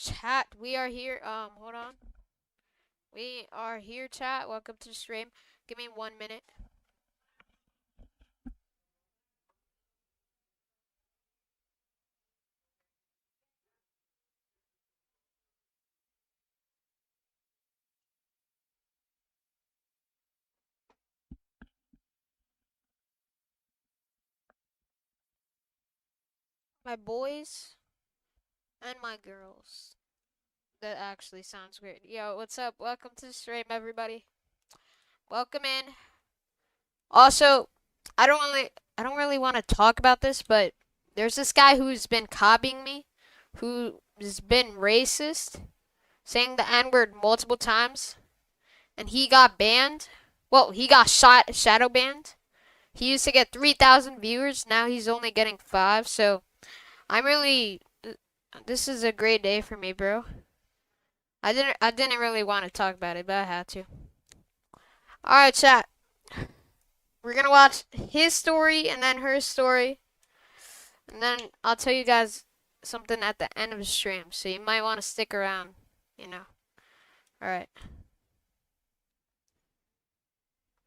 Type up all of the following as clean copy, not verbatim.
Chat, we are here. Hold on. We are here, chat. Welcome to the stream. Give me 1 minute. My boys and my girls. That actually sounds great. Yo, what's up? Welcome to the stream, everybody. Welcome in. Also, I don't really want to talk about this, but there's this guy who's been copying me, who's been racist, saying the N-word multiple times, and he got banned. Well, he got shadow banned. He used to get 3,000 viewers. Now he's only getting 5. So I'm really. This is a great day for me, bro. I didn't really want to talk about it, but I had to. All right, chat. We're gonna watch his story and then her story, and then I'll tell you guys something at the end of the stream. So you might want to stick around. You know. All right.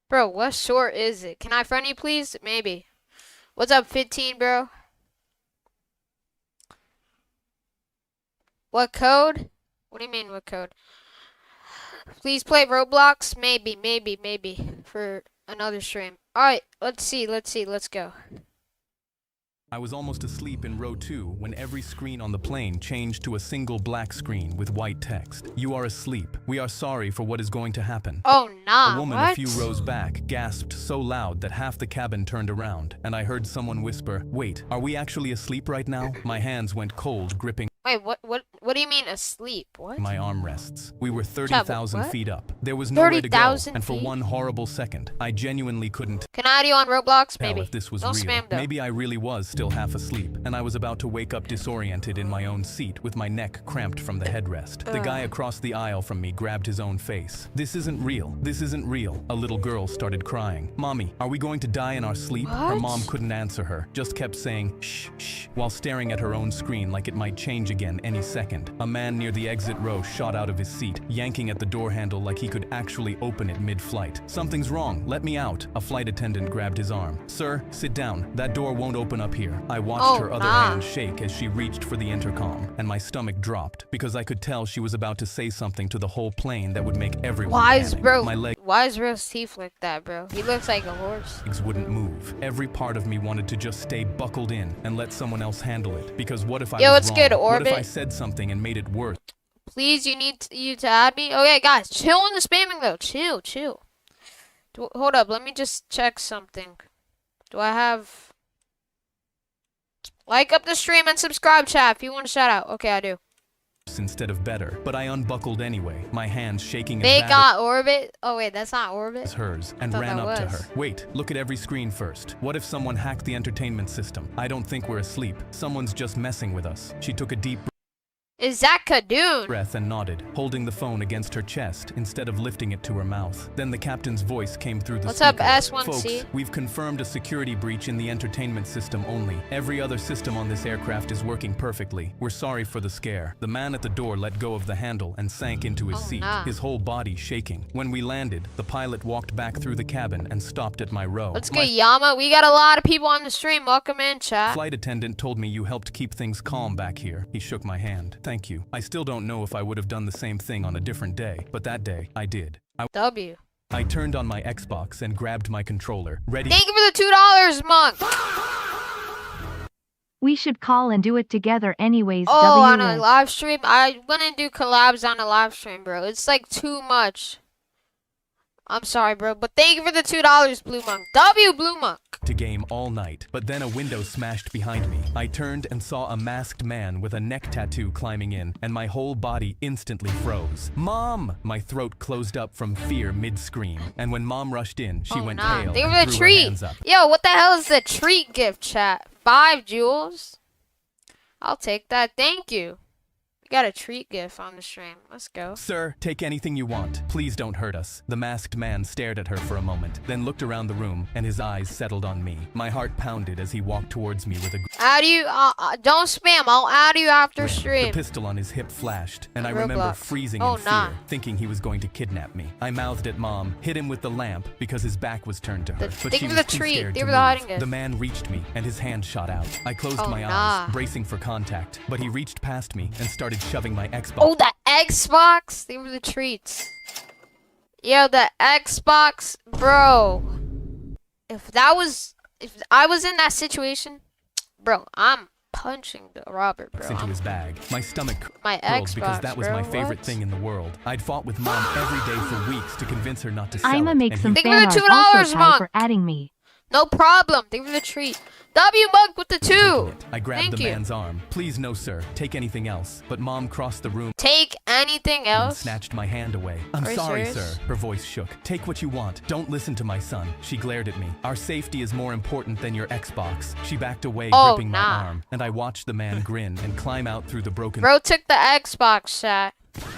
Bro, what short is it? Can I friend you, please? Maybe. What's up, 15, bro? What code? What do you mean, what code? Please play Roblox? Maybe. For another stream. Alright, let's see. Let's go. I was almost asleep in row 2 when every screen on the plane changed to a single black screen with white text. You are asleep. We are sorry for what is going to happen. Oh, nah, A woman what? a few rows back gasped so loud that half the cabin turned around, and I heard someone whisper, "Wait, are we actually asleep right now?" My hands went cold, gripping Wait, what do you mean asleep? What? my armrests. We were 30,000 what? feet up. There was nowhere to go, 30,000 and for feet? one horrible second, I genuinely couldn't Can I add you on Roblox? tell Maybe. if this was Don't real. spam though. Maybe I really was still half asleep, and I was about to wake up disoriented in my own seat with my neck cramped from the headrest. The guy across the aisle from me grabbed his own face. "This isn't real. This isn't real." A little girl started crying. "Mommy, are we going to die in our sleep?" Her What? mom couldn't answer her, just kept saying, "Shh, shh," while staring at her own screen like it might change again any second. A man near the exit row shot out of his seat, yanking at the door handle like he could actually open it mid-flight. "Something's wrong. Let me out." A flight attendant grabbed his arm. "Sir, sit down. That door won't open up here." I watched her other hand shake as she reached for the intercom, and my stomach dropped because I could tell she was about to say something to the whole plane that would make everyone Why is panic. bro? My Why is Bro's teeth like that, bro? He looks like a horse. legs wouldn't move. Every part of me wanted to just stay buckled in and let someone else handle it. Because what if I Yo, was what's wrong? good, What if I Orbit? said something and made it worse? Please, you to add me. Okay, guys, chill on the spamming though. Chill. Hold up, let me just check something. Do I have like up the stream and subscribe, chat? If you want a shout out, okay, I do. Instead of better, but I unbuckled anyway, my hands shaking as They bad got Orbit. Oh wait, that's not as Orbit. hers, and thought ran that up to was. her. "Wait, look at every screen first. What if someone hacked the entertainment system? I don't think we're asleep. Someone's just messing with us." She took a deep Is that Kadoon? breath and nodded, holding the phone against her chest instead of lifting it to her mouth. Then the captain's voice came through the What's up, speaker. S1C? "Folks, we've confirmed a security breach in the entertainment system only. Every other system on this aircraft is working perfectly. We're sorry for the scare." The man at the door let go of the handle and sank into his Oh, seat, nah. his whole body shaking. When we landed, the pilot walked back through the cabin and stopped at my row. Let's My go, Yama. We got a lot of people on the stream. Welcome in, chat. flight attendant told me you helped keep things calm back here. He shook my hand. "Thank you. I still don't know if I would have done the same thing on a different day, but that day, I did." W. I turned on my Xbox and grabbed my controller, ready Thank you for the $2, Monk. We should call and do it together anyways. Oh, on a WS. live stream? I wouldn't do collabs on a live stream, bro. It's like too much. I'm sorry, bro, but thank you for the $2, Blue Monk. W, Blue Monk. to game all night, but then a window smashed behind me. I turned and saw a masked man with a neck tattoo climbing in, and my whole body instantly froze. "Mom!" My throat closed up from fear mid-scream, and when Mom rushed in, she went pale They and were the threw her treat. hands up. Yo, what the hell is the treat gift, chat? 5 jewels? I'll take that. Thank you. got a treat gift on the stream. Let's go. Sir, take anything you want. Please don't hurt us. The masked man stared at her for a moment, then looked around the room, and his eyes settled on me. My heart pounded as he walked towards me with a Add you, don't spam. I'll add you after The stream. pistol on his hip flashed, and I Roblox. remember freezing Oh, in fear, nah. thinking he was going to kidnap me. I mouthed at Mom, hit him with the lamp because his back was turned to her, but Think she of was the too treat. scared Think to of the hiding move. gift. The man reached me, and his hand shot out. I closed Oh, my nah. eyes, bracing for contact, but he reached past me and started shoving my Xbox. Oh, the Xbox. They were the treats. Yo, the Xbox, bro. If I was in that situation, bro, I'm punching the Robert, bro. into his bag. My stomach My curled Xbox, because that was bro. my favorite What? thing in the world. I'd fought with Mom every day for weeks to convince her not to sell I'ma it, make and some Think of fan the art $2, also Ty Monk. for adding me. No problem. They were the treat. W Mug with the taking 2. it. I grabbed Thank the you. man's arm. Please, no, sir. Take anything else. But Mom crossed the room Take anything and else. snatched my hand away. I'm Are you sorry, serious? sir. Her voice shook. Take what you want. Don't listen to my son. She glared at me. Our safety is more important than your Xbox. She backed away, Oh, gripping my nah. arm, and I watched the man grin and climb out through the broken Bro took the Xbox chat.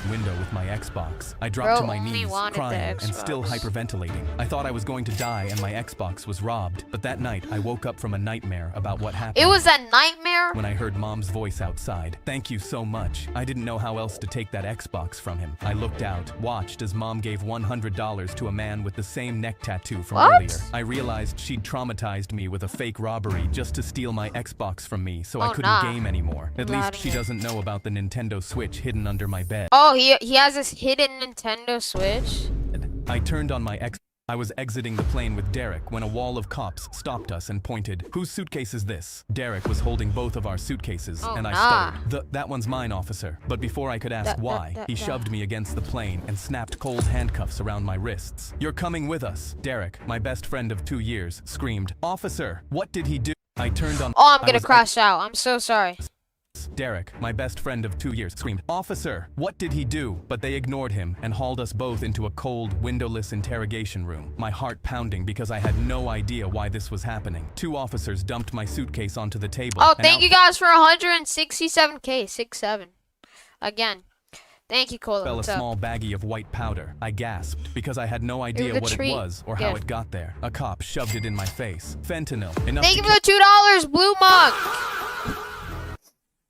window with my Xbox. I dropped Bro to my only knees, wanted the crying and still Xbox. hyperventilating. I thought I was going to die and my Xbox was robbed. But that night, I woke up from a nightmare about what happened. It was a nightmare. When I heard Mom's voice outside. Thank you so much. I didn't know how else to take that Xbox from him. I looked out, watched as Mom gave $100 to a man with the same neck tattoo from What? earlier. I realized she'd traumatized me with a fake robbery just to steal my Xbox from me so I Oh, couldn't nah. game anymore. At Lying least to she me. doesn't know about the Nintendo Switch hidden under my bed. Oh, he has this hidden Nintendo Switch. I turned on my I was exiting the plane with Derek when a wall of cops stopped us and pointed. Whose suitcase is this? Derek was holding both of our suitcases, Oh, and I nah. stuttered. That one's mine, officer. But before I could ask That- why, that- he that- shoved me against the plane and snapped cold handcuffs around my wrists. You're coming with us. Derek, my best friend of 2 years, screamed. Officer, what did he do? I turned on. Oh, I'm I gonna was crash out. I'm so sorry. Derek, my best friend of 2 years, screamed, Officer, what did he do? But they ignored him and hauled us both into a cold, windowless interrogation room, my heart pounding because I had no idea why this was happening. 2 officers dumped my suitcase onto the table. Oh, and thank out you guys for 167K. 67. Again. Thank you, Cola. fell a What's up? small baggie of white powder. I gasped because I had no idea the what treat. it was or how Yeah. it got there. A cop shoved it in my face. Fentanyl. Enough Thank to you for the $2, Blue Mug.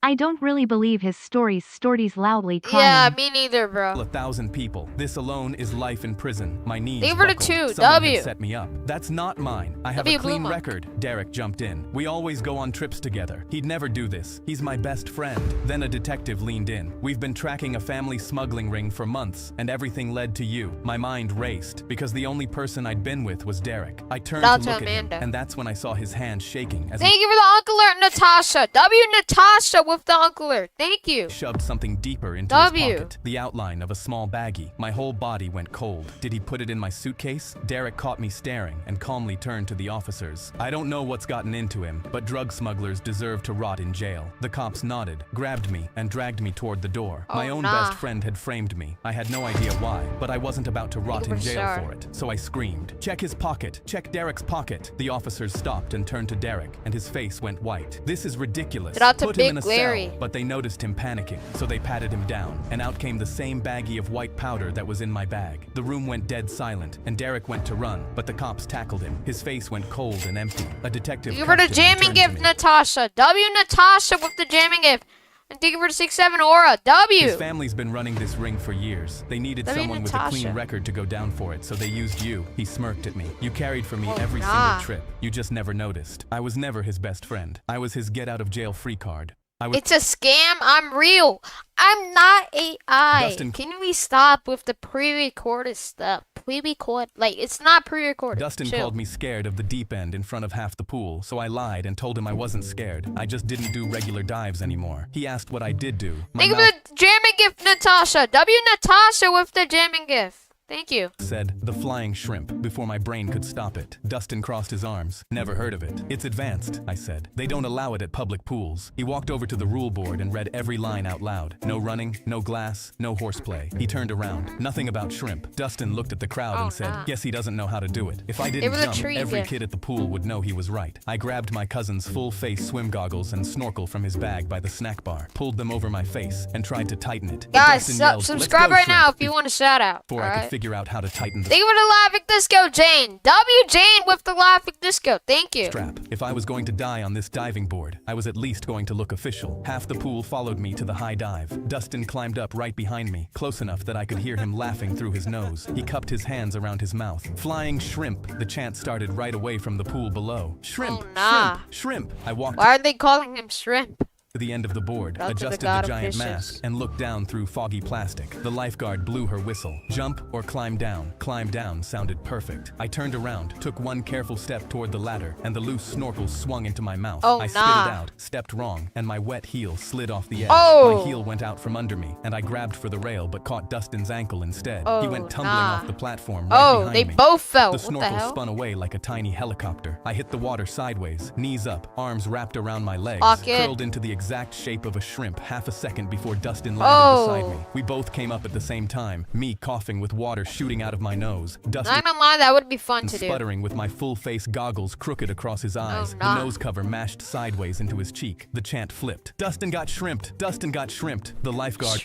I don't really believe his stories loudly Yeah, crying. me neither, bro. 1,000 people. This alone is life in prison. My knees Thank you for the buckled. 2, Someone W. had set me up. That's not mine. I have W a clean Blue Monk. record. Derek jumped in. We always go on trips together. He'd never do this. He's my best friend. Then a detective leaned in. We've been tracking a family smuggling ring for months, and everything led to you. My mind raced because the only person I'd been with was Derek. I turned Shout to out look to at him, Amanda. and that's when I saw his hand shaking as Thank you for the Uncle Alert, Natasha. W Natasha with the Uncle Alert. Thank you. shoved something deeper into W. his pocket. The outline of a small baggie. My whole body went cold. Did he put it in my suitcase? Derek caught me staring and calmly turned to the officers. I don't know what's gotten into him, but drug smugglers deserve to rot in jail. The cops nodded, grabbed me, and dragged me toward the door. Oh, My own nah. best friend had framed me. I had no idea why, but I wasn't about to rot in jail Superstar. for it. So I screamed, check his pocket, check Derek's pocket. The officers stopped and turned to Derek, and his face went white. This is ridiculous. Shout out to Put him in Big a Larry. cell. But they noticed him panicking, so they patted him down, and out came the same baggie of white powder that was in my bag. The room went dead silent, and Derek went to run, but the cops tackled him. His face went cold and empty. A detective Thank you for the cuffed him and jamming turned to gift, me. Natasha. W Natasha with the jamming gift. And thank you for the 6-7 Aura. His W. family's been running this ring for years. They needed W someone with a Natasha. clean record to go down for it, so they used you. He smirked at me. You carried for me Oh, every nah. single trip. You just never noticed. I was never his best friend. I was his get-out-of-jail-free card. I was It's a scam. I'm real. I'm not AI. Dustin- Can we stop with the pre-recorded stuff? Pre-record, like it's not pre-recorded. Dustin Chill. called me scared of the deep end in front of half the pool, so I lied and told him I wasn't scared. I just didn't do regular dives anymore. He asked what I did do. My Thank you for mouth the jamming gift, Natasha. W Natasha with the jamming gift. Thank you. Said, the flying shrimp, before my brain could stop it. Dustin crossed his arms. Never heard of it. It's advanced, I said. They don't allow it at public pools. He walked over to the rule board and read every line out loud. No running, no glass, no horseplay. He turned around. Nothing about shrimp. Dustin looked at the crowd and said, guess he doesn't know how to do it. If I didn't jump, every kid at the pool would know he was right. I grabbed my cousin's full-face swim goggles and snorkel from his bag by the snack bar, pulled them over my face, and tried to tighten it. Guys, subscribe right now if you want a shout out. Before I could figure out how to tighten the Thank you for the laughing disco, Jane. Jane with the laughing disco. Thank you. Strap. If I was going to die on this diving board, I was at least going to look official. Half the pool followed me to the high dive. Dustin climbed up right behind me, close enough that I could hear him laughing through his nose. He cupped his hands around his mouth. Flying shrimp. The chant started right away from the pool below. Shrimp, oh, nah. Shrimp. I walked. Why are they calling him shrimp? To the end of the board, adjusted the giant mask, and looked down through foggy plastic. The lifeguard blew her whistle. Jump or climb down. Climb down sounded perfect. I turned around, took one careful step toward the ladder, and the loose snorkel swung into my mouth. I spit it out, stepped wrong, and my wet heel slid off the edge. My heel went out from under me, and I grabbed for the rail but caught Dustin's ankle instead. He went tumbling off the platform right behind me. They both fell. The snorkel spun away like a tiny helicopter. I hit the water sideways, knees up, arms wrapped around my legs, curled into the exact shape of a shrimp half a second before Dustin landed beside me. We both came up at the same time, me coughing with water shooting out of my nose. Dustin, not gonna lie, that would be fun to do. Sputtering with my full face goggles crooked across his eyes, the nose cover mashed sideways into his cheek. The chant flipped. Dustin got shrimped. Dustin got shrimped. The lifeguard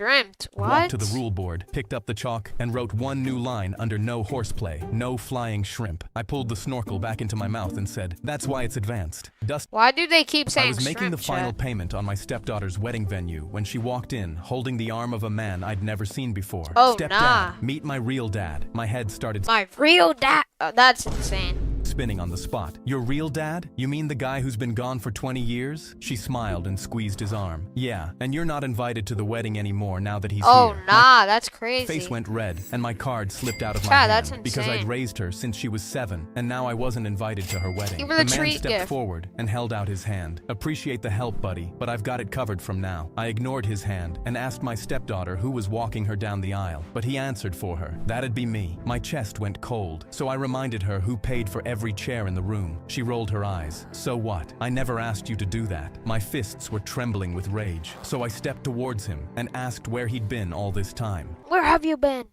walked to the rule board, picked up the chalk, and wrote one new line under no horseplay, no flying shrimp. I pulled the snorkel back into my mouth and said, that's why it's advanced. Why do they keep saying I was making the final payment on my stepdaughter's wedding venue when she walked in, holding the arm of a man I'd never seen before. Stepdad, meet my real dad. My head started. My real dad? Oh, that's insane. Spinning on the spot. Your real dad? You mean the guy who's been gone for 20 years? She smiled and squeezed his arm. Yeah, and you're not invited to the wedding anymore now that he's here. Oh, nah, that's crazy. Face went red, and my card slipped out of my hand because I'd raised her since she was 7, and now I wasn't invited to her wedding. Give her the man stepped forward and held out his hand. Appreciate the help, buddy, but I've got it covered from now. I ignored his hand and asked my stepdaughter who was walking her down the aisle, but he answered for her. That'd be me. My chest went cold, so I reminded her who paid for every chair in the room. She rolled her eyes. So what? I never asked you to do that. My fists were trembling with rage, so I stepped towards him and asked where he'd been all this time. Where have you been?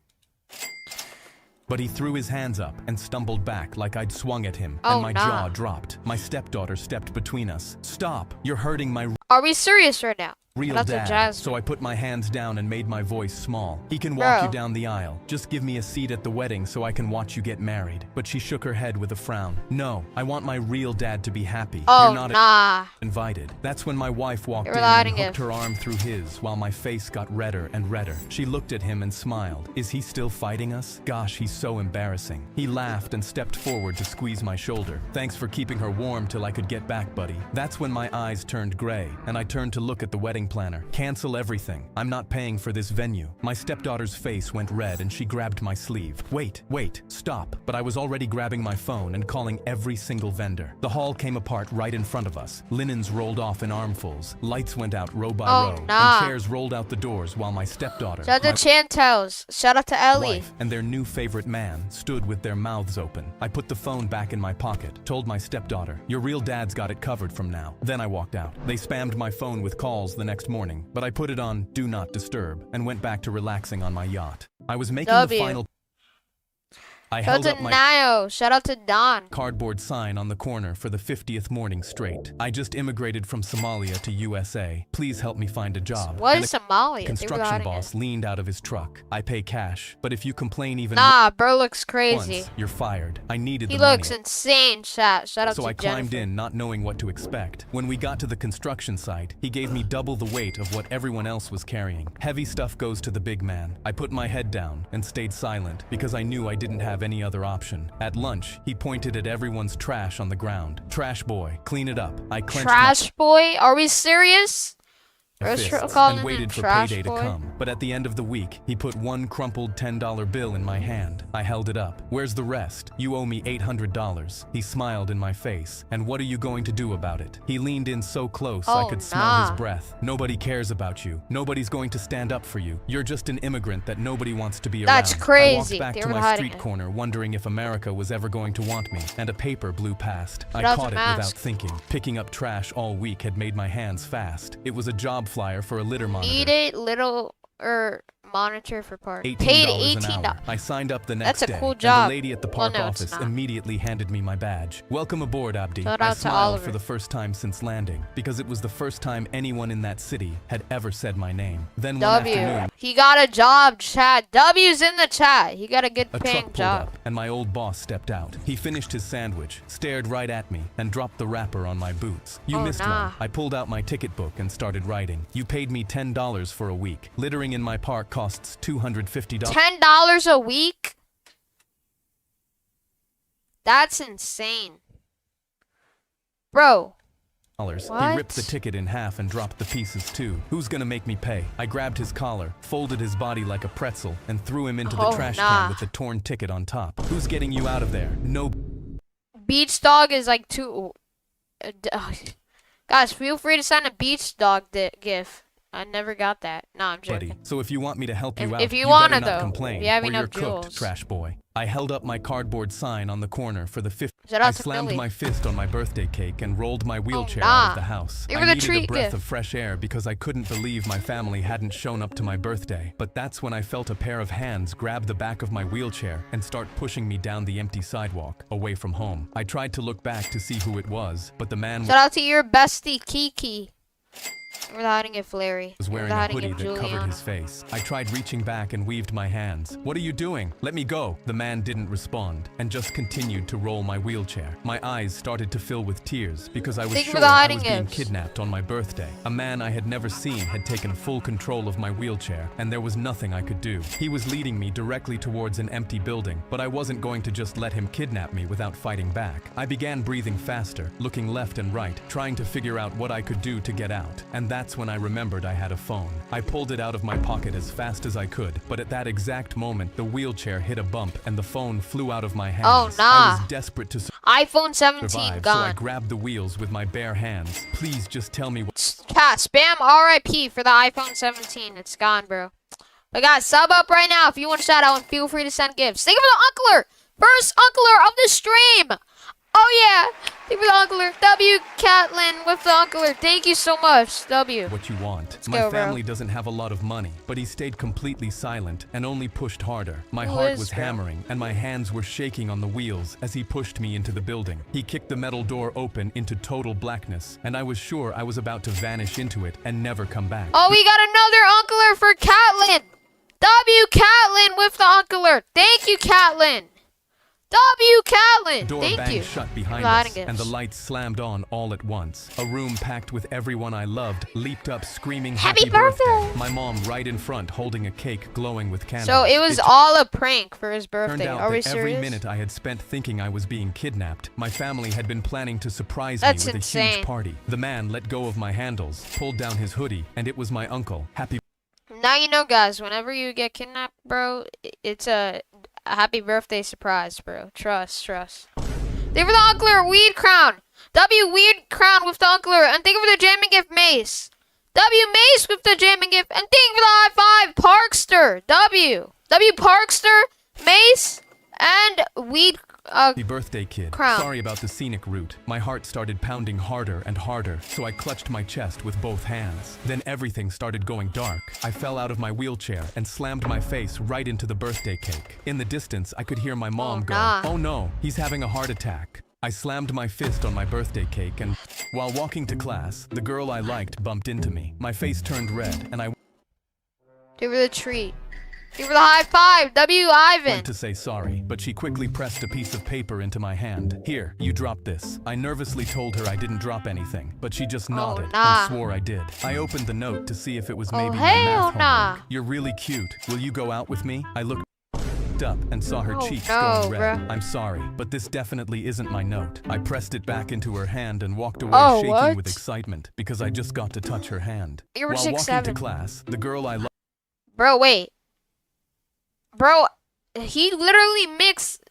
But he threw his hands up and stumbled back like I'd swung at him, and my jaw dropped. My stepdaughter stepped between us. Stop! You're hurting my... Are we serious right now? Real dad. So I put my hands down and made my voice small. He can walk you down the aisle. Just give me a seat at the wedding so I can watch you get married. But she shook her head with a frown. No, I want my real dad to be happy. You're not invited. That's when my wife walked in and hooked her arm through his while my face got redder and redder. She looked at him and smiled. Is he still fighting us? Gosh, he's so embarrassing. He laughed and stepped forward to squeeze my shoulder. Thanks for keeping her warm till I could get back, buddy. That's when my eyes turned gray and I turned to look at the wedding planner. Cancel everything. I'm not paying for this venue. My stepdaughter's face went red and she grabbed my sleeve. Wait, stop. But I was already grabbing my phone and calling every single vendor. The hall came apart right in front of us. Linens rolled off in armfuls. Lights went out row by row. And chairs rolled out the doors while my stepdaughter, shout out to Chantels, shout out to Ellie, and their new favorite man stood with their mouths open. I put the phone back in my pocket, told my stepdaughter, your real dad's got it covered from now. Then I walked out. They spammed my phone with calls the next morning, but I put it on Do Not Disturb and went back to relaxing on my yacht. I was making the final... I held up my shout out to Don. Cardboard sign on the corner for the 50th morning straight. I just immigrated from Somalia to USA. Please help me find a job. What is Somalia? Construction boss leaned out of his truck. I pay cash, but if you complain even bro looks crazy. Once, you're fired. I needed the money. He looks insane. Shout out to Jennifer. So I climbed in, not knowing what to expect. When we got to the construction site, he gave me double the weight of what everyone else was carrying. Heavy stuff goes to the big man. I put my head down and stayed silent because I knew I didn't have any other option. At lunch, he pointed at everyone's trash on the ground. Trash boy, clean it up. I clenched Trash boy? Are we serious? First fists calling and him waited for trash payday boy. to come. But at the end of the week, he put one crumpled $10 bill in my hand. I held it up. "Where's the rest? You owe me $800. He smiled in my face. "And what are you going to do about it?" He leaned in so close I could smell his breath. "Nobody cares about you. Nobody's going to stand up for you. You're just an immigrant that nobody wants to be around." That's crazy. I walked back They to were my hiding street it. corner wondering if America was ever going to want me, and a paper blew past. I Without caught the it without mask. thinking. Picking up trash all week had made my hands fast. It was a job flyer for a litter monitor. Need a little monitor for park. Paid $18 an $18. hour. I signed up the next That's a day, cool and job. the lady at the Well, park no, it's office not. immediately handed me my badge. "Welcome aboard, Abdi." Shout I out to smiled Oliver. for the first time since landing, because it was the first time anyone in that city had ever said my name. Then one W. afternoon, He got a job, chat. W's in the chat. He got a good a paying truck pulled job. up, and my old boss stepped out. He finished his sandwich, stared right at me, and dropped the wrapper on my boots. "You Oh, missed nah. one." I pulled out my ticket book and started writing. "You paid me $10 for a week. Littering in my park costs $250. $10 a week? That's insane. Bro. He What? ripped the ticket in half and dropped the pieces too. "Who's gonna make me pay?" I grabbed his collar, folded his body like a pretzel, and threw him into the Oh, trash nah. can with the torn ticket on top. "Who's getting you out of there?" "No." Beach dog is like too. Guys, feel free to send a beach dog gif. I never got that. No, I'm Buddy. joking. So if you want me to help you If- out, if you you wanna, better not though, complain, if you have or enough you're cooked, jewels. trash boy. I held up my cardboard sign on the corner for the fifth. Shout I out to slammed Millie. my fist on my birthday cake and rolled my wheelchair out nah. of the house. Give I her the needed a treat breath gift. of fresh air because I couldn't believe my family hadn't shown up to my birthday. But that's when I felt a pair of hands grab the back of my wheelchair and start pushing me down the empty sidewalk, away from home. I tried to look back to see who it was, but the man Shout out to your bestie, Kiki. We're hiding it, Larry. was wearing We're a hiding hoodie it, that covered Juliana. his face. I tried reaching back and weaved my hands. "What are you doing? Let me go." The man didn't respond and just continued to roll my wheelchair. My eyes started to fill with tears because I was Thank you sure for the I hiding was being gifts. kidnapped on my birthday. A man I had never seen had taken full control of my wheelchair, and there was nothing I could do. He was leading me directly towards an empty building, but I wasn't going to just let him kidnap me without fighting back. I began breathing faster, looking left and right, trying to figure out what I could do to get out. And that's when I remembered I had a phone. I pulled it out of my pocket as fast as I could, but at that exact moment, the wheelchair hit a bump and the phone flew out of my hands. Oh, I nah. was desperate to iPhone 17 survive, so I gone. grabbed the wheels with my bare hands. "Please just tell me what..." Chat, spam RIP for the iPhone 17. It's gone, bro. But guys, sub up right now if you want to shout out and feel free to send gifts. Thank you for the Uncler! First Uncler of the stream! Oh yeah! Thank you for the Uncler. W Catlin with the Uncler. Thank you so much. W. What you want. Let's My go, bro. family doesn't have a lot of money, but he stayed completely silent and only pushed harder. My Who heart is, was bro? hammering and my hands were shaking on the wheels as he pushed me into the building. He kicked the metal door open into total blackness, and I was sure I was about to vanish into it and never come back. Oh, we got another Uncler for Catlin. W Catlin with the Uncler. Thank you, Catlin. W Catlin. The door Thank banged you. shut behind Glad us, it and the gives. lights slammed on all at once. A room packed with everyone I loved leaped up screaming Happy happy birthday! My mom right in front holding a cake glowing with candles. So it was all a prank for his Turned birthday. out Are we that every serious? minute I had spent thinking I was being kidnapped, my family had been planning to surprise That's me with a insane. huge party. The man let go of my handles, pulled down his hoodie, and it was my uncle. Happy Now you know, guys. Whenever you get kidnapped, bro, it's a happy birthday surprise, bro. Trust. Thank you for the Uncler Weed Crown. W Weed Crown with the Uncler, and thank you for the jamming gift Mace. W Mace with the jamming gift, and thank you for the high five Parkster. W Parkster, Mace, and Weed. Happy birthday, kid. Crown. Sorry about the scenic route. My heart started pounding harder and harder, so I clutched my chest with both hands. Then everything started going dark. I fell out of my wheelchair and slammed my face right into the birthday cake. In the distance, I could hear my mom go, nah. "Oh no, he's having a heart attack." I slammed my fist on my birthday cake and, while walking to class, the girl I liked bumped into me. My face turned red and I Thank you for the treat. Thank you for the high five, W Ivan. went to say sorry, but she quickly pressed a piece of paper into my hand. "Here, you drop this." I nervously told her I didn't drop anything, but she just nodded nah. and swore I did. I opened the note to see if it was Oh, maybe my hell math nah. homework. "You're really cute. Will you go out with me?" I looked looked up and saw her Oh, cheeks no, going red. bruh. I'm sorry, but this definitely isn't my note. I pressed it back into her hand and walked away Oh, shaking what? with excitement because I just got to touch her hand. You were While walking 6'7". to class, the girl I loved Bro, wait. Bro, he literally missed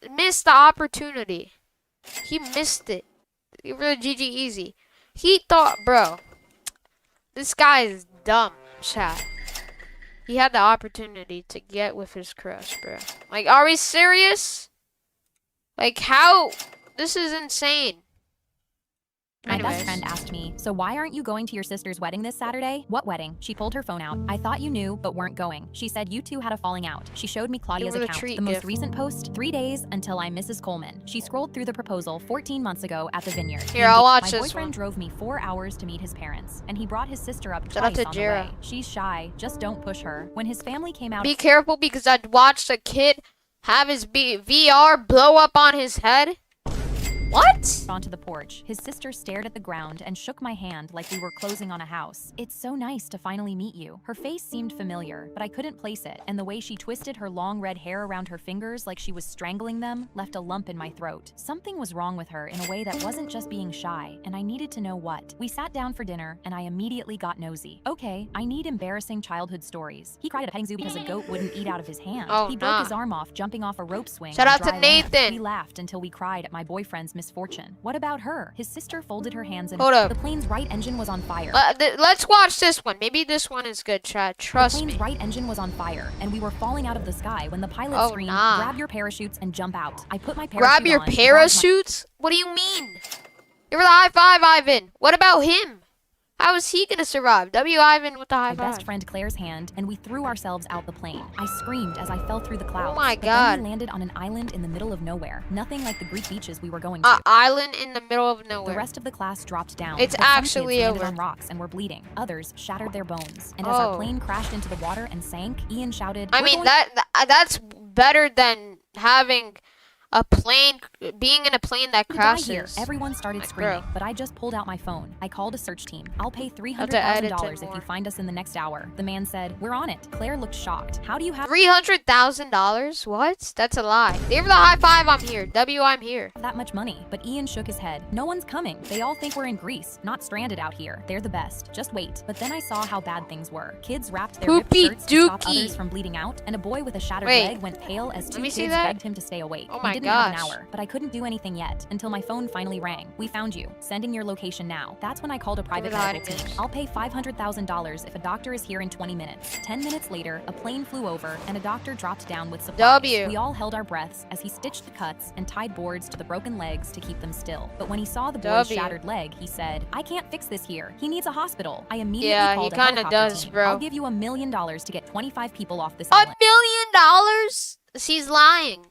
the opportunity. He missed it. You really GG easy. He thought, bro, this guy is dumb, chat. He had the opportunity to get with his crush, bro. Like, are we serious? Like, how? This is insane. My best Anyways. friend asked me, so why aren't you going to your sister's wedding this Saturday? What wedding? She pulled her phone out. I thought you knew, but weren't going. She said you two had a falling out. She showed me Claudia's Give her the account. treat The most gift. recent post, 3 days until I Mrs. Coleman. She scrolled through the proposal 14 months ago at the vineyard. Here, I'll watch My this boyfriend one. drove me 4 hours to meet his parents, and he brought his sister up Shout out twice to on the Jera. way. She's shy, just don't push her. When his family came out Be careful because I watched a kid have his VR blow up on his head. What? onto the porch, his sister stared at the ground and shook my hand like we were closing on a house. It's so nice to finally meet you. Her face seemed familiar, but I couldn't place it, and the way she twisted her long red hair around her fingers like she was strangling them left a lump in my throat. Something was wrong with her in a way that wasn't just being shy, and I needed to know what. We sat down for dinner, and I immediately got nosy. Okay, I need embarrassing childhood stories. He cried at a petting zoo because a goat wouldn't eat out of his hand. Oh, he nah. broke his arm off jumping off a rope swing. Shout on out to dry land. Nathan. We laughed until we cried at my boyfriend's misfortune. What about her? His sister folded her hands and Hold up. the plane's right engine was on fire. Let's watch this one. Maybe this one is good, Chad. Trust The plane's me. right engine was on fire, and we were falling out of the sky when the pilot Oh, screamed, nah. "Grab your parachutes and jump out." I put my parachute Grab your on, grabbed parachutes? What do you mean? Give her the high five, Ivan. What about him? How is he gonna survive? W. Ivan with the high my five. best friend Claire's hand, and we threw ourselves out the plane. I screamed as I fell through the clouds. Oh my But then God. we landed on an island in the middle of nowhere. Nothing like the Greek beaches we were going to. Island in the middle of The nowhere. rest of the class dropped down. It's but some actually kids landed over. on rocks and were bleeding. Others shattered their bones. And as Oh. our plane crashed into the water and sank, Ian shouted, I "We're mean, going that's better than having a plane, being in a plane that to die here." crashes. Everyone started Like, screaming, bro. but I just pulled out my phone. I called a search team. "I'll pay edit $300,000 it if more. you find us in the next hour." The man said, "We're on it." Claire looked shocked. "How do you have $300,000? What? That's a lie. Give her the high five. I'm here. W. I'm here. that much money?" But Ian shook his head. "No one's coming. They all think we're in Greece, not stranded out here. They're the best. Just wait." But then I saw how bad things were. Kids wrapped their ripped Poopy shirts to stop dookie. others from bleeding out, and a boy with a shattered Wait. leg went pale as two me kids see that. begged him to stay awake. Oh We my didn't have an gosh. hour, but I couldn't do anything yet until my phone finally rang. "We found you. Sending your location now." That's when I called a private it hide medical team. again. "I'll pay $500,000 if a doctor is here in 20 minutes. 10 minutes later, a plane flew over and a doctor dropped down with supplies. W. We all held our breaths as he stitched the cuts and tied boards to the broken legs to keep them still. But when he saw the boy's W. shattered leg, he said, "I can't fix this here. He needs a hospital." I immediately Yeah, he called a kinda helicopter does, team. bro. "I'll give you $1 million to get 25 people off this $1 island." million? She's lying.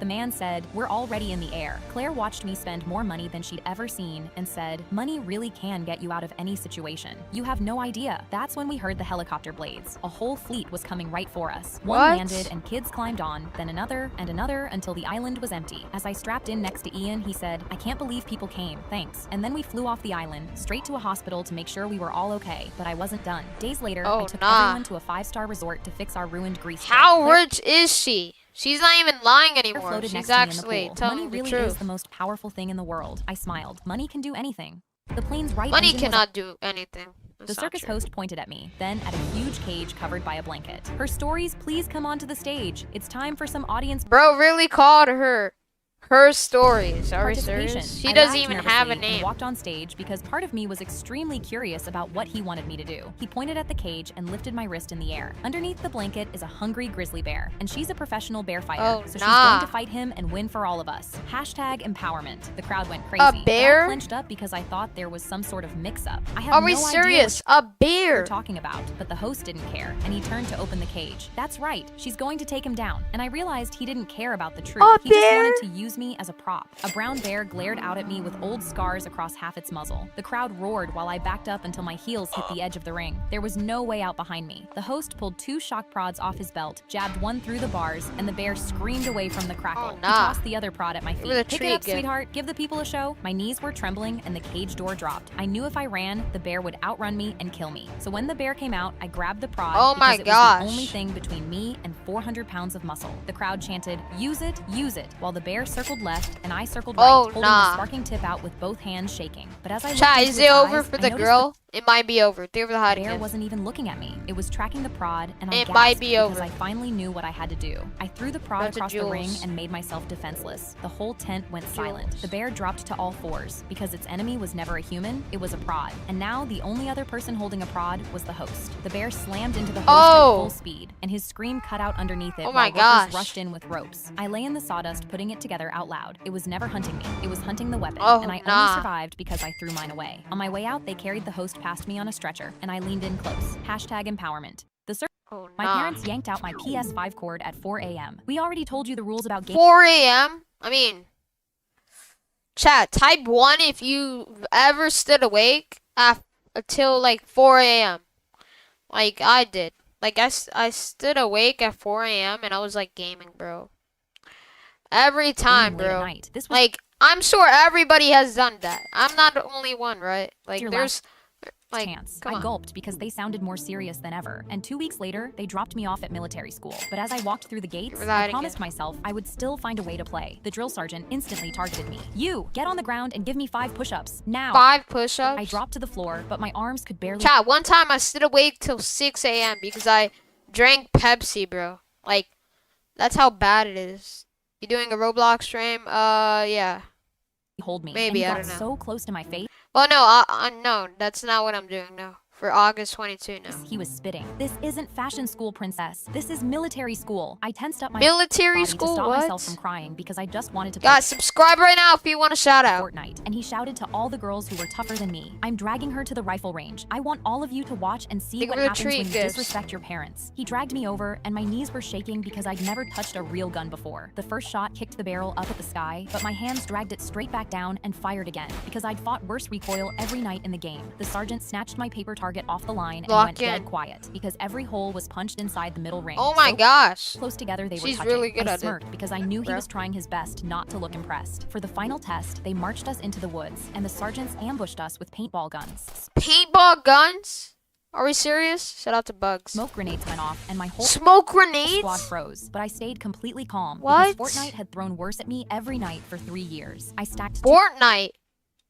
The man said, "We're already in the air." Claire watched me spend more money than she'd ever seen and said, "Money really can get you out of any situation. You have no idea." That's when we heard the helicopter blades. A whole fleet was coming right for us. One What? landed and kids climbed on, then another and another until the island was empty. As I strapped in next to Ian, he said, "I can't believe people came. Thanks." And then we flew off the island, straight to a hospital to make sure we were all okay. But I wasn't done. Days later, Oh, I took nah. everyone to a 5-star resort to fix our ruined Greece trip. How Claire rich is she? She's not even lying anymore. floated She's next to me in actually the pool. telling Money the really truth. is the most powerful thing in the world. I smiled. Money can do anything. The plane's right Money engine was cannot do anything. The That's not circus true. host pointed at me, then at a huge cage covered by a blanket. "Her stories, please come onto the stage. It's time for some audience Bro really called her stories. Are we participation." serious? She I doesn't laughed even have a nervously name. and walked on stage because part of me was extremely curious about what he wanted me to do. He pointed at the cage and lifted my wrist in the air. Underneath the blanket is a hungry grizzly bear, and she's a professional bear fighter, Oh, so she's nah. going to fight him and win for all of us. #empowerment. The crowd went crazy. bear? I clenched up because I thought there was some sort of mix-up. I have Are we no idea serious? what A bear? we're talking about, but the host didn't care, and he turned to open the cage. That's right, she's going to take him down. And I realized he didn't care about the truth. A He just bear? wanted to use me me as a prop. A brown bear glared out at me with old scars across half its muzzle. The crowd roared while I backed up until my heels hit the edge of the ring. There was no way out behind me. The host pulled 2 shock prods off his belt, jabbed one through the bars, and the bear screamed away from the crackle. Oh, He nah. tossed the other prod at my feet. Give it a Pick it treat, up, good. sweetheart. Give the people a show. My knees were trembling and the cage door dropped. I knew if I ran, the bear would outrun me and kill me. So when the bear came out, I grabbed the prod Oh my because it gosh. was the only thing between me and 400 pounds of muscle. The crowd chanted, use it, while the bear circled left and I circled right, Oh, holding nah. the sparking tip out with both hands shaking. But as I looked Chat, into is his it over eyes, for I the noticed girl? It might be over. Thank you for the the hiding bear gift. wasn't even looking at me. It was tracking the prod, and I It gasped might be because over. I finally knew what I had to do. I threw the prod That's a across the ring Jules. and made myself defenseless. The whole tent went silent. Jules. The bear dropped to all fours. Because its enemy was never a human, it was a prod. And now the only other person holding a prod was the host. The bear slammed into the host Oh. at full speed, and his scream cut out underneath it Oh my while gosh. workers rushed in with ropes. I lay in the sawdust, putting it together out loud. It was never hunting me. It was hunting the weapon, Oh, and I nah. only survived because I threw mine away. On my way out, they carried the host past me on a stretcher, and I leaned in close. #empowerment. Oh, My nah. parents yanked out my PS5 cord at 4 a.m. We already told you the rules about game. 4 a.m.? I mean, chat, type 1 if you ever stood awake until like 4 a.m. Like I did. Like I stood awake at 4 a.m. and I was like gaming, bro. Every time, late at bro. night. This was Like, I'm sure everybody has done that. I'm not the only one, right? Like, Your there's, like, chance. come I on. gulped because they sounded more serious than ever, and 2 weeks later, they dropped me off at military school. But as I walked through the gates, You're I lying promised again. myself I would still find a way to play. The drill sergeant instantly targeted me. You, get on the ground and give me 5 push-ups, now. 5 push-ups. I dropped to the floor, but my arms could barely. Chat, one time I stood awake till 6 a.m. because I drank Pepsi, bro. Like, that's how bad it is. You doing a Roblox stream? Yeah. Hold me. Maybe, and I he got don't know. so close to my face. Well, no, no, that's not what I'm doing, no. For August 22, no. He was spitting. This isn't fashion school, princess. This is military school. I tensed up my Military body school, to stop what? myself from crying because I just wanted to play Guys, subscribe right now if you want a shout out. Fortnite. And he shouted to all the girls who were tougher than me. I'm dragging her to the rifle range. I want all of you to watch and see Think what of the happens when you treat gifts. disrespect your parents. He dragged me over, and my knees were shaking because I'd never touched a real gun before. The first shot kicked the barrel up at the sky, but my hands dragged it straight back down and fired again because I'd fought worse recoil every night in the game. The sergeant snatched my paper target off the line and Lock went in. dead quiet because every hole was punched inside the middle ring. Oh my So gosh. close together they were She's touching. really good I at it, smirked because I knew he bro. was trying his best not to look impressed. For the final test, they marched us into the woods, and the sergeants ambushed us with paintball guns. Paintball guns? Are we serious? Shout out to Bugs. Smoke grenades went off, and my whole Smoke squad grenades? froze. But I stayed completely calm What? because Fortnite had thrown worse at me every night for 3 years. I stacked Fortnite.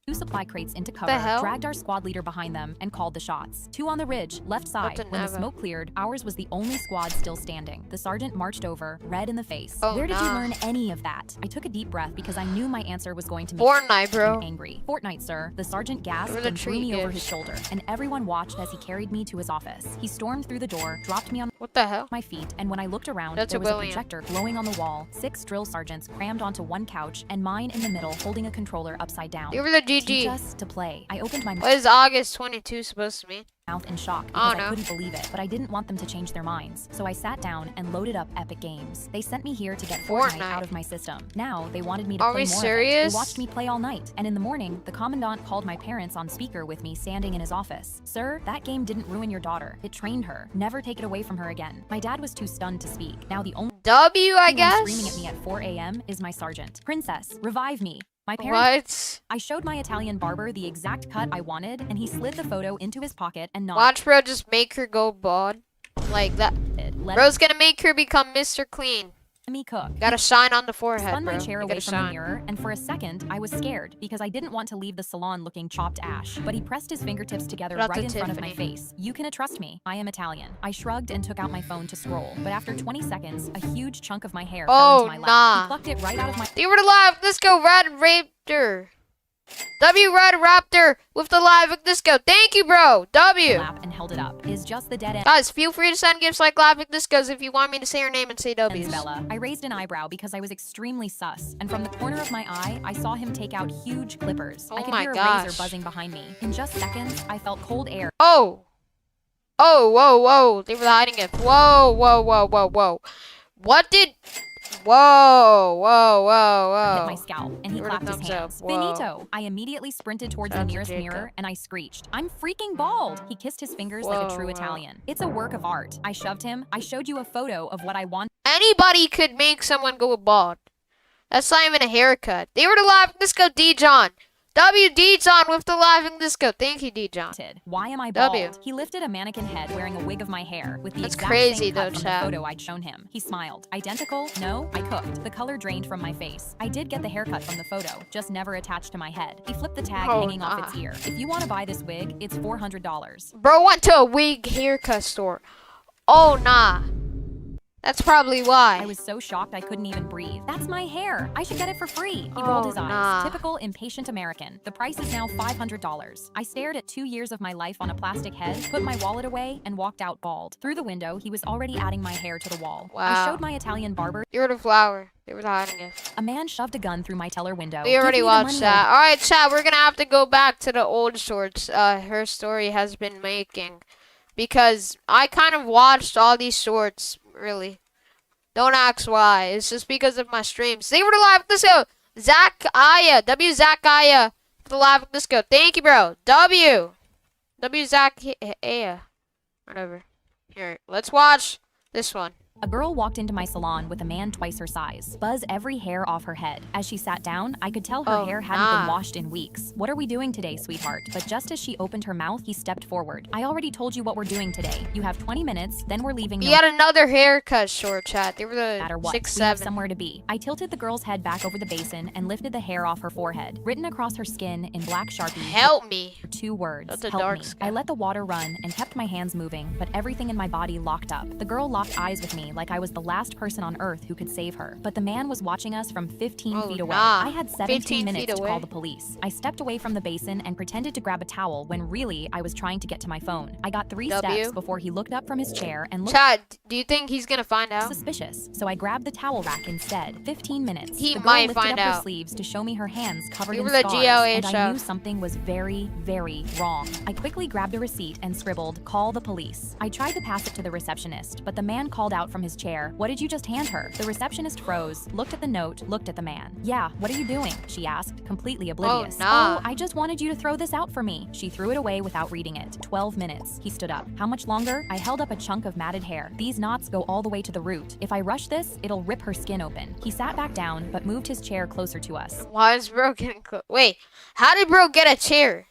two supply crates into The cover, hell? dragged our squad leader behind them, and called the shots. 2 on the ridge, left side. Nothing When the ever. smoke cleared, ours was the only squad still standing. The sergeant marched over, red in the face. Oh, Where did you nah. learn any of that? I took a deep breath because I knew my answer was going to make Fortnite, bro. him angry. Fortnite, sir. The sergeant gasped Give her the and threw treat me over gifts. his shoulder, and everyone watched as he carried me to his office. He stormed through the door, dropped me on What the hell? my feet, and when I looked around, That's there a was a William. projector glowing on the wall, 6 drill sergeants crammed onto one couch, and mine in the middle holding a controller upside down. Give her the Teach GG. us to play. I opened my What is August 22 supposed to mean? mouth in shock Oh, because I no. couldn't believe it, but I didn't want them to change their minds. So I sat down and loaded up Epic Games. They sent me here to get Fortnite Fortnite. out of my system. Now they wanted me to Are play we more serious? of it. They watched me play all night, and in the morning, the commandant called my parents on speaker with me standing in his office. Sir, that game didn't ruin your daughter. It trained her. Never take it away from her again. My dad was too stunned to speak. Now the only W, I one guess? screaming at me at 4 a.m. is my sergeant. Princess, revive me. My parents. What? I showed my Italian barber the exact cut I wanted, and he slid the photo into his pocket and nodded. Watch bro just make her go bald. Like that. Let Bro's gonna make her become Mr. Clean. me cook. Gotta shine on the forehead, Spun bro. my chair You away gotta from the shine. mirror, and for a second, I was scared because I didn't want to leave the salon looking chopped ash. But he pressed his fingertips together Shout out right to in front of my Tiffany. face. You can trust me. I am Italian. I shrugged and took out my phone to scroll. But after 20 seconds, a huge chunk of my hair fell Oh, into my lap. nah. He plucked it right out of my They were live. Let's go, Red Raptor. W Red Raptor with the live. Let's go. Thank you, bro. W. lap and held it up. Is just the dead end. Guys, feel free to send gifts like live discos if you want me to say your name and say W's. Bella. I raised an eyebrow because I was extremely sus, and from the corner of my eye, I saw him take out huge clippers. Oh I could my hear a gosh. razor buzzing behind me. In just seconds, I felt cold air Oh. Oh, whoa, whoa. They were hiding it. Whoa, whoa, whoa, whoa, whoa. What did Whoa, whoa, hit my whoa, scalp, and he Give it a clapped his thumbs up. hands. Whoa. Finito! I immediately sprinted towards Shout the out to nearest Jacob. mirror, and I screeched, "I'm freaking bald!" He kissed his fingers like a Whoa, true wow. Italian. It's a work of art. I shoved him. I showed you a photo of what I wanted. Anybody could make someone go bald. That's not even a haircut. They were the live disco D-John. W D-John with the live disco. Thank you, D-John. Why am I bald? W. He lifted a mannequin head wearing a wig of my hair with the That's exact crazy, same cut though, from chat. the photo I'd shown him. He smiled. Identical? No, I cooked. The color drained from my face. I did get the haircut from the photo, just never attached to my head. He flipped the tag Oh, hanging off nah. its ear. If you want to buy this wig, it's $400. Bro went to a wig haircut store. Oh, nah. That's probably why. I was so shocked I couldn't even breathe. That's my hair. I should get it for free. He Oh, rolled his eyes. nah. Typical impatient American. The price is now $500. I stared at 2 years of my life on a plastic head, put my wallet away, and walked out bald. Through the window, he was already adding my hair to the wall. I Wow. showed my Italian barber. You were the flower. They were hiding it. A man shoved a gun through my teller window. We already "Give me the watched money, that. or-" Alright, chat, we're gonna have to go back to the old shorts her story has been making. Because I kind of watched all these shorts, really. Don't ask why. It's just because of my streams. They were the live disco. Zach Aya. W Zach Aya for the live disco. Thank you, bro. W. W Zach Aya. Whatever. Here, let's watch this one. A girl walked into my salon with a man twice her size. Buzz every hair off her head. As she sat down, I could tell her Oh, hair hadn't nah. been washed in weeks. "What are we doing today, sweetheart?" But just as she opened her mouth, he stepped forward. "I already told you what we're doing today. You have 20 minutes, then we're leaving. You got another haircut, short chat. They were the matter what, 6'7". we have somewhere to be." I tilted the girl's head back over the basin and lifted the hair off her forehead. Written across her skin in black Sharpie Help me. were 2 words. That's a "Help dark me." sky. I let the water run and kept my hands moving, but everything in my body locked up. The girl locked eyes with me like I was the last person on earth who could save her. But the man was watching us from 15 Oh, feet away. nah. I had 15 17 minutes feet to away. call the police. I stepped away from the basin and pretended to grab a towel when really I was trying to get to my phone. I got 3 W. steps before he looked up from his chair and looked Chat, do you think he's gonna find out? suspicious, so I grabbed the towel rack instead. 15 minutes. He the girl might lifted find up her out. sleeves to show me her hands covered You in were the scars, GLA and I chef. knew something was very, very wrong. I quickly grabbed a receipt and scribbled, "Call the police." I tried to pass it to the receptionist, but the man called out from his chair, "What did you just hand her?" The receptionist froze, looked at the note, looked at the man. "Yeah, what are you doing?" she asked, completely oblivious. nah. "Oh, I just wanted you to throw this out for me." She threw it away without reading it. 12 minutes. He stood up. "How much longer?" I held up a chunk of matted hair. "These knots go all the way to the root. If I rush this, it'll rip her skin open." He sat back down, but moved his chair closer to us. Why is bro getting close? Wait, how did bro get a chair?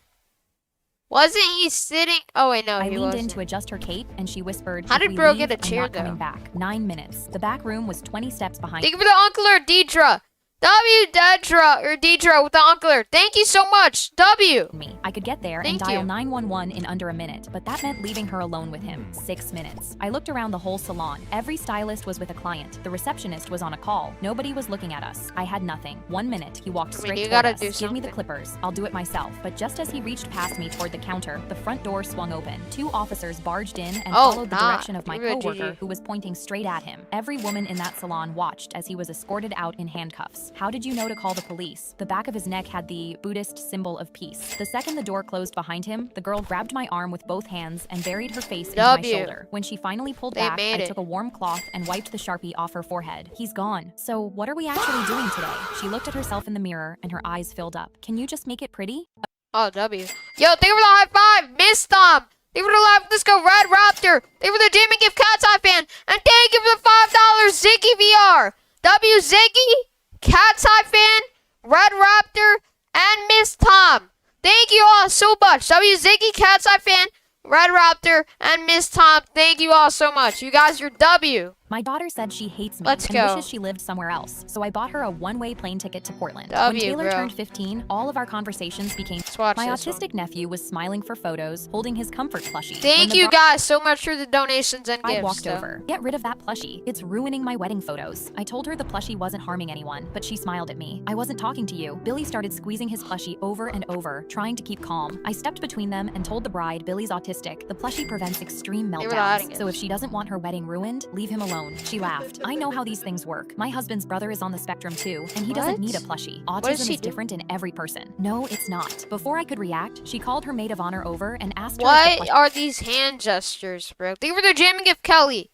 Wasn't he sitting? Oh wait, no, I he leaned wasn't. in to adjust her cape, and she whispered, How "If did we bro leave, get a I'm chair, not coming though? back." 9 minutes. The back room was 20 steps behind Thank you for the uncler, Deidre. W Deidre with the uncler. Thank you so much. W. me. I could get there Thank and dial you. 911 in under a minute, but that meant leaving her alone with him. 6 minutes. I looked around the whole salon. Every stylist was with a client. The receptionist was on a call. Nobody was looking at us. I had nothing. 1 minute. He walked I mean, straight you toward gotta us. do "Give me the something." clippers. I'll do it myself." But just as he reached past me toward the counter, the front door swung open. 2 officers barged in and Oh, followed the nah. direction of my You were a coworker, GG. who was pointing straight at him. Every woman in that salon watched as he was escorted out in handcuffs. "How did you know to call the police?" The back of his neck had the Buddhist symbol of peace. The second the door closed behind him, the girl grabbed my arm with both hands and buried her face into my W. shoulder. When she finally pulled They back, made I it. took a warm cloth and wiped the Sharpie off her forehead. "He's gone. So what are we actually doing today?" She looked at herself in the mirror and her eyes filled up. "Can you just make it pretty?" Oh, W. Yo, they were the high five. Miss Tom. They were the live disco Red Raptor. They were the Jimmy Gift Cat's Eye fan. And thank you for the $5 Ziggy VR. W Ziggy, Cat's Eye fan, Red Raptor, and Miss Tom. Thank you all so much. W Ziggy, Cat's Eye fan, Red Raptor, and Miss Tom. Thank you all so much. You guys are W. My daughter said she hates me Let's and go. wishes she lived somewhere else, so I bought her a one-way plane ticket to Portland. W, When Taylor bro. turned 15, all of our conversations became. Let's watch My this one. autistic nephew was smiling for photos, holding his comfort plushie. When Thank the you guys so much for the donations and I gifts. walked though. over. "Get rid of that plushie. It's ruining my wedding photos." I told her the plushie wasn't harming anyone, but she smiled at me. "I wasn't talking to you." Billy started squeezing his plushie over and over, trying to keep calm. I stepped between them and told the bride Billy's autistic. The plushie prevents extreme They were hiding meltdowns, it. so if she doesn't want her wedding ruined, leave him alone. She laughed. "I know how these things work. My husband's brother is on the spectrum too, and he doesn't What? need a plushie. What Autism does she is do? different in every person." "No, it's not." Before I could react, she called her maid of honor over and asked her if the What are these hand gestures, bro? They were the jamming of Kelly.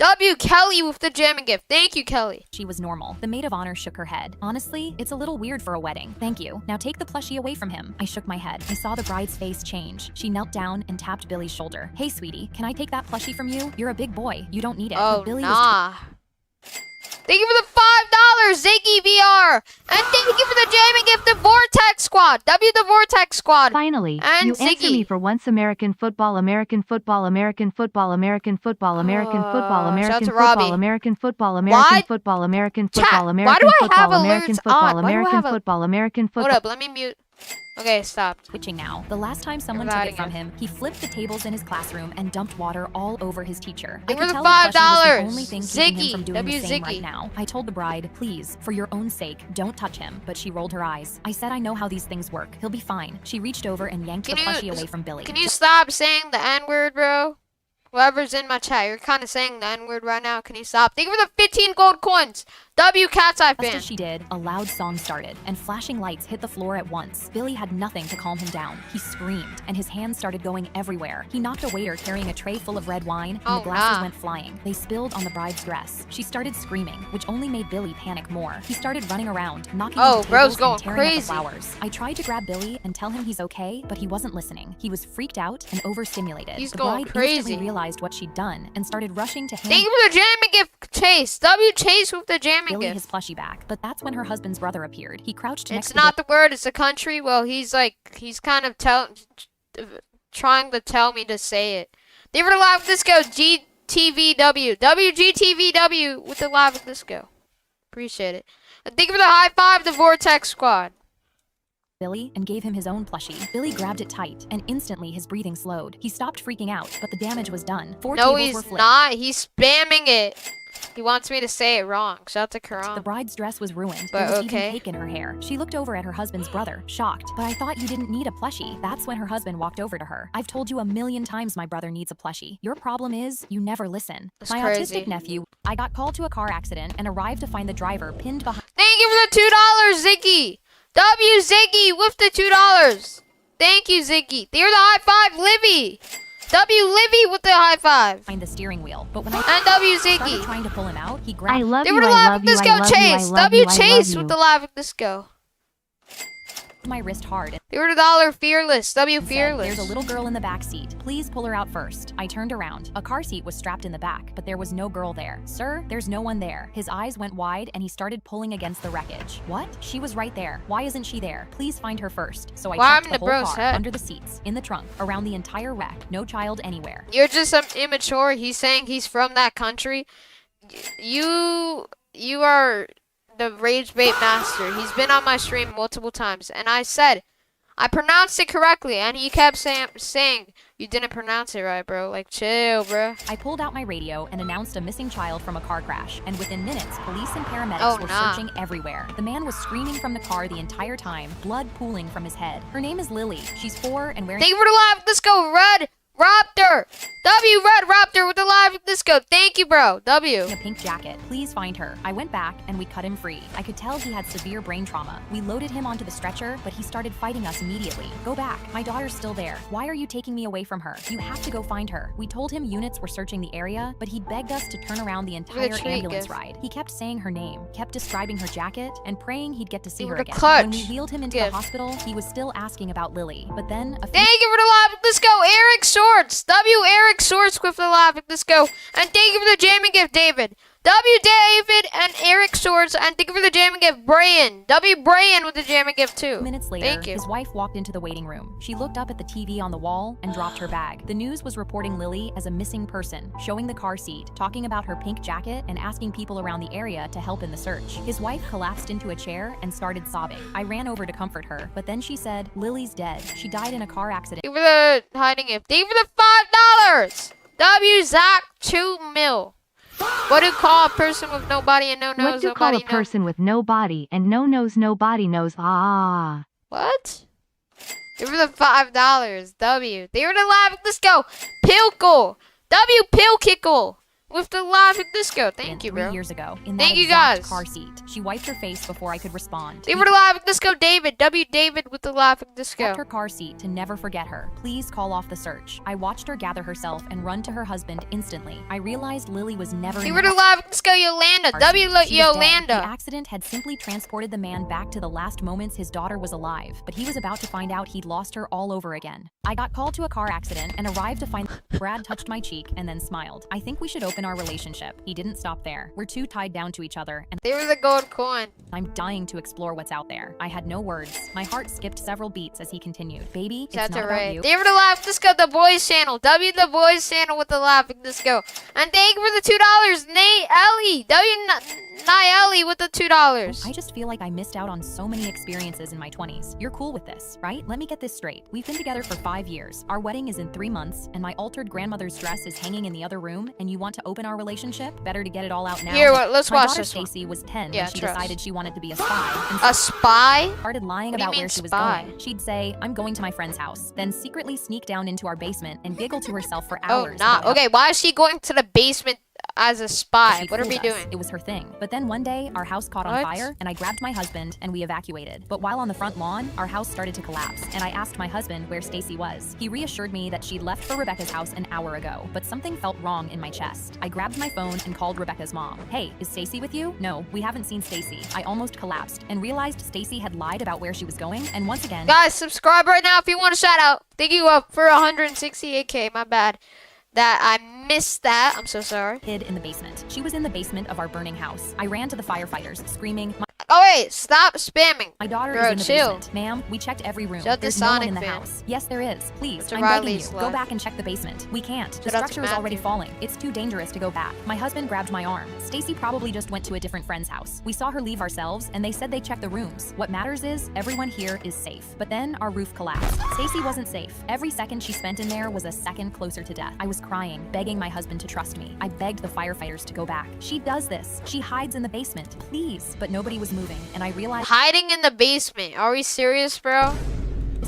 W Kelly with the jamming gift. Thank you, Kelly. She was normal. The maid of honor shook her head. Honestly, it's a little weird for a wedding. Thank you. Now take the plushie away from him. I shook my head. I saw the bride's face change. She knelt down and tapped Billy's shoulder. Hey, sweetie, can I take that plushie from you? You're a big boy. You don't need it. Oh, But Billy nah. Thank you for the $5, Ziggy VR. And thank you for the jamming gift, the Vortex Squad. W the Vortex Squad. Finally, And you answer Ziggy. me for once. American football, American football, American football, American football, American football, Shout out American to Robbie. football, American football, Why- American football, American Chat, football, why American do I have football, American alerts football, on? Why do I American have a- football, American Hold football. up, let me mute. Okay, stop. twitching now. The last time someone I'm took adding it from it. him, he flipped the tables in his classroom and dumped water all over his teacher. I Thank you could for tell the the plushie was $5. the only thing keeping Ziggy, him from doing W the same Ziggy. right now. I told the bride, please, for your own sake, don't touch him. But she rolled her eyes. I said I know how these things work. He'll be fine. She reached over and yanked Can the you- plushie away from Billy. Can you stop saying the N-word, bro? Whoever's in my chat, you're kind of saying the N-word right now. Can you stop? Thank you for the 15 gold coins. W Cat's Eye Just fan. as she did, a loud song started, and flashing lights hit the floor at once. Billy had nothing to calm him down. He screamed, and his hands started going everywhere. He knocked a waiter carrying a tray full of red wine, and Oh, the glasses nah. went flying. They spilled on the bride's dress. She started screaming, which only made Billy panic more. He started running around, knocking Oh, over bro's tables going and tearing at the crazy. flowers. I tried to grab Billy and tell him he's okay, but he wasn't listening. He was freaked out and overstimulated. He's the going bride crazy. instantly realized what she'd done and started rushing to hand Thank you for the jamming gift, Chase. W Chase with the jamming Billy gift. his plushie back. But that's when her husband's brother appeared. He crouched next It's to not the word, it's a country. Well, he's kind of trying to tell me to say it. Thank you for the live disco, GTVW. WGTVW with the live disco. Appreciate it. And thank you for the high five, the Vortex Squad. Billy and gave him his own plushie. Billy grabbed it tight, and instantly his breathing slowed. He stopped freaking out, but the damage was done. Four No, tables were he's flipped. not. He's spamming it. He wants me to say it wrong. Shout out to The Karan. bride's dress was ruined. But there was okay. even cake in her hair. She looked over at her husband's brother, shocked. But I thought you didn't need a plushie. That's when her husband walked over to her. I've told you a million times my brother needs a plushie. Your problem is you never listen. That's My crazy. autistic nephew, I got called to a car accident and arrived to find the driver pinned behind. Thank you for the $2, Ziggy. W Ziggy with the $2. Thank you, Ziggy. They're the high five, Livy. W Livy with the high five. The steering wheel. But when I And W started Ziggy. trying to pull him out, he I grabbed love They you, were the I live love with you, this I go, love you, I Chase. love W you, I Chase love with you. the live with this go. my wrist hard. They were the dollar fearless. W and said, fearless. There's a little girl in the back seat. Please pull her out first. I turned around. A car seat was strapped in the back, but there was no girl there. Sir, there's no one there. His eyes went wide and he started pulling against the wreckage. What? She was right there. Why isn't she there? Please find her first. So I What checked happened the to whole bro's car, head? under the seats, in the trunk, around the entire wreck. No child anywhere. You're just some immature. He's saying he's from that country. You are the rage bait master. He's been on my stream multiple times, and I said I pronounced it correctly, and he kept saying you didn't pronounce it right, bro. Like, chill, bro. I pulled out my radio and announced a missing child from a car crash, and within minutes, police and paramedics Oh, were nah. searching everywhere. The man was screaming from the car the entire time, blood pooling from his head. Her name is Lily. She's 4 and wearing Thank you for the live. Let's go, Red Raptor. W Red Raptor with the live. Let's go. Thank you, bro. W. a pink jacket. Please find her. I went back and we cut him free. I could tell he had severe brain trauma. We loaded him onto the stretcher, but he started fighting us immediately. Go back. My daughter's still there. Why are you taking me away from her? You have to go find her. We told him units were searching the area, but he begged us to turn around the entire treat, ambulance gift. ride. He kept saying her name, kept describing her jacket, and praying he'd get to see You her were the again. clutch When we wheeled him into gift. the hospital, he was still asking about Lily. But then a few Thank you for the live. Let's go, Eric Swords. W Eric Swords with the live. Let's go. And thank you for the jamming gift, David. W David and Eric Swords. And thank you for the jamming gift, Brian. W Brian with the jamming gift too. minutes later, Thank you. his wife walked into the waiting room. She looked up at the TV on the wall and dropped her bag. The news was reporting Lily as a missing person, showing the car seat, talking about her pink jacket, and asking people around the area to help in the search. His wife collapsed into a chair and started sobbing. I ran over to comfort her, but then she said, Lily's dead. She died in a car accident. Thank you for the hiding gift. Thank you for the $5. W Zach 2 mil. What do you call a person with no body and no What nose? do you call a Nobody knows. person with no body and no nose, nobody knows? Ah. What? They were the $5. W. They were the live. Let's go. Pilkle. W Pilkickle. with the laughing disco. Thank you, 3 bro. years ago in that Thank you, exact guys. car seat. She wiped her face before I could respond. They were the laughing disco, David. W. David with the laughing Left disco. her car seat to never forget her. Please call off the search. I watched her gather herself and run to her husband instantly. I realized Lily was never They in were the the laughing disco, Yolanda. car W. seat. She was dead. The Yolanda. accident had simply transported the man back to the last moments his daughter was alive, but he was about to find out he'd lost her all over again. I got called to a car accident and arrived to find Brad touched my cheek and then smiled. I think we should open our relationship. He didn't stop there. We're too tied down to each other, and They were the gold coin. I'm dying to explore what's out there. I had no words. My heart skipped several beats as he continued. Baby, it's Shout not to about Ray. you. They were the laughing disco, the boys channel. W. the boys channel with the laughing disco. And thank you for the $2, Nate Ellie. Ellie with the $2. I just feel like I missed out on so many experiences in my 20s. You're cool with this, right? Let me get this straight. We've been together for 5 years. Our wedding is in 3 months, and my altered grandmother's dress is hanging in the other room, and you want to open our relationship? Better to get it all out now. Here, let's my watch daughter this one. Stacy was 10 Yeah, when she trust. decided she wanted to be a spy. And A spy? started lying What do you about mean where she was spy? going. She'd say, I'm going to my friend's house, then secretly sneak down into our basement and giggle to herself for Oh, hours. not. about how Okay, why is she going to the basement as a spy? she'd What are fooled we us. doing? It was her thing. But then one day, our house caught on What? fire, and I grabbed my husband, and we evacuated. But while on the front lawn, our house started to collapse, and I asked my husband where Stacy was. He reassured me that she'd left for Rebecca's house an hour ago, but something felt wrong in my chest. I grabbed my phone and called Rebecca's mom. Hey, is Stacy with you? No, we haven't seen Stacy. I almost collapsed and realized Stacy had lied about where she was going, and once again, Guys, subscribe right now if you want a shout out. Thank you up for 168K. My bad. That I missed that. I'm so sorry. hid in the basement. She was in the basement of our burning house. I ran to the firefighters, screaming, Oh wait, stop spamming. My daughter Bro, is in the chill. basement. Ma'am, we checked every room. Shut the There's no one Sonic in the fan. house. Yes, there is. Please, It's a I'm begging you. Riley's Go life. back and check the basement. We can't. The Shout out to structure is already Matthew. falling. It's too dangerous to go back. My husband grabbed my arm. Stacy probably just went to a different friend's house. We saw her leave ourselves, and they said they checked the rooms. What matters is everyone here is safe. But then our roof collapsed. Stacy wasn't safe. Every second she spent in there was a second closer to death. I was crying, begging my husband to trust me. I begged the firefighters to go back. She does this. She hides in the basement. Please. But nobody was moving, and I realized Hiding in the basement. Are we serious, bro?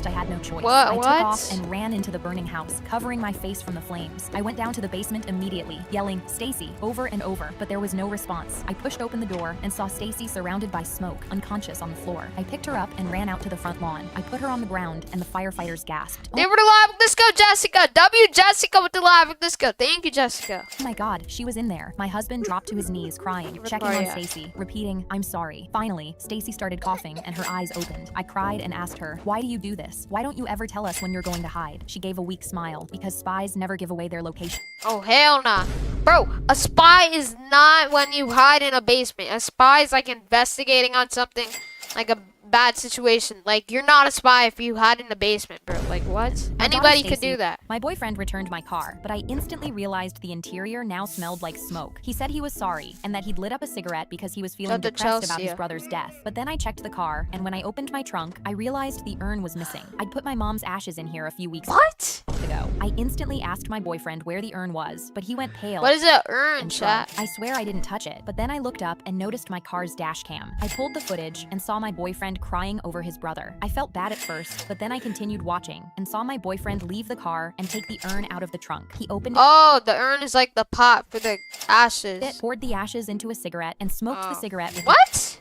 I had no choice. What- I what? took off and ran into the burning house, covering my face from the flames. I went down to the basement immediately, yelling, Stacy, over and over, but there was no response. I pushed open the door and saw Stacy surrounded by smoke, unconscious on the floor. I picked her up and ran out to the front lawn. I put her on the ground, and the firefighters gasped. They were the live. Let's go, Jessica. W. Jessica with the live. Let's go. Thank you, Jessica. Oh my god, she was in there. My husband dropped to his knees crying, Give her the checking on party. Stacy, repeating, I'm sorry. Finally, Stacy started coughing and her eyes opened. I cried and asked her, why do you do this? Why don't you ever tell us when you're going to hide? She gave a weak smile, because spies never give away their location. Oh, hell nah. Bro, a spy is not when you hide in a basement. A spy is like investigating on something, like a bad situation. Like, you're not a spy if you hide in the basement, bro. Like, what? My daughter Anybody could Stacy- do that. My boyfriend returned my car, but I instantly realized the interior now smelled like smoke. He said he was sorry and that he'd lit up a cigarette because he was feeling Shout to depressed about Chelsea. his brother's death. But then I checked the car, and when I opened my trunk, I realized the urn was missing. I'd put my mom's ashes in here a few weeks What? ago. I instantly asked my boyfriend where the urn was, but he went pale. What is an urn, and chat? shrugged. I swear I didn't touch it, but then I looked up and noticed my car's dash cam. I pulled the footage and saw my boyfriend crying over his brother. I felt bad at first, but then I continued watching and saw my boyfriend leave the car and take the urn out of the trunk. He opened Oh, the urn is like the pot for the ashes. it, poured the ashes into a cigarette, and smoked the Oh. cigarette with What?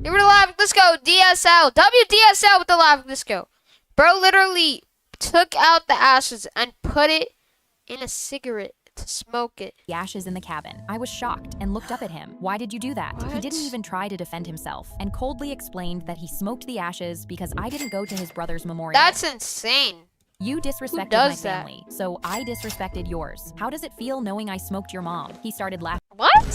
You were live. Let's go. DSL. WDSL with the live. Let's go. Bro literally took out the ashes and put it in a cigarette to smoke it. the ashes in the cabin. I was shocked and looked up at him. Why did you do that? He What? didn't even try to defend himself and coldly explained that he smoked the ashes because I didn't go to his brother's memorial. That's insane. You disrespected my does that? family, so I disrespected yours. How does it feel knowing I smoked your mom? He started laughing. What?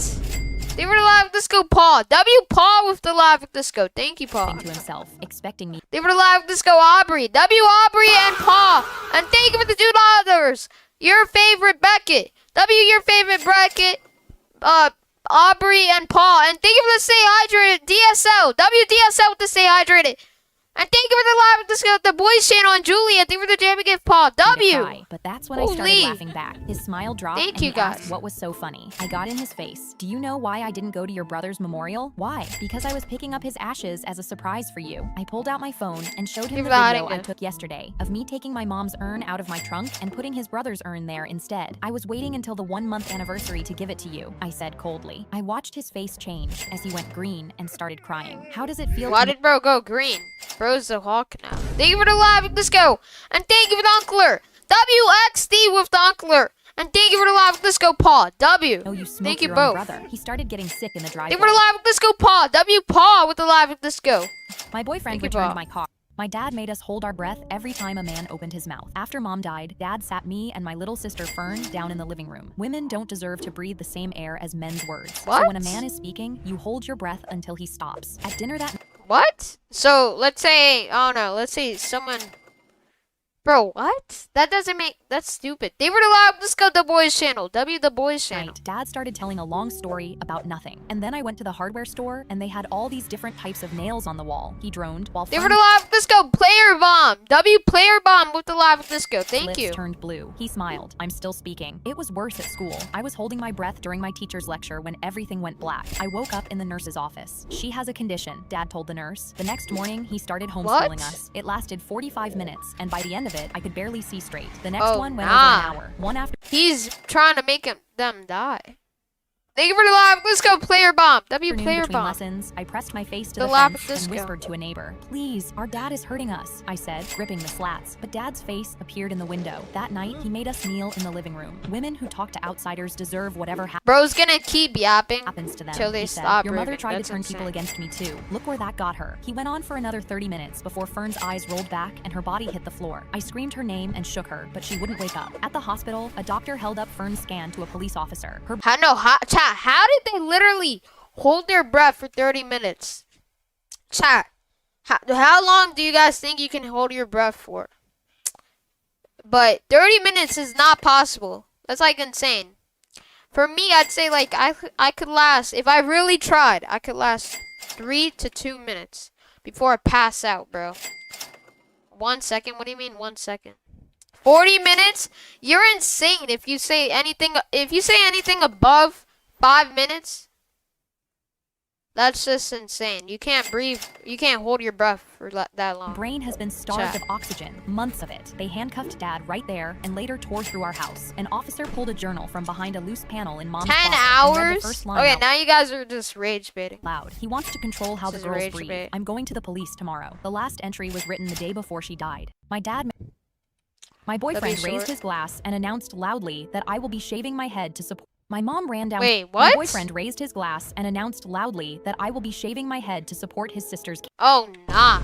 They were live. Let's go, Paul. W. Paul with the live. Let's go. Thank you, Paul. To himself, expecting me They were live. Let's go, Aubrey. W. Aubrey and Paul. And thank you for the $2. Your favorite Beckett. W. Your favorite bracket. Aubrey and Paul. And thank you for the Stay Hydrated DSL. WDSL with the Stay Hydrated. And thank you for the live disco, the boys channel, and Julia. Thank you for the jammy gift, Paul. W. But that's when I started Holy. laughing back. His smile dropped Thank and you, he asked guys. what was so funny. I got in his face. Do you know why I didn't go to your brother's memorial? Why? Because I was picking up his ashes as a surprise for you. I pulled out my phone and showed him the video I took yesterday of me taking my mom's urn out of my trunk and putting his brother's urn there instead. I was waiting until the 1-month anniversary to give it to you, I said coldly. I watched his face change as he went green and started crying. How does it feel Why to did bro go green? Bro's the hawk now. Thank you for the live disco. And thank you for the uncler. WXD with the uncler. And thank you for the live disco, Paul. W. know you smoke Thank you your own both. brother? He started getting sick in the driveway. Thank you for the live disco, Paul. W. Paul with the live disco. My boyfriend Thank you, returned Paul. my car. My dad made us hold our breath every time a man opened his mouth. After mom died, dad sat me and my little sister Fern down in the living room. Women don't deserve to breathe the same air as men's words. So when a What? man is speaking, you hold your breath until he stops. At dinner that What? So let's say, oh no, let's say someone. Bro, what? That doesn't make. That's stupid. They were allowed. Let's go the boys channel. W the boys channel. night, dad started telling a long story about nothing. And then I went to the hardware store and they had all these different types of nails on the wall. He droned while They were Fern allowed. Let's go player bomb. W player bomb with the live disco. Thank lips you. turned blue. He smiled. I'm still speaking. It was worse at school. I was holding my breath during my teacher's lecture when everything went black. I woke up in the nurse's office. She has a condition, dad told the nurse. The next morning, he started homeschooling What? us. It lasted 45 minutes, and by the end of it, I could barely see straight. The next Oh, one went nah. over an hour. One after He's trying to make them die. Thank you for the live. Let's go player bomb. W afternoon player between bomb. lessons, I pressed my face to The the lap fence disco. and whispered to a neighbor, "Please, our dad is hurting us," I said, gripping the slats. But dad's face appeared in the window. That night, he made us kneel in the living room. Women who talk to outsiders deserve whatever Bro's gonna keep yapping happens to them. till they He said, stop. Your mother ripping. tried That's to turn people insane. against me too. Look where that got her. He went on for another 30 minutes before Fern's eyes rolled back and her body hit the floor. I screamed her name and shook her, but she wouldn't wake up. At the hospital, a doctor held up Fern's scan to a police officer. Her How did they literally hold their breath for 30 minutes? Chat. How long do you guys think you can hold your breath for? But 30 minutes is not possible. That's like insane. For me, I'd say like I could last, if I really tried, I could last 3 to 2 minutes before I pass out, bro. 1 second? What do you mean 1 second? 40 minutes? You're insane if you say anything above 5 minutes. That's just insane. You can't breathe. You can't hold your breath for that long. brain has been starved Chat. of oxygen, months of it. They handcuffed dad right there and later tore through our house. An officer pulled a journal from behind a loose panel in mom's 10 closet and read the hours? first line Okay, out now you guys are just rage baiting. loud. He wants to control how This the is girls rage breathe. bait. I'm going to the police tomorrow. The last entry was written the day before she died. My boyfriend short. raised his glass and announced loudly that I will be shaving my head to support. My mom ran down. Wait, My what? boyfriend raised his glass and announced loudly that I will be shaving my head to support his sister's. Oh, nah.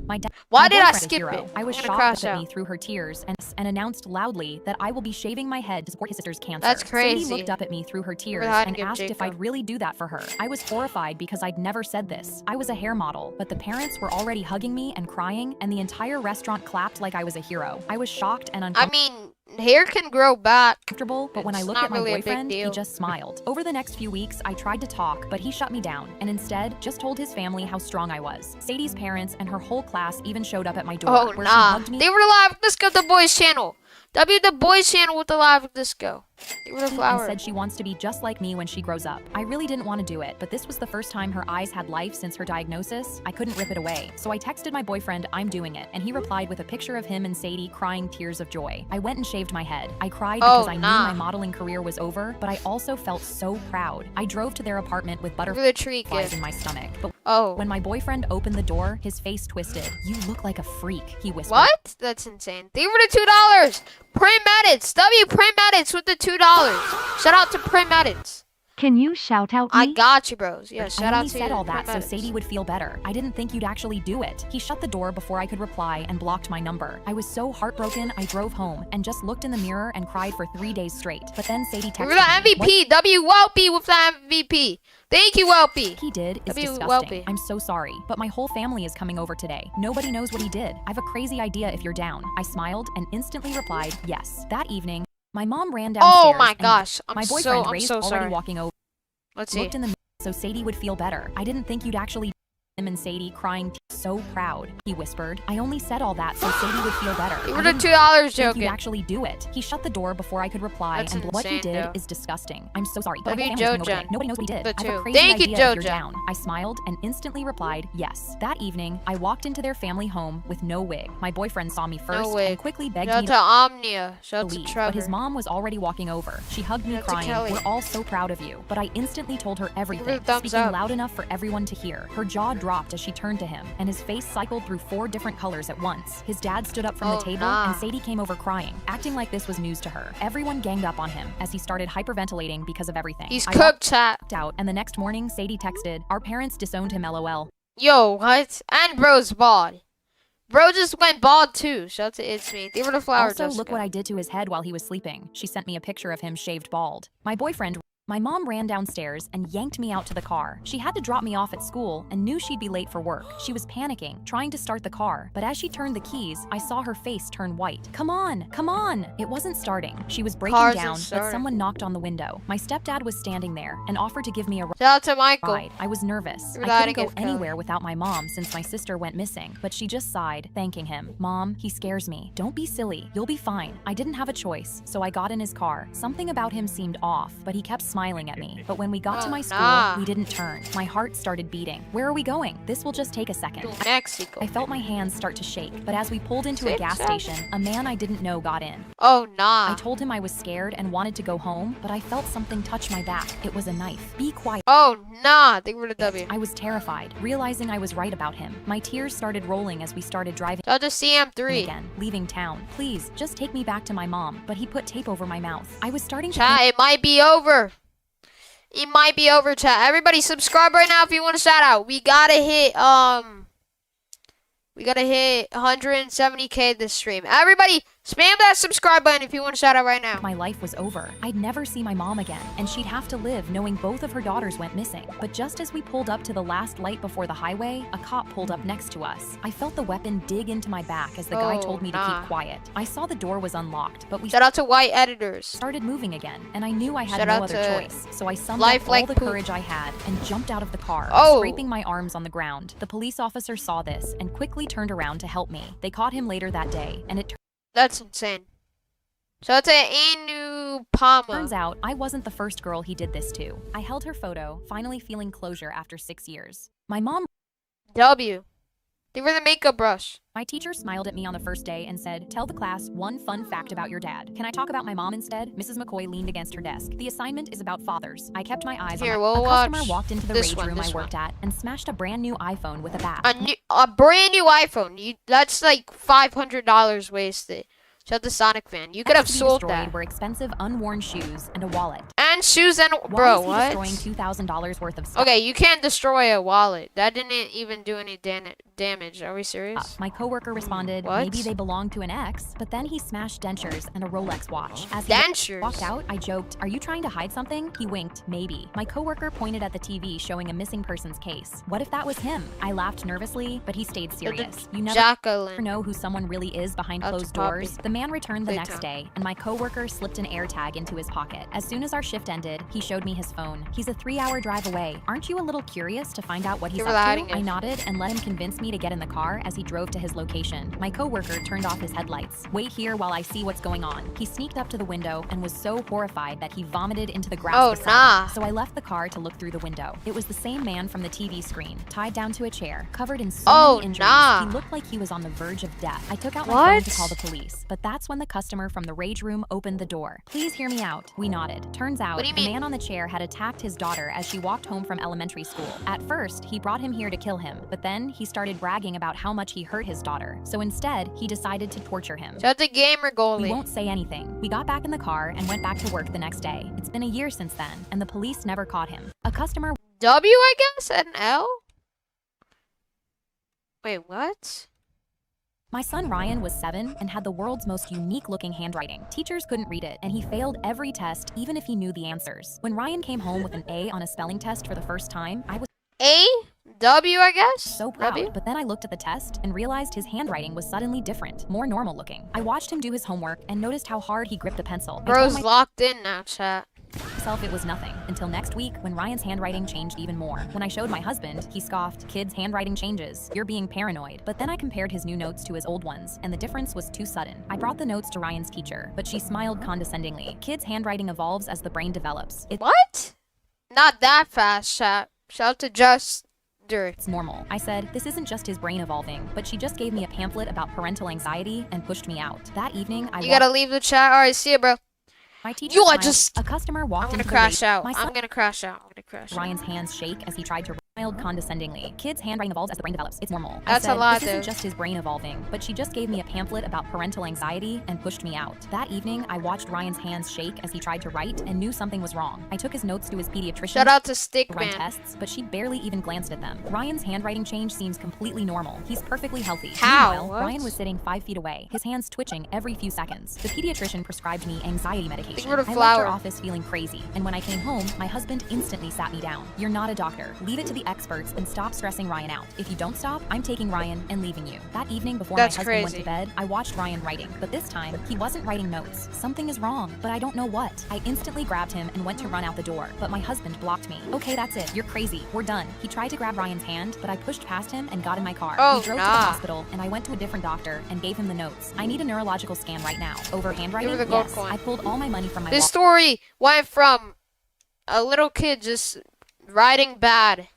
My dad. Why my did I boyfriend a skip hero. it? I was I'm gonna shocked crash up at me out. through her tears and announced loudly that I will be shaving my head to support his sister's cancer. That's Sadie crazy. looked up at me through her tears hiding and it, asked if Jacob. I'd really do that for her. I was horrified because I'd never said this. I was a hair model, but the parents were already hugging me and crying, and the entire restaurant clapped like I was a hero. I was shocked and I uncomfortable. mean, hair can grow back. But when I It's looked not at my really a big boyfriend, he deal. just smiled. Over the next few weeks, I tried to talk, but he shut me down and instead just told his family how strong I was. Sadie's parents and her whole class even showed up at my door, Oh, where she nah. hugged me They were live. Let's go the boys channel. W the boys channel with the live disco. They were the and flower. said she wants to be just like me when she grows up. I really didn't want to do it, but this was the first time her eyes had life since her diagnosis. I couldn't rip it away. So I texted my boyfriend, "I'm doing it," and he replied with a picture of him and Sadie crying tears of joy. I went and shaved my head. I cried Oh, because I nah. knew my modeling career was over, but I also felt so proud. I drove to their apartment with For butterflies the tree gift. in my stomach. But Oh. when my boyfriend opened the door, his face twisted. "You look like a freak," he whispered. What? That's insane. They were the $2. Prim Edits. W Prim Edits with the $2. Shout out to Prim Edits. Can you shout out I me? got you, bros. Yeah, I shout out only to said you, all that Prim so Edits. Sadie would feel better. I didn't think you'd actually do it. He shut the door before I could reply and blocked my number. I was so heartbroken, I drove home and just looked in the mirror and cried for 3 days straight. But then Sadie texted We were the me. What MVP. W Welpy with the MVP. Thank you, Welpy. he did is W. disgusting. Welpy. I'm so sorry, but my whole family is coming over today. Nobody knows what he did. I have a crazy idea if you're down. I smiled and instantly replied, yes. That evening, my mom ran downstairs. Oh my and gosh. I'm my boyfriend so raised so already sorry. walking over. Let's see. Looked in the mirror so Sadie would feel better. I didn't think you'd actually him and Sadie crying so proud. He whispered, I only said all that so Sadie would feel better. You I were the didn't $2 think joking. he'd actually do it. He shut the door before I could reply, That's and what he insane, did though. is disgusting. I'm so sorry, but Love my you, family's coming over Jojen. today. Nobody knows what he did. The I have a two. crazy Thank you, idea if you're Jojen. down. I smiled and instantly replied, yes. That evening, I walked into their family home with no wig. My boyfriend saw me first wig. and quickly begged Shout me out to Omnia. Shout out to leave, Trevor. but his mom was already walking over. She hugged me Shout out to crying, Kelly. we're all so proud of you. But I instantly told her everything, thumbs speaking up. loud enough for everyone to hear. Her jaw dropped as she turned to him, and his face cycled through 4 different colors at once. His dad stood up from Oh, the table, nah. and Sadie came over crying, acting like this was news to her. Everyone ganged up on him as he started hyperventilating because of everything. He's I cooked, chat. walked out, and the next morning, Sadie texted, our parents disowned him LOL. Yo, what? And bro's bald. Bro just went bald too. Shout out to It's Me. They were the flower. Also, look Jessica. what I did to his head while he was sleeping. She sent me a picture of him shaved bald. My mom ran downstairs and yanked me out to the car. She had to drop me off at school and knew she'd be late for work. She was panicking, trying to start the car, but as she turned the keys, I saw her face turn white. Come on, come on! It wasn't starting. She was breaking Cars ain't down, but starting. someone knocked on the window. My stepdad was standing there and offered to give me a Shout out to Michael. ride. I was nervous. You're I allowed couldn't to go give Kelly. anywhere without my mom since my sister went missing, but she just sighed, thanking him. Mom, he scares me. Don't be silly. You'll be fine. I didn't have a choice, so I got in his car. Something about him seemed off, but he kept smiling at me. But when we got to Oh, my school, nah. we didn't turn. My heart started beating. Where are we going? This will just take a second. To Mexico. I felt my hands start to shake, but as we pulled into a Sit gas down. station, a man I didn't know got in. Oh, nah. I told him I was scared and wanted to go home, but I felt something touch my back. It was a knife. Be quiet. Oh, nah. They were the W. I was terrified, realizing I was right about him. My tears started rolling as we started driving Shout out to CM3. again, leaving town. Please, just take me back to my mom. But he put tape over my mouth. I was starting to Chat, it might be over. It might be over, chat. Everybody subscribe right now if you want a shout out. We gotta hit 170K this stream. Everybody, spam that subscribe button if you want a shout out right now. my life was over. I'd never see my mom again, and she'd have to live knowing both of her daughters went missing. But just as we pulled up to the last light before the highway, a cop pulled up next to us. I felt the weapon dig into my back as the guy Oh, told me to nah. keep quiet. I saw the door was unlocked, but we Shout out to white editors. started moving again, and I knew I had Shout no out other to choice. So I summoned Life up all Like the Poop. courage I had and jumped out of the car, Oh. scraping my arms on the ground. The police officer saw this and quickly turned around to help me. They caught him later that day, and it That's insane. Shout out to Anu Palma. turns out I wasn't the first girl he did this to. I held her photo, finally feeling closure after 6 years. My mom W. They were the makeup brush. My teacher smiled at me on the first day and said, tell the class one fun fact about your dad. Can I talk about my mom instead? Mrs. McCoy leaned against her desk. The assignment is about fathers. I kept my eyes Here, on we'll a customer watch walked into the this rage one, room I this worked at and smashed a brand new iPhone with a bat. A brand new iPhone. That's like $500 wasted. Shout out to Sonic Fan. You could have Next to be sold destroyed that. were expensive unworn shoes and a wallet. And shoes and Why bro, is he what? destroying $2,000 worth of stuff? Okay, you can't destroy a wallet. That didn't even do any damage. Are we serious? My coworker responded, What? maybe they belong to an ex, but then he smashed dentures and a Rolex watch. As he Dentures. walked out, I joked, are you trying to hide something? He winked, maybe. My coworker pointed at the TV showing a missing person's case. What if that was him? I laughed nervously, but he stayed serious. You never Jacqueline. know who someone really is behind Out to closed Poppy. doors. The man returned the Playtime. next day, and my coworker slipped an AirTag into his pocket. As soon as our shift ended, he showed me his phone. He's a 3-hour drive away. Aren't you a little curious to find out what he's You were up hiding to? it. I nodded and let him convince me to get in the car as he drove to his location. My coworker turned off his headlights. Wait here while I see what's going on. He sneaked up to the window and was so horrified that he vomited into the grass Oh, beside nah. me. So I left the car to look through the window. It was the same man from the TV screen, tied down to a chair, covered in so Oh, many injuries. nah. He looked like he was on the verge of death. I took out my phone to What? call the police, but that's when the customer from the rage room opened the door. Please hear me out. We nodded. Turns out, What do you the mean? man on the chair had attacked his daughter as she walked home from elementary school. At first, he brought him here to kill him, but then he started bragging about how much he hurt his daughter. So instead, he decided to torture him. Shout out to Gamer We Goalie. won't say anything. We got back in the car and went back to work the next day. It's been a year since then, and the police never caught him. A customer W, I guess? An L? Wait, what? My son Ryan was 7 and had the world's most unique-looking handwriting. Teachers couldn't read it, and he failed every test even if he knew the answers. When Ryan came home with an A on a spelling test for the first time, I was A? W, I guess? so proud. W? But then I looked at the test and realized his handwriting was suddenly different, more normal looking. I watched him do his homework and noticed how hard he gripped the pencil. I told Bro's my locked in now, chat. myself it was nothing, until next week when Ryan's handwriting changed even more. When I showed my husband, he scoffed, "Kids' handwriting changes. You're being paranoid." But then I compared his new notes to his old ones, and the difference was too sudden. I brought the notes to Ryan's teacher, but she smiled condescendingly. Kids' handwriting evolves as the brain develops. What? Not that fast, chat. Shout out to Just Dirt. It's normal. I said, "This isn't just his brain evolving," but she just gave me a pamphlet about parental anxiety and pushed me out. That evening, I You gotta leave the chat. Alright, see you, bro. My teacher Yo, smiled. A customer walked I'm gonna into crash the out. My I'm son gonna crash out. I'm gonna crash out. Ryan's hands shake as he tried to smiled condescendingly. Kids' handwriting evolves as the brain develops. It's normal. That's I said, a lot, "This isn't dude. just his brain evolving," but she just gave me a pamphlet about parental anxiety and pushed me out. That evening, I watched Ryan's hands shake as he tried to write and knew something was wrong. I took his notes to his pediatrician. Shout out to to run Stickman. tests, but she barely even glanced at them. Ryan's handwriting change seems completely normal. He's perfectly healthy. How? Meanwhile, What? Ryan was sitting 5 feet away, his hands twitching every few seconds. The pediatrician prescribed me anxiety medication. Think of the I left flower. her office feeling crazy, and when I came home, my husband instantly sat me down. "You're not a doctor. Leave it to the experts and stop stressing Ryan out. If you don't stop, I'm taking Ryan and leaving you." That evening before That's my husband went crazy. to bed, I watched Ryan writing, but this time, he wasn't writing notes. Something is wrong, but I don't know what. I instantly grabbed him and went to run out the door, but my husband blocked me. "Okay, that's it. You're crazy. We're done." He tried to grab Ryan's hand, but I pushed past him and got in my car. Oh, We drove to nah. the hospital, and I went to a different doctor and gave him the notes. "I need a neurological scan right now." Over handwriting? the gold Yes. coin. I pulled all my money from my This wallet. story went from a little kid just writing bad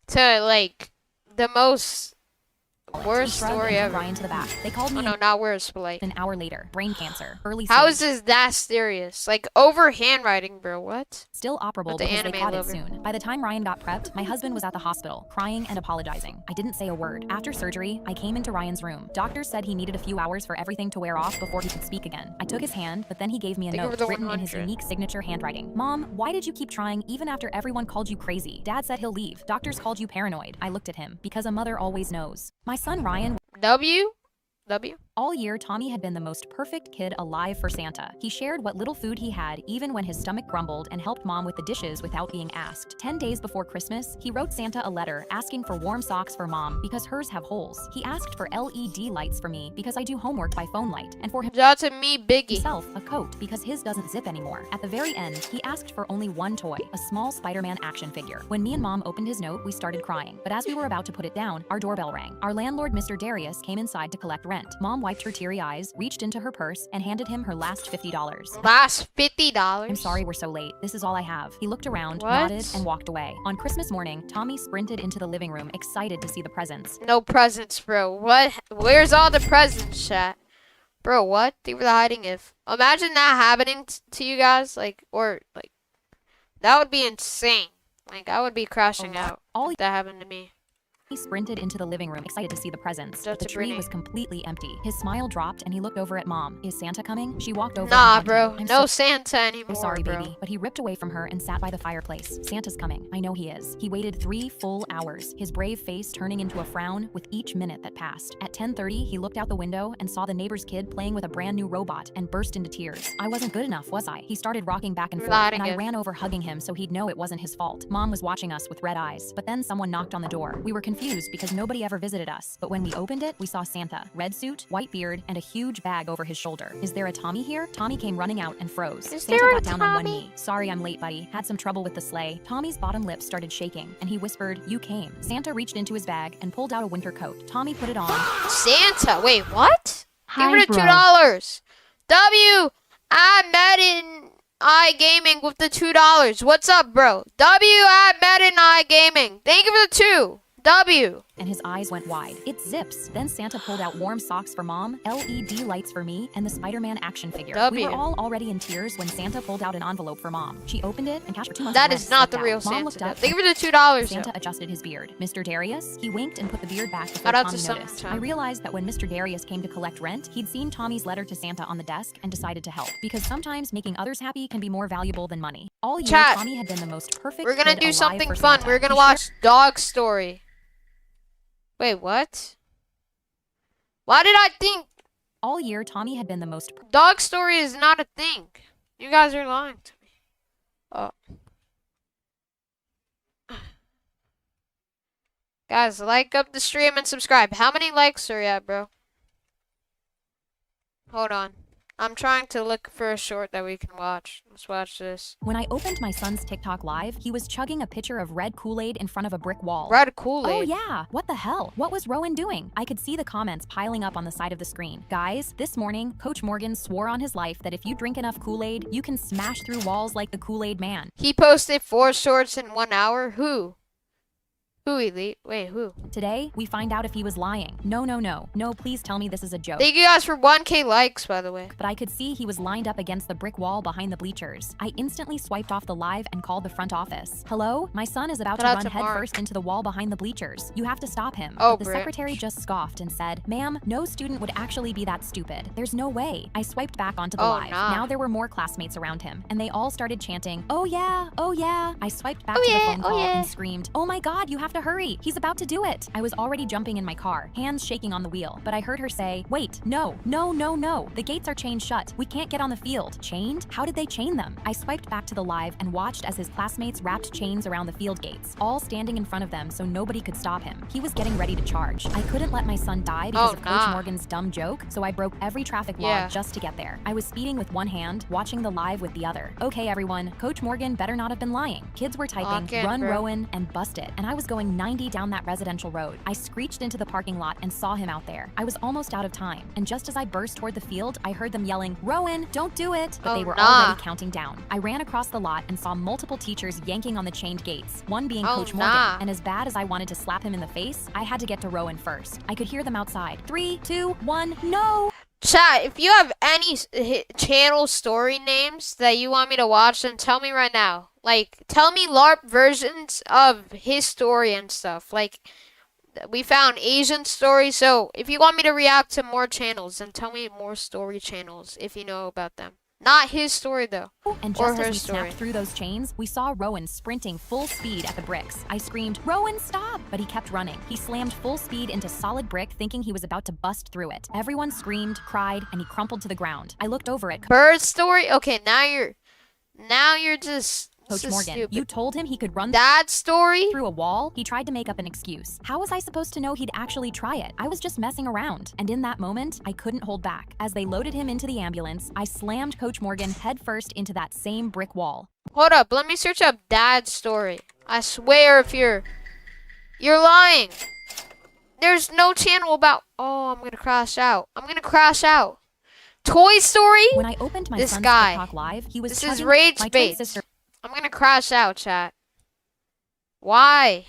to like the most worst He shrugged story and took ever. Ryan to the back. They called me Oh no, not worse, but like, an hour later. Brain cancer. Early how stage. is this that serious? Like over handwriting, bro. What? Still operable With the because they anime caught it lover. soon. By the time Ryan got prepped, my husband was at the hospital, crying and apologizing. I didn't say a word. After surgery, I came into Ryan's room. Doctors said he needed a few hours for everything to wear off before he could speak again. I took his hand, but then he gave me a Think over note the written in his 100. unique signature handwriting. "Mom, why did you keep trying even after everyone called you crazy? Dad said he'll leave. Doctors called you paranoid." I looked at him, because a mother always knows. My son Ryan. W. All year, Tommy had been the most perfect kid alive for Santa. He shared what little food he had, even when his stomach grumbled, and helped Mom with the dishes without being asked. 10 days before Christmas, he wrote Santa a letter asking for warm socks for Mom because hers have holes. He asked for LED lights for me because I do homework by phone light, and for Shout out to me, Biggie. himself a coat because his doesn't zip anymore. At the very end, he asked for only one toy, a small Spider-Man action figure. When me and Mom opened his note, we started crying. But as we were about to put it down, our doorbell rang. Our landlord, Mr. Darius, came inside to collect rent. Mom wiped her teary eyes, reached into her purse, and handed him her last $50. Last $50. "I'm sorry we're so late. This is all I have." He looked around, What? nodded, and walked away. On Christmas morning, Tommy sprinted into the living room, excited to see the presents. No presents, bro. What? Where's all the presents, chat? Bro, what? They were hiding if. Imagine that happening to you guys, like, or like, that would be insane. Like, I would be crashing out All if that happened to me. He sprinted into the living room, excited to see the presents. That's But the a tree Brittany. was completely empty. His smile dropped, and he looked over at Mom. "Is Santa coming?" She walked over. Nah, and hugged bro. him. "I'm No so Santa anymore, sorry, bro. baby." But he ripped away from her and sat by the fireplace. "Santa's coming. I know he is." He waited 3 full hours, his brave face turning into a frown with each minute that passed. At 10:30, he looked out the window and saw the neighbor's kid playing with a brand new robot and burst into tears. I wasn't good enough, was I? He started rocking back and You're forth, lying and I again. ran over hugging him so he'd know it wasn't his fault. Mom was watching us with red eyes, but then someone knocked on the door. We were confused because nobody ever visited us, but when we opened it, we saw Santa. Red suit, white beard, and a huge bag over his shoulder. "Is there a Tommy here?" Tommy came running out and froze. Is Santa there a got down on one Tommy? knee. "Sorry I'm late, buddy. Had some trouble with the sleigh." Tommy's bottom lip started shaking, and he whispered, "You came." Santa reached into his bag and pulled out a winter coat. Tommy put it on. Santa. Wait, what? Give Hi, her the bro. $2. W. I met in iGaming with the $2. What's up, bro? W. I met in iGaming. Thank you for the 2. W. And his eyes went wide. "It zips." Then Santa pulled out warm socks for Mom, LED lights for me, and the Spider-Man action figure. We were W. all already in tears when Santa pulled out an envelope for Mom. She opened it, and cash for 2 months That of is rent not slipped the out. real Mom looked Santa. up. Thank you for the $2. Santa adjusted his beard. "Mr. Darius?" He winked and put the beard back before Shout out to Tommy noticed. Summertime. I realized that when Mr. Darius came to collect rent, he'd seen Tommy's letter to Santa on the desk and decided to help. Because sometimes making others happy can be more valuable than money. All year, Chat. Tommy had been the most perfect We're gonna kid do alive something for fun. Santa. We're gonna He watch Dog Story. Wait, what? Why did I think All year, Tommy had been the most Dog Story is not a thing? You guys are lying to me. Oh. Guys, like up the stream and subscribe. How many likes are you at, bro? Hold on. I'm trying to look for a short that we can watch. Let's watch this. When I opened my son's TikTok live, he was chugging a pitcher of red Kool-Aid in front of a brick wall. Red Oh Kool-Aid. yeah, what the hell? What was Rowan doing? I could see the comments piling up on the side of the screen. Guys, this morning, Coach Morgan swore on his life that if you drink enough Kool-Aid, you can smash through walls like the Kool-Aid man. He posted 4 shorts in 1 hour. Who? Who, Elite? Wait, who? Today, we find out if he was lying. No, please tell me this is a joke. Thank you guys for 1K likes, by the way. But I could see he was lined up against the brick wall behind the bleachers. I instantly swiped off the live and called the front office. Hello? My son is about to Shout out run to Mark. headfirst into the wall behind the bleachers. You have to stop him. Oh, But the Brit. secretary just scoffed and said, "Ma'am, no student would actually be that stupid. There's no way." I swiped back onto the Oh, live. nah. Now there were more classmates around him, and they all started chanting, "Oh yeah, oh yeah." I swiped back Oh, to yeah, the phone oh, call yeah. and screamed, "Oh my god, you have to hurry. He's about to do it." I was already jumping in my car, hands shaking on the wheel, but I heard her say, "Wait, no. The gates are chained shut. We can't get on the field." Chained? How did they chain them? I swiped back to the live and watched as his classmates wrapped chains around the field gates, all standing in front of them so nobody could stop him. He was getting ready to charge. I couldn't let my son die because Oh, of nah. Coach Morgan's dumb joke, so I broke every traffic law Yeah. just to get there. I was speeding with one hand, watching the live with the other. Okay, everyone, Coach Morgan better not have been lying. Kids were typing, Lock in, "Run, bro." Rowan," and "Bust it," and I was going 90 down that residential road. I screeched into the parking lot and saw him out there. I was almost out of time, and just as I burst toward the field, I heard them yelling, "Rowan, don't do it!" But Oh, they were nah. already counting down. I ran across the lot and saw multiple teachers yanking on the chained gates, one being Oh, Coach Morgan, nah. and as bad as I wanted to slap him in the face, I had to get to Rowan first. I could hear them outside. 3, 2, 1, no! Chat, if you have any channel story names that you want me to watch, then tell me right now. Like, tell me LARP versions of his story and stuff. Like, we found Asian stories, so if you want me to react to more channels, then tell me more story channels if you know about them. Not his story, though. And Or just her as we story. snapped through those chains, we saw Rowan sprinting full speed at the bricks. I screamed, "Rowan, stop!" But he kept running. He slammed full speed into solid brick, thinking he was about to bust through it. Everyone screamed, cried, and he crumpled to the ground. I looked over at Bird story? Okay, now you're just Coach Morgan. stupid. You told him he could run That story? through a wall? He tried to make up an excuse. How was I supposed to know he'd actually try it? I was just messing around. And in that moment, I couldn't hold back. As they loaded him into the ambulance, I slammed Coach Morgan headfirst into that same brick wall. Hold up, let me search up Dad's story. I swear if you're lying. There's no channel about. Oh, I'm gonna crash out. Toy Story? When I opened my This son's guy. TikTok live, he was This is chugging rage my twin bait. sister. I'm gonna crash out, chat. Why?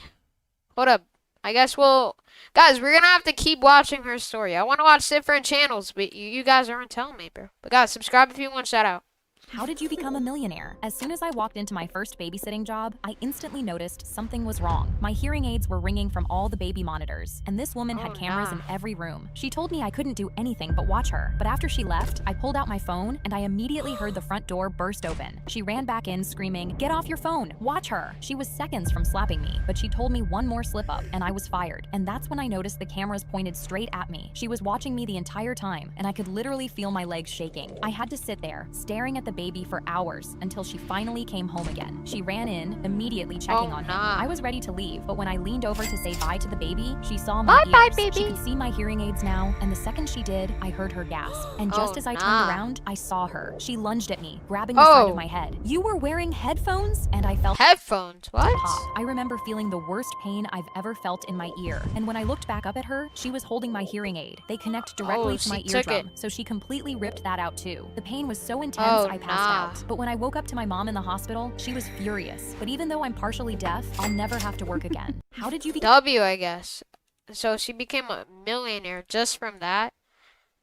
Hold up. I guess guys, we're gonna have to keep watching her story. I wanna watch different channels, but you guys aren't telling me, bro. But guys, subscribe if you want shout out. How did you become a millionaire? As soon as I walked into my first babysitting job, I instantly noticed something was wrong. My hearing aids were ringing from all the baby monitors, and this woman had Oh, cameras nah. in every room. She told me I couldn't do anything but watch her. But after she left, I pulled out my phone, and I immediately heard the front door burst open. She ran back in, screaming, "Get off your phone! Watch her!" She was seconds from slapping me, but she told me one more slip up, and I was fired. And that's when I noticed the cameras pointed straight at me. She was watching me the entire time, and I could literally feel my legs shaking. I had to sit there, staring at the baby for hours, until she finally came home again. She ran in, immediately checking Oh, on him. nah. I was ready to leave, but when I leaned over to say bye to the baby, she saw my Bye-bye, ears. baby. She could see my hearing aids now, and the second she did, I heard her gasp. And just Oh, as I nah. turned around, I saw her. She lunged at me, grabbing the side Oh. of my head. "You were wearing headphones?" And I felt Headphones, what? pop. I remember feeling the worst pain I've ever felt in my ear. And when I looked back up at her, she was holding my hearing aid. They connect directly to she my took eardrum, it. so she completely ripped that out too. The pain was so intense, Oh, I passed nah. out. But when I woke up to my mom in the hospital, she was furious. But even though I'm partially deaf, I'll never have to work again. How did you become W, I guess. So she became a millionaire just from that?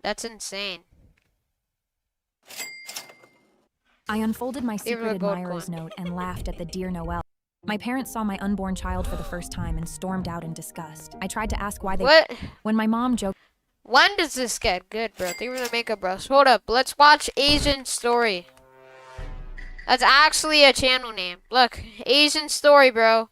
That's insane. I unfolded my Give her secret a gold admirer's coin. note and laughed at the Dear Noel. My parents saw my unborn child for the first time and stormed out in disgust. I tried to ask why they... What? When my mom joked... When does this get good, bro? Thank you for the makeup, bro. Hold up. Let's watch Asian Story. That's actually a channel name. Look, Asian Story, bro.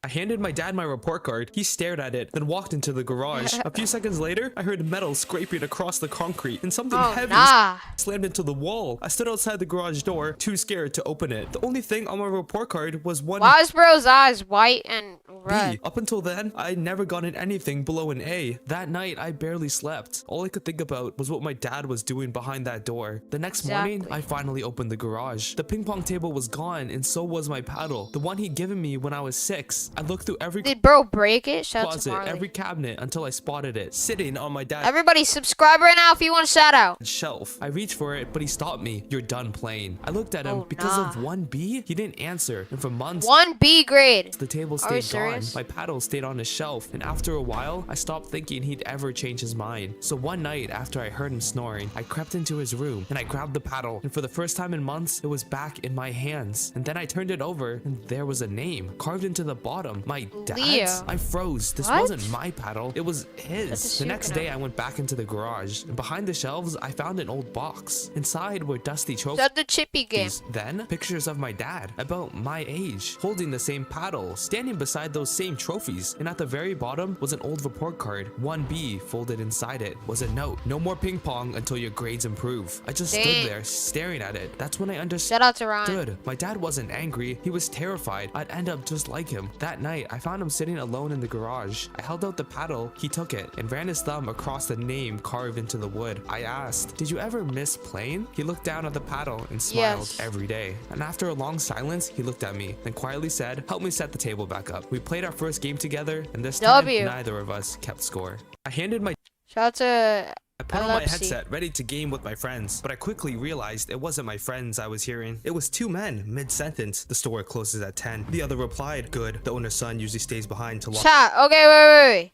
I handed my dad my report card. He stared at it, then walked into the garage. A few seconds later, I heard metal scraping across the concrete and something Oh, heavy nah. slammed into the wall. I stood outside the garage door, too scared to open it. The only thing on my report card was one Why is bro's eyes white and red? Right. B. Up until then, I had never gotten anything below an A. That night, I barely slept. All I could think about was what my dad was doing behind that door. The next morning, Exactly. I finally opened the garage. The ping pong table was gone, and so was my paddle. The one he'd given me when I was 6. I looked through every Did bro break it? Shout out to closet, Marley. every cabinet until I spotted it, sitting on my dad's Everybody subscribe right now if you want a shout out. shelf. I reached for it, but he stopped me. You're done playing. I looked at him. Oh, Because of nah. 1B, he didn't answer. And for months, 1B grade. the table Are you stayed gone. serious? My paddle stayed on his shelf. And after a while, I stopped thinking he'd ever change his mind. So one night, after I heard him snoring, I crept into his room and I grabbed the paddle. And for the first time in months, it was back in my hands. And then I turned it over and there was a name carved into the bottom. My dad's? Leo. I froze. This What? wasn't my paddle. It was his. That's The a next Sucano. day, I went back into the garage. And behind the shelves, I found an old box. Inside were dusty trophies. That's the chippy game. Then, pictures of my dad, about my age, holding the same paddle, standing beside those same trophies. And at the very bottom was an old report card. 1B folded inside it was a note. No more ping pong until your grades improve. I just Dang. stood there staring at it. That's when I understood. Shout out to Ryan. Good. My dad wasn't angry. He was terrified I'd end up just like him. That night, I found him sitting alone in the garage. I held out the paddle. He took it and ran his thumb across the name carved into the wood. I asked, "Did you ever miss playing?" He looked down at the paddle and smiled Yes. every day. And after a long silence, he looked at me, then quietly said, "Help me set the table back up." We played our first game together, and this time, W. neither of us kept score. I handed my Shout out to I put on my Epilepsy. headset, ready to game with my friends, but I quickly realized it wasn't my friends I was hearing. It was two men, mid-sentence. "The store closes at 10. The other replied, "Good. The owner's son usually stays behind to lock." Chat. Okay, wait.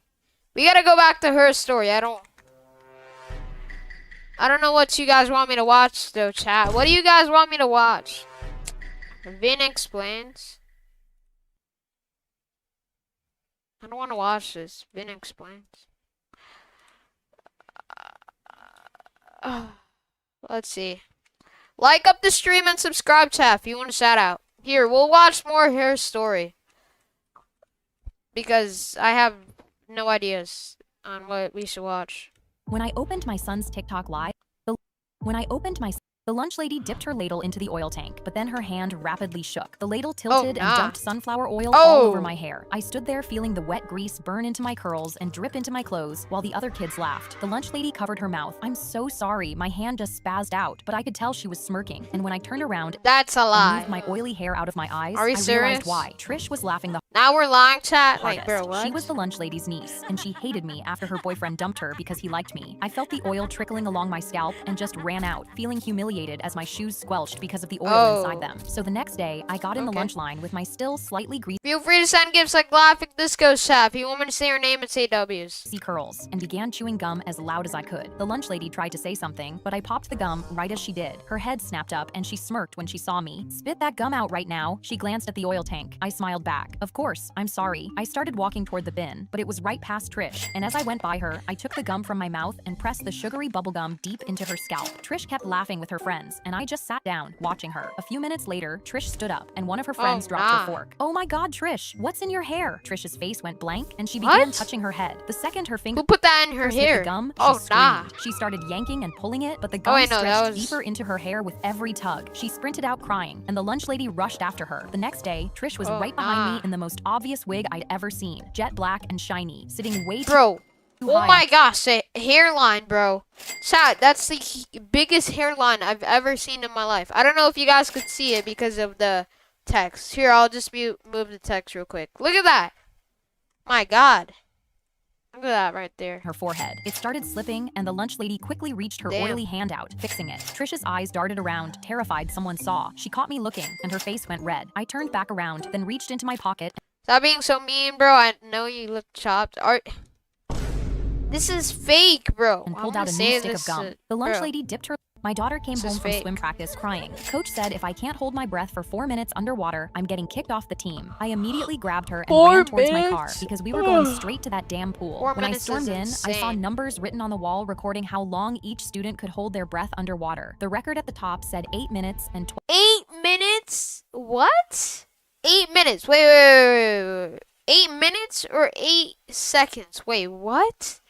We gotta go back to her story. I don't know what you guys want me to watch though, chat. What do you guys want me to watch? Vin explains. I don't want to watch this. Vin explains. Let's see. Like up the stream and subscribe, chat, if you want a shout out. Here, we'll watch more her story. Because I have no ideas on what we should watch. When I opened my son's TikTok live, the lunch lady dipped her ladle into the oil tank, but then her hand rapidly shook. The ladle tilted nah. and dumped sunflower oil all Oh. over my hair. I stood there feeling the wet grease burn into my curls and drip into my clothes while the other kids laughed. The lunch lady covered her mouth. "I'm so sorry, my hand just spazzed out," but I could tell she was smirking. And when I turned around That's a and lie. moved my oily hair out of my eyes, Are you I serious? realized why. Trish was laughing the Now we're lying, chat. Like, hardest. bro, what? She was the lunch lady's niece, and she hated me after her boyfriend dumped her because he liked me. I felt the oil trickling along my scalp and just ran out, feeling humiliated as my shoes squelched because of the oil Oh. inside them. So the next day, I got in the Okay. lunch line with my still slightly greasy Feel free to send gifts like Laughing Disco chat. If you want me to say your name and say W's. curls and began chewing gum as loud as I could. The lunch lady tried to say something, but I popped the gum right as she did. Her head snapped up and she smirked when she saw me. "Spit that gum out right now." She glanced at the oil tank. I smiled back. "Of course, I'm sorry." I started walking toward the bin, but it was right past Trish, and as I went by her, I took the gum from my mouth and pressed the sugary bubblegum deep into her scalp. Trish kept laughing with her friends, and I just sat down, watching her. A few minutes later, Trish stood up, and one of her friends dropped nah. her fork. "Oh my god, Trish, what's in your hair?" Trish's face went blank, and she began What? touching her head. The second her finger Who put that in her hit hair? the gum, she Oh, nah. screamed. She started yanking and pulling it, but the Oh, gum wait, no, that stretched was- deeper into her hair with every tug. She sprinted out crying, and the lunch lady rushed after her. The next day, Trish was Oh, right behind nah. me in the most obvious wig I'd ever seen. Jet black and shiny, sitting way Bro. too Oh high my gosh, a hairline, bro. Chat, that's the biggest hairline I've ever seen in my life. I don't know if you guys could see it because of the text. Here, I'll just move the text real quick. Look at that. My god. Look at that right there. her forehead. It started slipping, and the lunch lady quickly reached her Damn. oily hand out, fixing it. Trisha's eyes darted around, terrified someone saw. She caught me looking, and her face went red. I turned back around, then reached into my pocket. Stop being so mean, bro. I know you look chopped. This is fake, bro. And I pulled wanna out a say new stick of this, gum. The lunch bro. lady dipped her. My daughter came This is home from fake. swim practice crying. Coach said if I can't hold my breath for 4 minutes underwater, I'm getting kicked off the team. I immediately grabbed her and 4 ran towards my car minutes? because we were going straight to that damn pool. 4 When I minutes stormed in, is I saw insane. numbers written on the wall recording how long each student could hold their breath underwater. The record at the top said 8 minutes and 8 minutes? What? 8 minutes. Wait. 8 minutes or 8 seconds? Wait, what?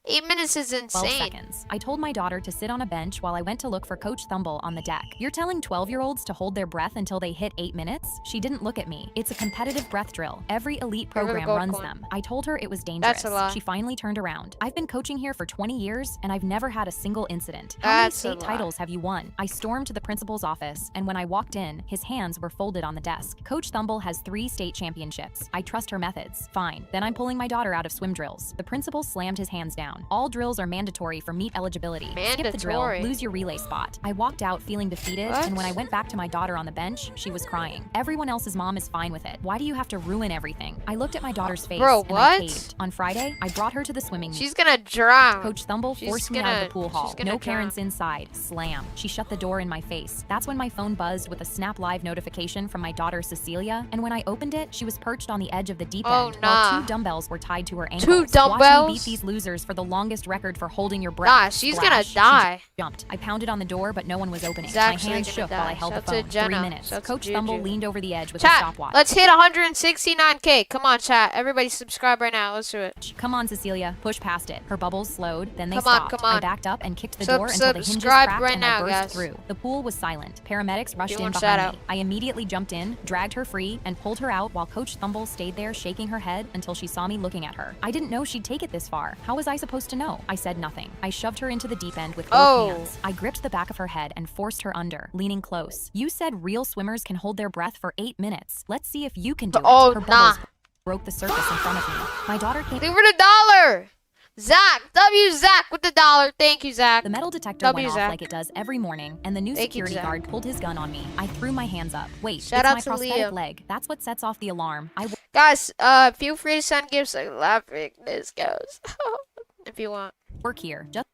8 minutes is 12 insane. seconds. I told my daughter to sit on a bench while I went to look for Coach Thumble on the deck. You're telling 12-year-olds to hold their breath until they hit 8 minutes? She didn't look at me. It's a competitive breath drill. Every elite Give her the program gold runs coin. them. I told her it was dangerous. That's a lie. She finally turned around. I've been coaching here for 20 years and I've never had a single incident. How many That's a state lie. titles have you won? I stormed to the principal's office, and when I walked in, his hands were folded on the desk. Coach Thumble has 3 state championships. I trust her methods. Fine. Then I'm pulling my daughter out of swim drills. The principal slammed his hands down. All drills are mandatory for meet eligibility. Skip the drill, Mandatory. lose your relay spot. I walked out feeling defeated, What? and when I went back to my daughter on the bench, she was crying. Everyone else's mom is fine with it. Why do you have to ruin everything? I looked at my daughter's face, Bro, and I what? caved. On Friday, I brought her to the swimming meet. She's gonna drown. Coach Thumble She's forced me out of the gonna- pool hall. she's gonna No drown. parents inside. Slam. She shut the door in my face. That's when my phone buzzed with a Snap Live notification from my daughter Cecilia, and when I opened it, she was perched on the edge of the deep Oh, end nah. while 2 dumbbells were tied to her ankles. Two Watch me dumbbells? beat these losers for the longest record for holding your breath. Nah, she's gonna Splash. She die. jumped. I pounded on the door, but no one was opening. She's My actually hands gonna shook while I die. held the Shout to phone. 3 Jenna. minutes. Shout to Coach Juju. Thumble leaned over the edge with a Chat, stopwatch. let's hit 169K. Come on, chat. Everybody subscribe right now. Let's do it. Come on, Cecilia. Push past it. Her bubbles slowed, then they Come on, stopped. come on. I backed up and kicked the door until the hinges Subscribe cracked right and now, I burst guys. through. The pool was silent. Paramedics rushed in one behind shout me. I immediately jumped in, dragged her free, and pulled her out while Coach Thumble stayed there shaking her head until she saw me looking at her. I didn't know she'd take it this far. How was I supposed to know? I said nothing. I shoved her into the deep end with both Oh. hands. I gripped the back of her head and forced her under, leaning close. You said real swimmers can hold their breath for 8 minutes. Let's see if you can do Oh, it. Her nah. bubbles broke the surface in front of me. My daughter came. Give her the dollar. Zach. W. Zach with the dollar. Thank you, Zach. The metal detector W, went off Zach. like it does every morning, and the new Thank you, security Zach. guard pulled his gun on me. I threw my hands up. Wait, Shout it's out my to prosthetic Liam. leg. That's what sets off the alarm. I Guys, feel free to send gifts like laughing this goes. If you want. work here. Just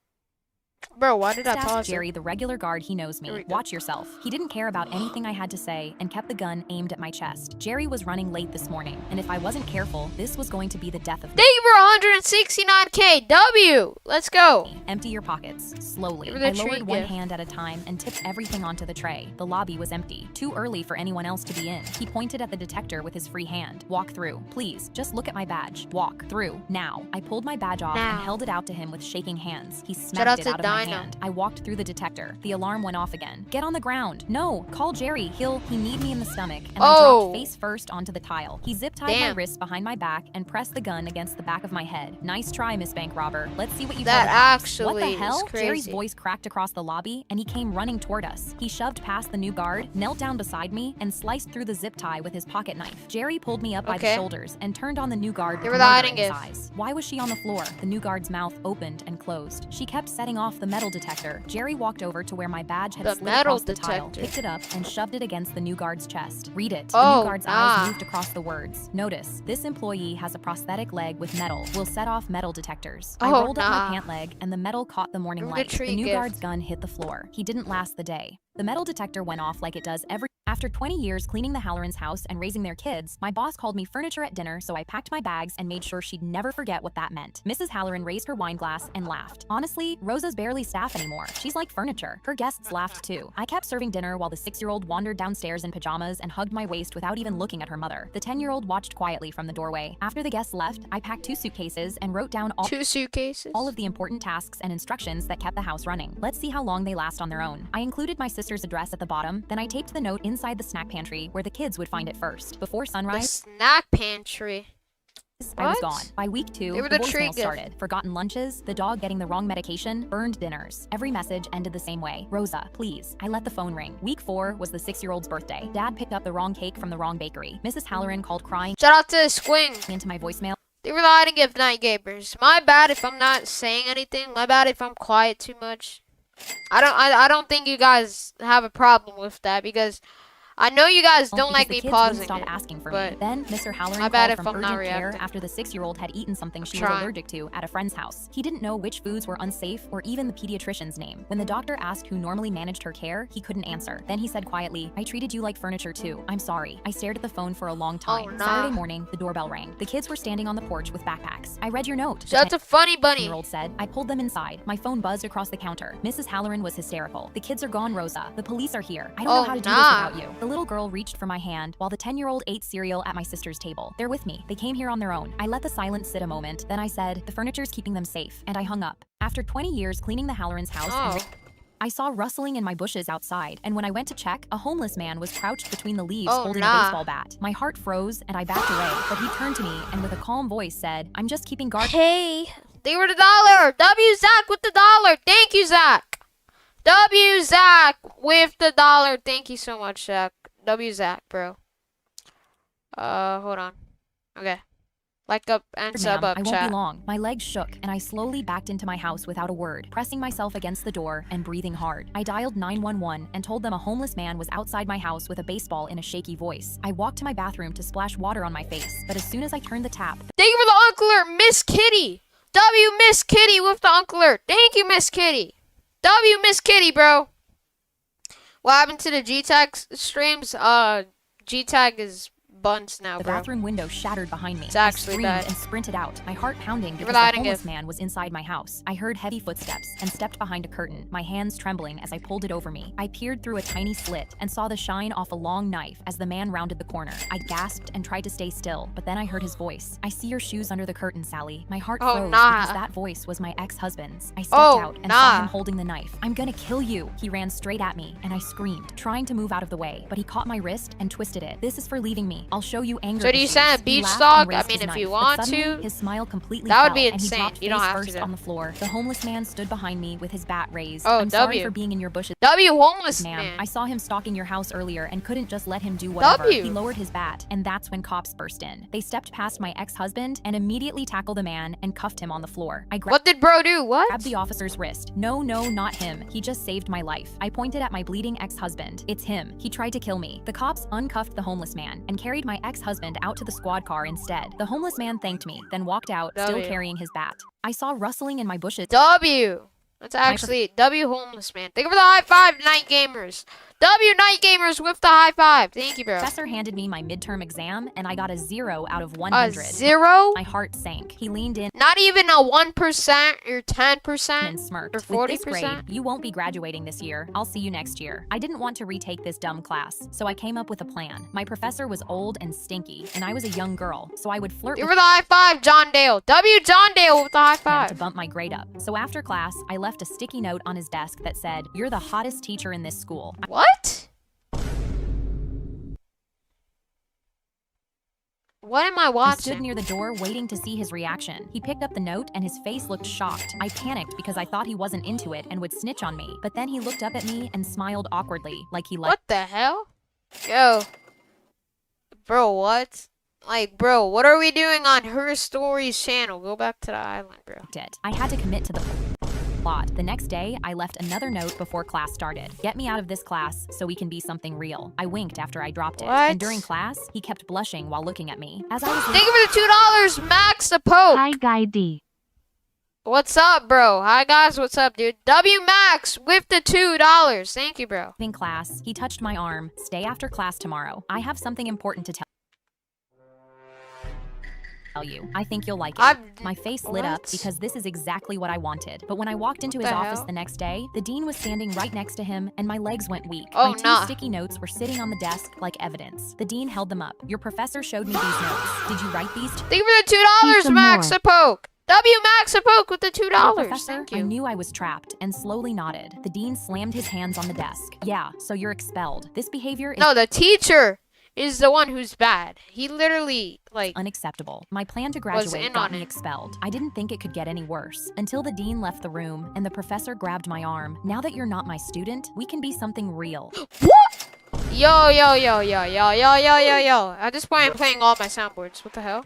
Bro, why did I ask pause Jerry, the regular guard, he knows Here me. we go. Watch yourself. He didn't care about anything I had to say and kept the gun aimed at my chest. Jerry was running late this morning, and if I wasn't careful, this was going to be the death of me. Thank you for 169K. W. Let's go. Empty your pockets. Slowly. Give her the I lowered treat one gift. hand at a time and tipped everything onto the tray. The lobby was empty. Too early for anyone else to be in. He pointed at the detector with his free hand. Walk through. Please, just look at my badge. Walk through. Now. I pulled my badge off Now. and held it out to him with shaking hands. He out smacked it to out of my Dinah. hand. I walked through the detector. The alarm went off again. Get on the ground. No. Call Jerry. He kneed me in the stomach, and I Oh. dropped face first onto the tile. He zip-tied my Damn. wrist behind my back and pressed the gun against the back of my head. Nice try, Miss Bank Robber. Let's see what you That tell the cops. actually What the is hell? Jerry's crazy. voice cracked across the lobby, and he came running toward us. He shoved past the new guard, knelt down beside me, and sliced through the zip tie with his pocket knife. Jerry pulled me up by the Okay. shoulders and turned on the new guard Give with her the murder hiding in his gift. eyes. Why was she on the floor? The new guard's mouth opened and closed. She kept setting off the metal detector. Jerry walked over to where my badge had The slid metal across the tile, detector. picked it up, and shoved it against the new guard's chest. Read it. The Oh, new guard's nah. eyes moved across the words. Notice, this employee has a prosthetic leg with metal. Will set off metal detectors. I Oh, rolled up nah. my pant leg, and the metal caught the morning Give her the light. The treat new gift. guard's gun hit the floor. He didn't last the day. The metal detector went off like it does every. After 20 years cleaning the Halloran's house and raising their kids, my boss called me furniture at dinner, so I packed my bags and made sure she'd never forget what that meant. Mrs. Halloran raised her wine glass and laughed. Honestly, Rosa's barely staff anymore. She's like furniture. Her guests laughed too. I kept serving dinner while the 6-year-old wandered downstairs in pajamas and hugged my waist without even looking at her mother. The 10-year-old watched quietly from the doorway. After the guests left, I packed 2 suitcases and wrote down 2 suitcases. all of the important tasks and instructions that kept the house running. Let's see how long they last on their own. I included my sister's address at the bottom, then I taped the note inside the snack pantry where the kids would find it first. Before The sunrise, snack pantry. I was What? gone. By week 2, They were the the treat voicemail gift. started. Forgotten lunches, the dog getting the wrong medication, burned dinners. Every message ended the same way. Rosa, please. I let the phone ring. Week 4 was the 6-year-old's birthday. Dad picked up the wrong cake from the wrong bakery. Mrs. Halloran called crying Shout out to Squing. into my voicemail. They were the hiding gift night gamers. My bad if I'm not saying anything. My bad if I'm quiet too much. I don't think you guys have a problem with that because I know you guys don't because like the me kids wouldn't pausing stop it. asking for but me. Then Mr. Halloran my bad called if from I'm not urgent care reacting. after the 6-year-old had eaten something she was trying. allergic to at a friend's house. He didn't know which foods were unsafe or even the pediatrician's name. When the doctor asked who normally managed her care, he couldn't answer. Then he said quietly, I treated you like furniture too. I'm sorry. I stared at the phone for a long time. Oh, nah. Saturday morning, the doorbell rang. The kids were standing on the porch with backpacks. I read your note. The Shout out to Funny Bunny. 10-year-old said. I pulled them inside. My phone buzzed across the counter. Mrs. Halloran was hysterical. The kids are gone, Rosa. The police are here. I don't know Oh, how to do nah. this without you. The little girl reached for my hand while the 10-year-old ate cereal at my sister's table. They're with me. They came here on their own. I let the silence sit a moment, then I said, the furniture's keeping them safe, and I hung up. After 20 years cleaning the Halloran's house, I saw rustling in my bushes outside, and when I went to check, a homeless man was crouched between the leaves holding a baseball bat. My heart froze, and I backed away, but he turned to me and with a calm voice said, I'm just keeping guard. Hey, they were the dollar. W Zach with the dollar. Thank you, Zach. W Zach with the dollar. Thank you so much, Zach. W Zach, bro. Hold on. Okay. Like up and sub up, I chat. won't be long. My legs shook, and I slowly backed into my house without a word, pressing myself against the door and breathing hard. I dialed 911 and told them a homeless man was outside my house with a baseball in a shaky voice. I walked to my bathroom to splash water on my face, but as soon as I turned the tap, Thank you for the Uncle Alert, Miss Kitty. W Miss Kitty with the Uncle Alert. Thank you, Miss Kitty. W Miss Kitty, bro. What happened to the gtag streams? Gtag is buns now, the bro. bathroom window shattered behind me. It's I actually screamed bad. and sprinted out, my heart pounding because the relying homeless if- man was inside my house. I heard heavy footsteps and stepped behind a curtain, my hands trembling as I pulled it over me. I peered through a tiny slit and saw the shine off a long knife as the man rounded the corner. I gasped and tried to stay still, but then I heard his voice. I see your shoes under the curtain, Sally. My heart froze because that voice was my ex-husband's. I stepped out and saw him holding the knife. I'm gonna kill you. He ran straight at me and I screamed, trying to move out of the way, but he caught my wrist and twisted it. This is for leaving me. I'll show you anger. So do you issues. send a He beach laughed dog? and I raised mean, his if knife, you but want suddenly, to, his smile completely that would fell, be and he insane. dropped You don't face have to first do. on the floor. The homeless man stood behind me with his bat raised. Oh, I'm sorry W. for being in your bushes. W homeless Ma'am, man. I saw him stalking your house earlier and couldn't just let him do whatever. W. He lowered his bat, and that's when cops burst in. They stepped past my ex-husband and immediately tackled the man and cuffed him on the floor. I What did bro do? What? grabbed the officer's wrist. No, not him. He just saved my life. I pointed at my bleeding ex-husband. It's him. He tried to kill me. The cops uncuffed the homeless man and carried my ex-husband out to the squad car instead. The homeless man thanked me, then walked out, still W. carrying his bat. I saw rustling in my bushes. W. That's actually W homeless man. Thank you for the high five, Night Gamers. W Night Gamers with the high five. Thank you, bro. Professor handed me my midterm exam, and I got a 0 out of A 100. 0? My heart sank. He leaned in Not even a 1% or 10%? and smirked. Or With this 40%? grade, you won't be graduating this year. I'll see you next year. I didn't want to retake this dumb class, so I came up with a plan. My professor was old and stinky, and I was a young girl, so I would flirt Thank you with for the high five, John Dale. W John Dale with the high him to five. bump my grade up. So after class, I left a sticky note on his desk that said, "You're the hottest teacher in this school." What? What am I I stood watching? near the door waiting to see his reaction. He picked up the note and his face looked shocked. I panicked because I thought he wasn't into it and would snitch on me. But then he looked up at me and smiled awkwardly, like he liked What the hell? Yo. Bro, what? Like, bro, what are we doing on Her Stories channel? Go back to the island, bro. it. I had to commit to the plot. The next day, I left another note before class started. Get me out of this class so we can be something real. I winked after I dropped it. What? And during class, he kept blushing while looking at me. As I was Thank you for the $2, Max the Pope. Hi, Guy D. What's up, bro? Hi, guys. What's up, dude? W Max with the $2. Thank you, bro. leaving class, he touched my arm. Stay after class tomorrow. I have something important to tell you. I think you'll like it. My face lit up What? because this is exactly what I wanted. But when I walked into his the office hell? the next day, the dean was standing right next to him and my legs went weak. Oh, my two nah. sticky notes were sitting on the desk like evidence. The dean held them up. Your professor showed me these notes. Did you write these? Thank you for the $2, some Max more. the Poke. W Max the Poke with the Your $2. professor, Thank I you. knew I was trapped and slowly nodded. The dean slammed his hands on the desk. Yeah, so you're expelled. This behavior is No, the teacher is the one who's bad. He literally, like, unacceptable. My plan to in graduate got on me it. expelled. I didn't think it could get any worse until the dean left the room and the professor grabbed my arm. Now that you're not my student, we can be something real. yo. At this point, I'm playing all my soundboards. What the hell?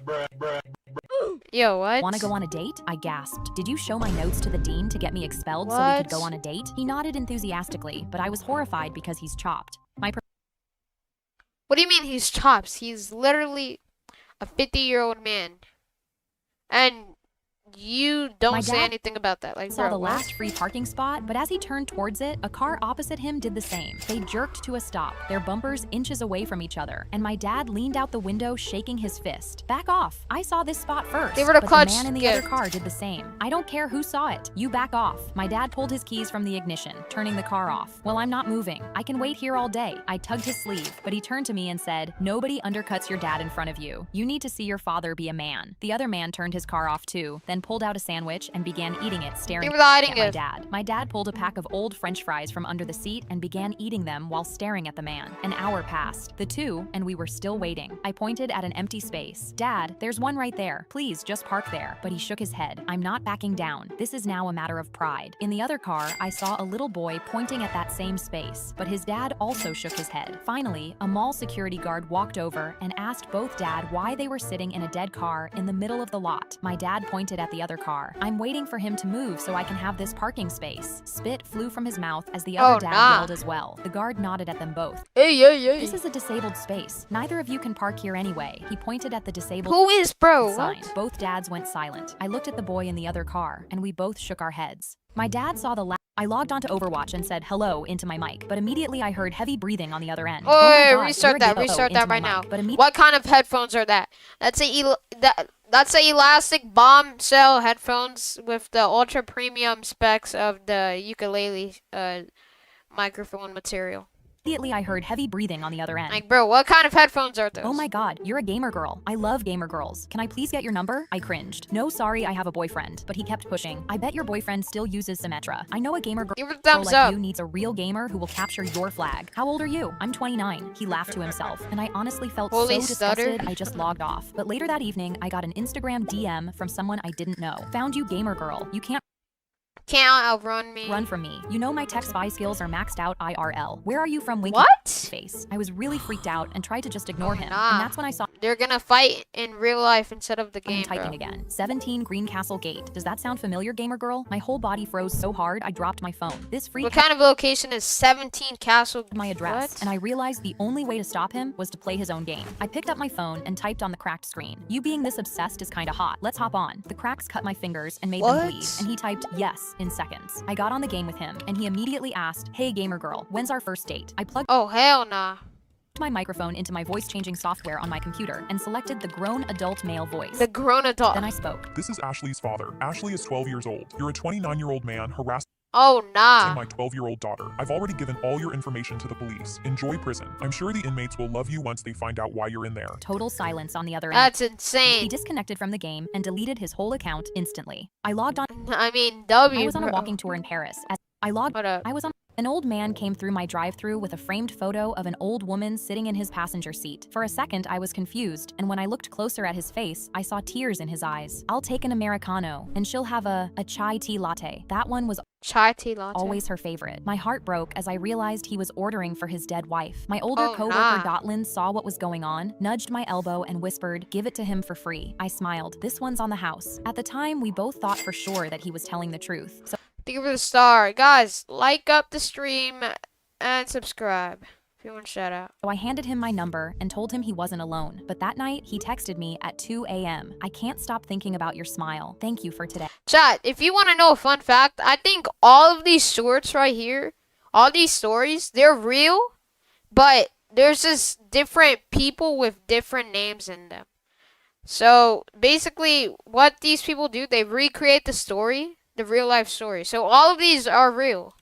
Yo, what? Want to go on a date? I gasped. Did you show my notes to the dean to get me expelled so we could What? go on a date? He nodded enthusiastically, but I was horrified because he's chopped. My What do you mean he's chops? He's literally a 50-year-old man. And you don't My say dad anything about that. Like, saw bro, the what? last free parking spot, but as he turned towards it, a car opposite him did the same. They jerked to a stop, their bumpers inches away from each other, and my dad leaned out the window shaking his fist. Back off. I saw this spot first, They were the but clutch the man in the gift. other car did the same. I don't care who saw it. You back off. My dad pulled his keys from the ignition, turning the car off. Well, I'm not moving. I can wait here all day. I tugged his sleeve, but he turned to me and said, "Nobody undercuts your dad in front of you. You need to see your father be a man." The other man turned his car off too, then pulled out a sandwich and began eating it, staring They were hiding at my it. dad. My dad pulled a pack of old French fries from under the seat and began eating them while staring at the man. An hour passed. The two, and we were still waiting. I pointed at an empty space. "Dad, there's one right there. Please just park there." But he shook his head. "I'm not backing down. This is now a matter of pride." In the other car, I saw a little boy pointing at that same space, but his dad also shook his head. Finally, a mall security guard walked over and asked both dad why they were sitting in a dead car in the middle of the lot. My dad pointed at the other car. "I'm waiting for him to move so I can have this parking space." Spit flew from his mouth as the other Oh, dad nah. yelled as well. The guard nodded at them both. Hey, hey, hey. "This is a disabled space. Neither of you can park here anyway." He pointed at the disabled Who is bro? sign. What? Both dads went silent. I looked at the boy in the other car, and we both shook our heads. My dad saw the I logged onto Overwatch and said hello into my mic, but immediately I heard heavy breathing on the other end. Oh, my wait, God, restart you're a that. gay- Restart into that my right mic, now. But immediately What kind of headphones are that? That's that's a elastic bomb cell headphones with the ultra premium specs of the ukulele microphone material. I heard heavy breathing on the other end. Like, bro, what kind of headphones are those? Oh my God, you're a gamer girl. I love gamer girls. Can I please get your number? I cringed. No, sorry, I have a boyfriend. But he kept pushing. I bet your boyfriend still uses Symmetra. I know a gamer girl Give it a thumbs like up. you needs a real gamer who will capture your flag. How old are you? I'm 29. He laughed to himself, and I honestly felt Holy so stutter. disgusted I just logged off. But later that evening, I got an Instagram DM from someone I didn't know. "Found you, gamer girl. You can't Can't outrun me. run from me. You know my tech spy skills are maxed out IRL. Where are you from, Winky?" What? Face. I was really freaked out and tried to just ignore him. nah. And that's when I saw They're gonna fight in real life instead of the I'm game, typing bro. again. 17 Greencastle Gate. Does that sound familiar, gamer girl? My whole body froze so hard I dropped my phone. This freak What kind of location is 17 Castle? had my address, What? and I realized the only way to stop him was to play his own game. I picked up my phone and typed on the cracked screen. "You being this obsessed is kinda hot. Let's hop on." The cracks cut my fingers and made them What? bleed, and he typed yes in seconds. I got on the game with him, and he immediately asked, "Hey, gamer girl, when's our first date?" I plugged Oh, hell nah. my microphone into my voice-changing software on my computer and selected the grown adult male voice. The grown adult. Then I spoke. This is Ashley's father. Ashley is 12 years old. You're a 29-year-old man harassing Oh, nah. my 12-year-old daughter. I've already given all your information to the police. Enjoy prison. I'm sure the inmates will love you once they find out why you're in there. Total silence on the other end. That's He insane. disconnected from the game and deleted his whole account instantly. I logged on. I mean, W, I was on a bro. walking tour in Paris. As I logged, What up? I was on. An old man came through my drive-thru with a framed photo of an old woman sitting in his passenger seat. For a second, I was confused, and when I looked closer at his face, I saw tears in his eyes. "I'll take an Americano, and she'll have a chai tea latte." That one was Chai tea latte. always her favorite. My heart broke as I realized he was ordering for his dead wife. My older Oh, coworker nah. Dotlin saw what was going on, nudged my elbow and whispered, "Give it to him for free." I smiled. "This one's on the house." At the time, we both thought for sure that he was telling the truth. So Thank you for the star. Guys, like up the stream and subscribe if you want a shout out. I handed him my number and told him he wasn't alone. But that night, he texted me at 2 a.m. "I can't stop thinking about your smile. Thank you for today." Chat, if you want to know a fun fact, I think all of these shorts right here, all these stories, they're real, but there's just different people with different names in them. So basically, what these people do, they recreate the story, the real life story. So all of these are real.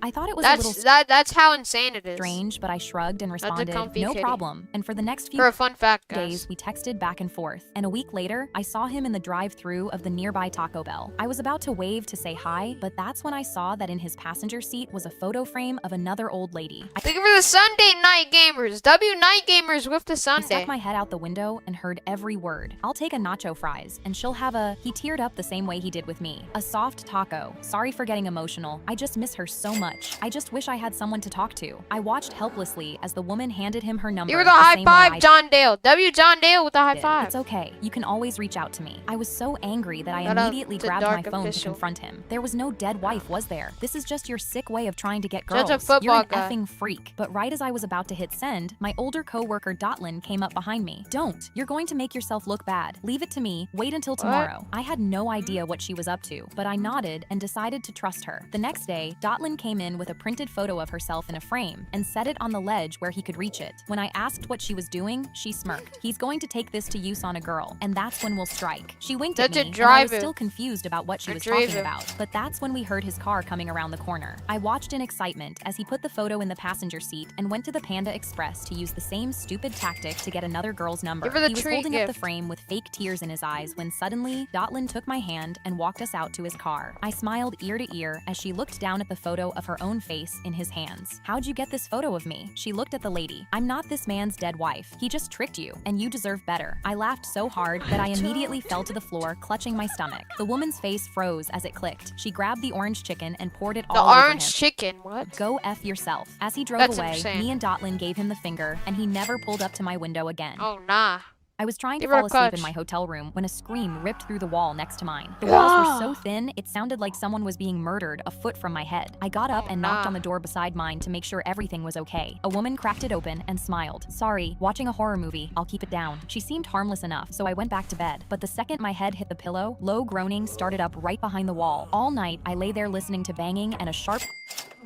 I thought it was a little That's how insane it is. strange, but I shrugged and a responded, comfy "No kitty." problem." And for the next few For a fun fact, guys. days, we texted back and forth. And a week later, I saw him in the drive-thru of the nearby Taco Bell. I was about to wave to say hi, but that's when I saw that in his passenger seat was a photo frame of another old lady. Thank you for the Sunday night gamers. W night gamers with the I Sunday. stuck my head out the window and heard every word. "I'll take a nacho fries, and she'll have a..." He teared up the same way he did with me. "A soft taco. Sorry for getting emotional. I just miss her so so much. I just wish I had someone to talk to. I watched helplessly as the woman handed him her number. Give her the high same way I five, John Dale. W. John Dale with the high did. five. It's okay. You can always reach out to me. I was so angry that I Shout out immediately to grabbed my Dark phone Official. to confront him. There was no dead wife, was there? This is just your sick way of trying to get Such girls. a football You're an guy. effing freak. But right as I was about to hit send, my older coworker Dotlin came up behind me. Don't. You're going to make yourself look bad. Leave it to me. Wait until tomorrow. I had no idea what she was up to, but I nodded and decided to trust her. The next day, Dotlin came in with a printed photo of herself in a frame and set it on the ledge where he could reach it. When I asked what she was doing, she smirked. He's going to take this to use on a girl, and that's when we'll strike. She winked at Such a me, and I was driver. still confused about what she A was talking driver. about. But that's when we heard his car coming around the corner. I watched in excitement as he put the photo in the passenger seat and went to the Panda Express to use the same stupid tactic to get another girl's number. Give her the He was treat holding up the gift. frame with fake tears in his eyes when suddenly, Dotlin took my hand and walked us out to his car. I smiled ear to ear as she looked down at the photo of her own face in his hands. How'd you get this photo of me? She looked at the lady. I'm not this man's dead wife. He just tricked you, and you deserve better. I laughed so hard that I immediately fell to the floor, clutching my stomach. The woman's face froze as it clicked. She grabbed the orange chicken and poured it The all over him. orange chicken. What? Go F yourself. As he drove That's away, insane. me and Dotlin gave him the finger, and he never pulled up to my window again. Oh nah. I was trying to Give her a fall asleep clutch. in my hotel room when a scream ripped through the wall next to mine. The walls were so Ah. thin, it sounded like someone was being murdered a foot from my head. I got up and knocked nah. on the door beside mine to make sure everything was okay. A woman cracked it open and smiled. Sorry, watching a horror movie. I'll keep it down. She seemed harmless enough, so I went back to bed. But the second my head hit the pillow, low groaning started up right behind the wall. All night, I lay there listening to banging and a sharp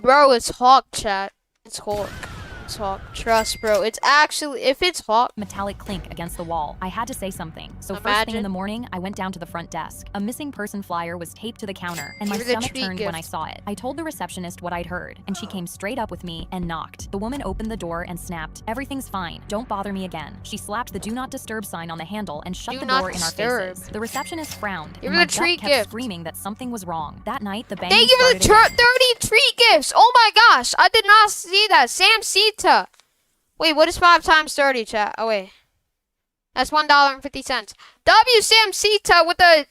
Bro, it's Hawk, chat. It's Hawk. It's Hawk. Trust, bro. It's actually, if it's Hawk, metallic clink against the wall. I had to say something. So first thing Imagine. in the morning, I went down to the front desk. A missing person flyer was taped to the counter, and my Give her the stomach treat turned when I gift. saw it. I told the receptionist what I'd heard, and she came straight up with me and knocked. The woman opened the door and snapped, "Everything's fine. Don't bother me again." She slapped the "Do Not Disturb" sign on the handle and shut Do the not door in our disturb. faces. The receptionist frowned, Give and her my the gut treat kept gift. screaming that something was wrong. That night, the banging thank you for the started again. 30 treat gifts. Oh my gosh, I did not see that. Sam Sita. Wait, what is 5 times 30, chat? Oh wait, that's $1.50. W Sam Sita with the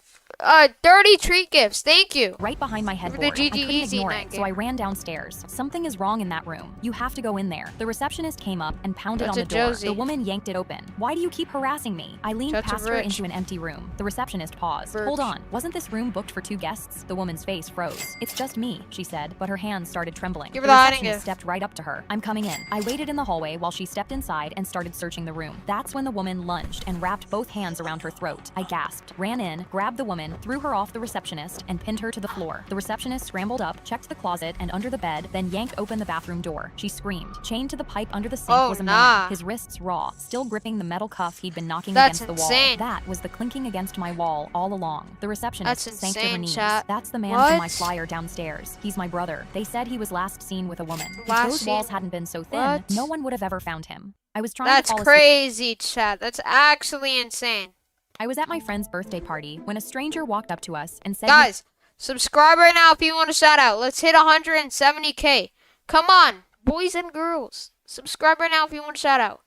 30 treat gifts. Thank you. Right behind my the headboard. I GG couldn't Easy ignore night it, game. so I ran downstairs. Something is wrong in that room. You have to go in there. The receptionist came up and pounded That's on a the door. Josie. The woman yanked it open. Why do you keep harassing me? I leaned That's a past her Rich. into an empty room. The receptionist paused. Rich. Hold on. Wasn't this room booked for 2 guests? The woman's face froze. It's just me, she said, but her hands started trembling. Give The her the hiding receptionist gift. stepped right up to her. I'm coming in. I waited in the hallway while she stepped inside and started searching the room. That's when the woman lunged and wrapped both hands around her throat. I gasped, ran in, grabbed the woman, threw her off the receptionist, and pinned her to the floor. The receptionist scrambled up, checked the closet and under the bed, then yanked open the bathroom door. She screamed. Chained to the pipe under the sink Oh, was a nah. man, his wrists raw, still gripping the metal cuff he'd been knocking That's against the insane. wall. That was the clinking against my wall all along. The receptionist That's sank to her insane, knees. chat. That's the man from my What? flyer downstairs. He's my brother. They said he was last seen with a woman. If Last those walls seen- hadn't been so thin, What? no one would have ever found him. I was trying That's to fall asleep. crazy, chat. That's actually insane. I was at my friend's birthday party when a stranger walked up to us and said, Guys, subscribe right now if you want a shout out. Let's hit 170K. Come on, boys and girls. Subscribe right now if you want a shout out.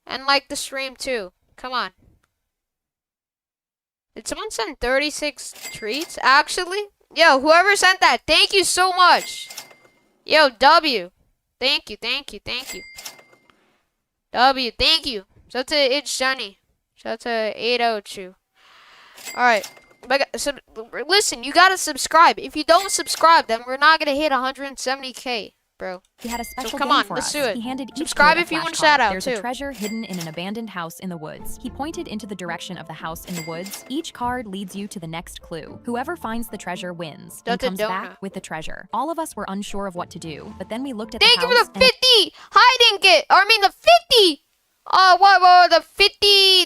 And like the stream too. Come on. Did someone send 36 treats? Actually? Yo, whoever sent that, thank you so much. Yo, W. Thank you, thank you, thank you. W, thank you. Shout out to It's Johnny. Shout out to 802. Alright. Listen, you gotta subscribe. If you don't subscribe, then we're not gonna hit 170K, bro. he had a special come game on, for let's us. do it. He handed each Subscribe kid a if you want a flashcard. shout out, There's too. a treasure hidden in an abandoned house in the woods. He pointed into the direction of the house in the woods. Each card leads you to the next clue. Whoever finds the treasure wins and That's a comes donut. back with the treasure. All of us were unsure of what to do, but then we looked at Thank the you house for the 50 hiding gift. Or I mean the 50.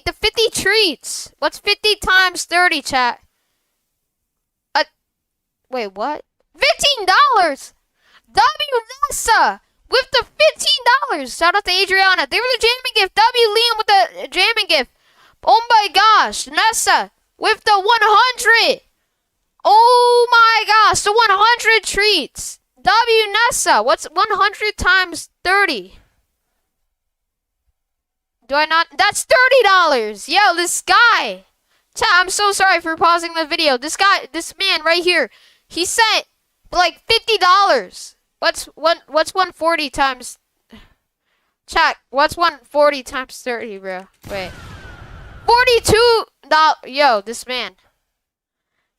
The 50 treats. What's 50 times 30, chat? Wait, what? $15. W NASA with the $15. Shout out to Adriana. They were the jamming gift. W Liam with the jamming gift. Oh my gosh, Nessa with the 100. Oh my gosh, the 100 treats. W Nessa, what's 100 times 30? Do I not? That's $30. Yo, this guy. Chat, I'm so sorry for pausing the video. This man right here, he sent like $50. What's 140 times? Chat. What's 140 times 30, bro? Wait. 42. Yo, this man.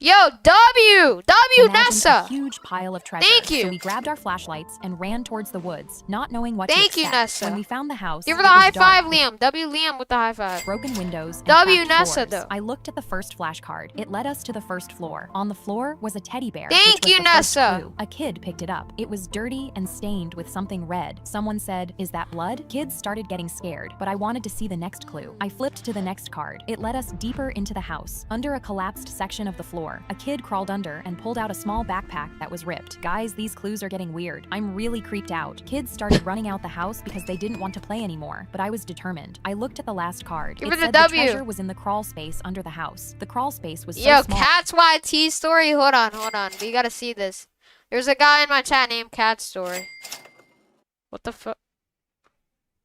Yo, W Imagine NASA. a huge pile of treasure. Thank you. So we grabbed our flashlights and ran towards the woods, not knowing what Thank to you, expect. Nessa. When we found the house, Give her it the was high dark five, with Liam. Liam with the high five. broken windows and W cracked NASA, floors. though. I looked at the first flashcard. It led us to the first floor. On the floor was a teddy bear. Thank which was you, the first Nessa. clue. A kid picked it up. It was dirty and stained with something red. Someone said, "Is that blood?" Kids started getting scared, but I wanted to see the next clue. I flipped to the next card. It led us deeper into the house. Under a collapsed section of the floor, a kid crawled under and pulled out a small backpack that was ripped. Guys, these clues are getting weird. I'm really creeped out. Kids started running out the house because they didn't want to play anymore, but I was determined. I looked at the last card. Give It her the said W. the treasure was in the crawl space under the house. The crawl space was so Yo, small. Cat's YT story. Hold on. We gotta see this. There's a guy in my chat named Cat Story. What the fuck?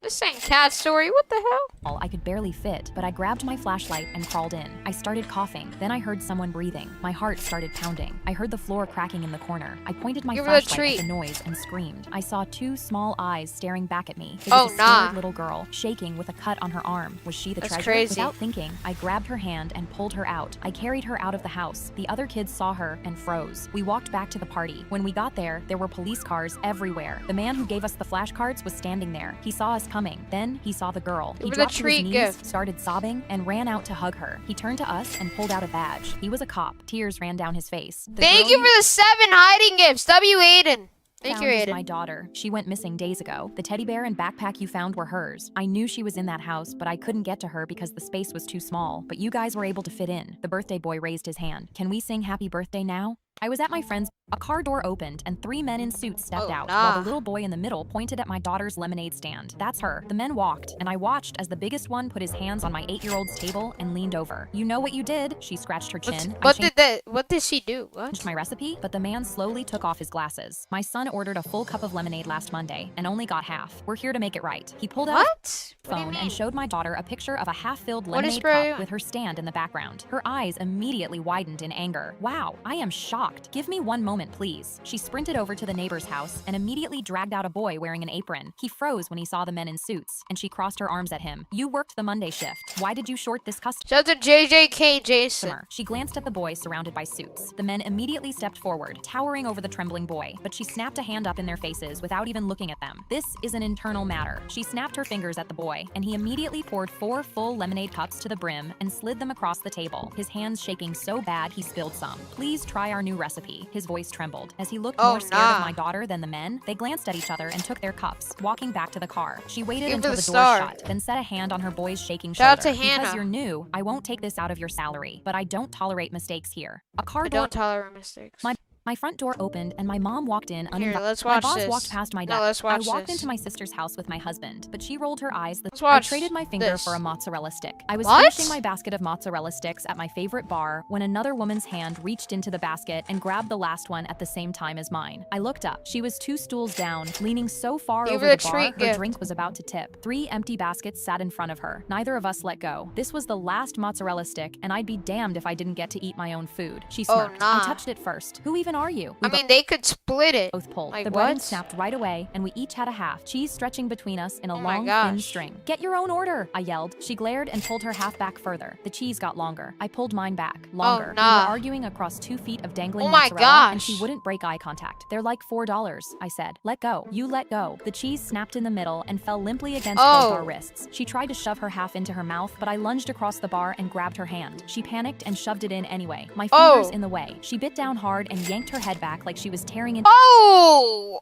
This ain't Cat Story. What the hell? I could barely fit, but I grabbed my flashlight and crawled in. I started coughing. Then I heard someone breathing. My heart started pounding. I heard the floor cracking in the corner. I pointed my Give her a flashlight treat. at the noise and screamed. I saw two small eyes staring back at me. It Oh, was a scared nah. little girl, shaking with a cut on her arm. Was she the That's treasure? crazy. Without thinking, I grabbed her hand and pulled her out. I carried her out of the house. The other kids saw her and froze. We walked back to the party. When we got there were police cars everywhere. The man who gave us the flashcards was standing there. He saw us coming. Then he saw the girl. Give He her the dropped to his treat knees, gift. started sobbing, and ran out to hug her. He turned to us and pulled out a badge. He was a cop. Tears ran down his face. The Thank girl you for the 7 hiding gifts. W Aiden. Thank found you, is Aiden. my daughter. She went missing days ago. The teddy bear and backpack you found were hers. I knew she was in that house, but I couldn't get to her because the space was too small. But you guys were able to fit in. The birthday boy raised his hand. Can we sing happy birthday now? I was at my friend's. A car door opened and 3 men in suits stepped Oh, out, nah. while the little boy in the middle pointed at my daughter's lemonade stand. That's her. The men walked, and I watched as the biggest one put his hands on my 8-year-old's table and leaned over. You know what you did? She scratched her chin. I What did she do? What? changed my recipe, but the man slowly took off his glasses. My son ordered a full cup of lemonade last Monday and only got half. We're here to make it right. He pulled out What? his What do you phone mean? and showed my daughter a picture of a half-filled What is lemonade Bro- cup with her stand in the background. Her eyes immediately widened in anger. Wow, I am shocked. Give me one moment, please. She sprinted over to the neighbor's house and immediately dragged out a boy wearing an apron. He froze when he saw the men in suits, and she crossed her arms at him. You worked the Monday shift. Why did you short this customer? Shout out to JJK Jason. She glanced at the boy surrounded by suits. The men immediately stepped forward, towering over the trembling boy, but she snapped a hand up in their faces without even looking at them. This is an internal matter. She snapped her fingers at the boy, and he immediately poured 4 full lemonade cups to the brim and slid them across the table, his hands shaking so bad he spilled some. Please try our new recipe. His voice trembled. As he looked Oh, more scared of nah. my daughter than the men, they glanced at each other and took their cups, walking back to the car. She waited Give her until the the door star. shut, then set a hand on her boy's shaking Shout out shoulder. to Hannah. Because you're new, I won't take this out of your salary, but I don't tolerate mistakes here. A car I door. don't tolerate mistakes. My front door opened and my mom walked in Here, uninvited. let's My watch boss this. walked past my No, desk. let's watch I walked this. into my sister's house with my husband, but she rolled her eyes. Let's I watch traded my finger this. for a mozzarella stick. I was What? finishing my basket of mozzarella sticks at my favorite bar when another woman's hand reached into the basket and grabbed the last one at the same time as mine. I looked up. She was 2 stools down, leaning so far Give over her the a bar, treat her gift. drink was about to tip. 3 empty baskets sat in front of her. Neither of us let go. This was the last mozzarella stick, and I'd be damned if I didn't get to eat my own food. She Oh, smirked. nah. I touched it first. Who even are you? We I mean, they could split it. both pulled. Like The bread what? snapped right away, and we each had a half, cheese stretching between us in a Oh my long, thin gosh. string. Get your own order, I yelled. She glared and pulled her half back further. The cheese got longer. I pulled mine back, longer. We nah. were arguing across 2 feet of dangling Oh my mozzarella, and she gosh. wouldn't break eye contact. They're like $4, I said. Let go. You let go. The cheese snapped in the middle and fell limply against both Oh. our wrists. She tried to shove her half into her mouth, but I lunged across the bar and grabbed her hand. She panicked and shoved it in anyway. My fingers Oh. in the way. She bit down hard and yanked her head back like she was tearing into Oh!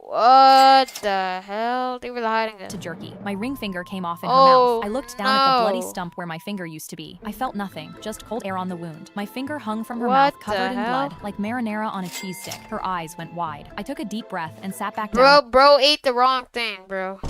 What the hell? They were hiding it. to jerky. My ring finger came off in her Oh, mouth. I looked down at the bloody no. stump where my finger used to be. I felt nothing, just cold air on the wound. My finger hung from her What mouth the covered in hell? blood, like marinara on a cheese stick. Her eyes went wide. I took a deep breath and sat back down. Bro ate the wrong thing, bro.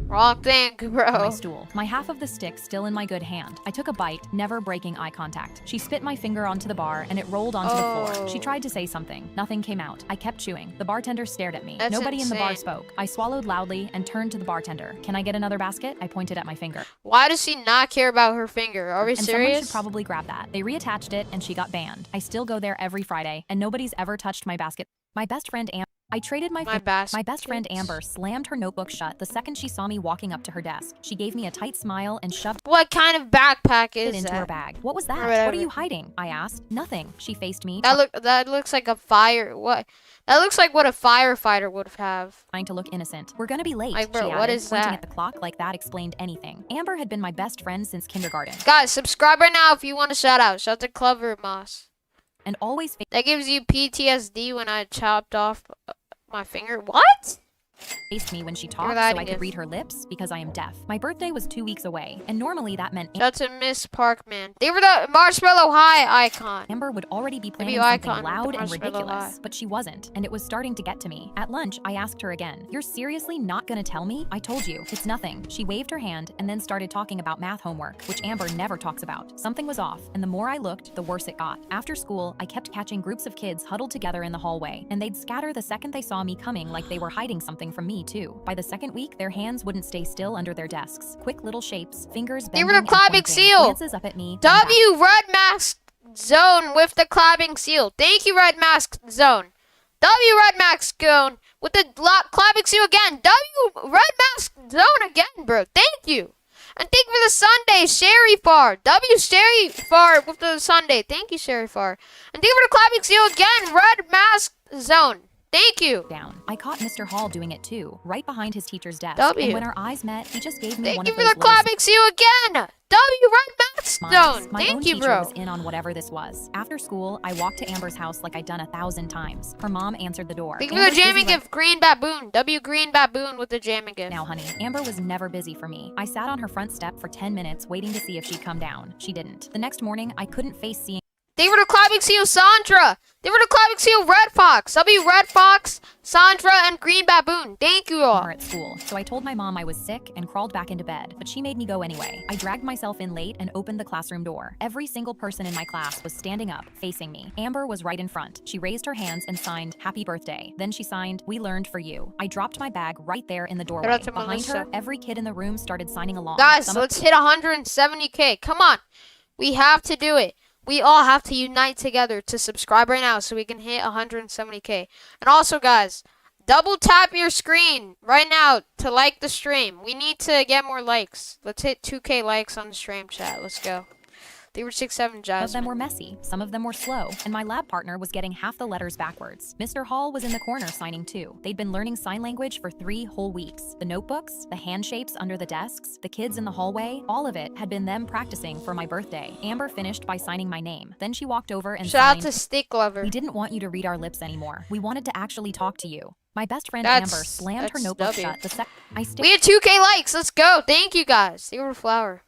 Wrong thing, my bro. stool, my half of the stick still in my good hand. I took a bite, never breaking eye contact. She spit my finger onto the bar and it rolled onto the floor. She tried to say something. Nothing came out. I kept chewing. The bartender stared at me. That's Nobody in the bar insane. spoke. I swallowed loudly and turned to the bartender. Can I get another basket? I pointed at my finger. Why does she not care about her finger? Are we And someone should serious? probably grab that. They reattached it and she got banned. I still go there every Friday and nobody's ever touched my basket. My best friend I traded my best friend Amber slammed her notebook shut the second she saw me walking up to her desk. She gave me a tight smile and shoved What kind of backpack it is into that? her bag. What was that? Or What whatever. are you hiding? I asked. Nothing. She faced me, That looks like a fire. What? That looks like what a firefighter would have. trying to look innocent. We're gonna be late, Like, bro, she what added, is pointing that? at the clock like that explained anything. Amber had been my best friend since kindergarten Guys, subscribe right now if you want a shout out. Shout out to Clever Moss. and always That gives you PTSD when I chopped off my finger. What? faced me when she talked so that I could gift. read her lips because I am deaf. My birthday was 2 weeks away, and normally that meant Shout out to Miss Parkman. They were the Marshmallow High icon. Amber would already be planning Maybe something icon with loud the and marshmallow ridiculous, eye. but she wasn't, and it was starting to get to me. At lunch, I asked her again, "You're seriously not gonna tell me? I told you, it's nothing." She waved her hand and then started talking about math homework, which Amber never talks about. Something was off, and the more I looked, the worse it got. After school, I kept catching groups of kids huddled together in the hallway, and they'd scatter the second they saw me coming like they were hiding something from me too. By the second week, their hands wouldn't stay still under their desks. Quick little shapes, fingers They bending were the and clapping pointing, seal. glances up at me, then back. W Red Mask Zone with the clapping seal. Thank you, Red Mask Zone. W Red Mask Zone with the clapping seal again. W Red Mask Zone again, bro. Thank you. And thank you for the Sunday, Sherry Far. W Sherry Far with the Sunday. Thank you, Sherry Far. And thank you for the clapping seal again, Red Mask Zone. Thank you. Down. I caught Mr. Hall doing it too, right behind his teacher's desk. W. And when our eyes met, he just gave me Thank one you of for those the little clapping seal again. W Red Mask smiles. Zone. My own Thank you, teacher bro. was in on whatever this was. After school, I walked to Amber's house like I'd done 1,000 times. Her mom answered the door. Thank you for the Amber's busy jamming right gift, Green Baboon. W Green Baboon with the jamming gift. now, honey. Amber was never busy for me. I sat on her front step for 10 minutes waiting to see if she'd come down. She didn't. The next morning, I couldn't face seeing They were the clapping seal, Sandra. They were the clapping seal, Red Fox. W Red Fox, Sandra, and Green Baboon. Thank you all. her at school, so I told my mom I was sick and crawled back into bed, but she made me go anyway. I dragged myself in late and opened the classroom door. Every single person in my class was standing up, facing me. Amber was right in front. She raised her hands and signed, "Happy birthday." Then she signed, "We learned for you." I dropped my bag right there in the doorway. out to Behind Melissa. her, every kid in the room started signing along. Guys, Some of- let's hit 170K. Come on. We have to do it. We all have to unite together to subscribe right now so we can hit 170K. And also, guys, double tap your screen right now to like the stream. We need to get more likes. Let's hit 2K likes on the stream chat. Let's go. They were 6'7" Some of them Jasmine. were messy, some of them were slow, and my lab partner was getting half the letters backwards. Mr. Hall was in the corner signing too. They'd been learning sign language for 3 whole weeks. The notebooks, the hand shapes under the desks, the kids in the hallway, all of it had been them practicing for my birthday. Amber finished by signing my name. Then she walked over and Shout out signed, to Stick Lover. "We didn't want you to read our lips anymore. We wanted to actually talk to you." My best friend That's- Amber slammed her that's notebook W. shut the sec- I stared. We had 2K likes. Let's go. Thank you, guys. They were flower.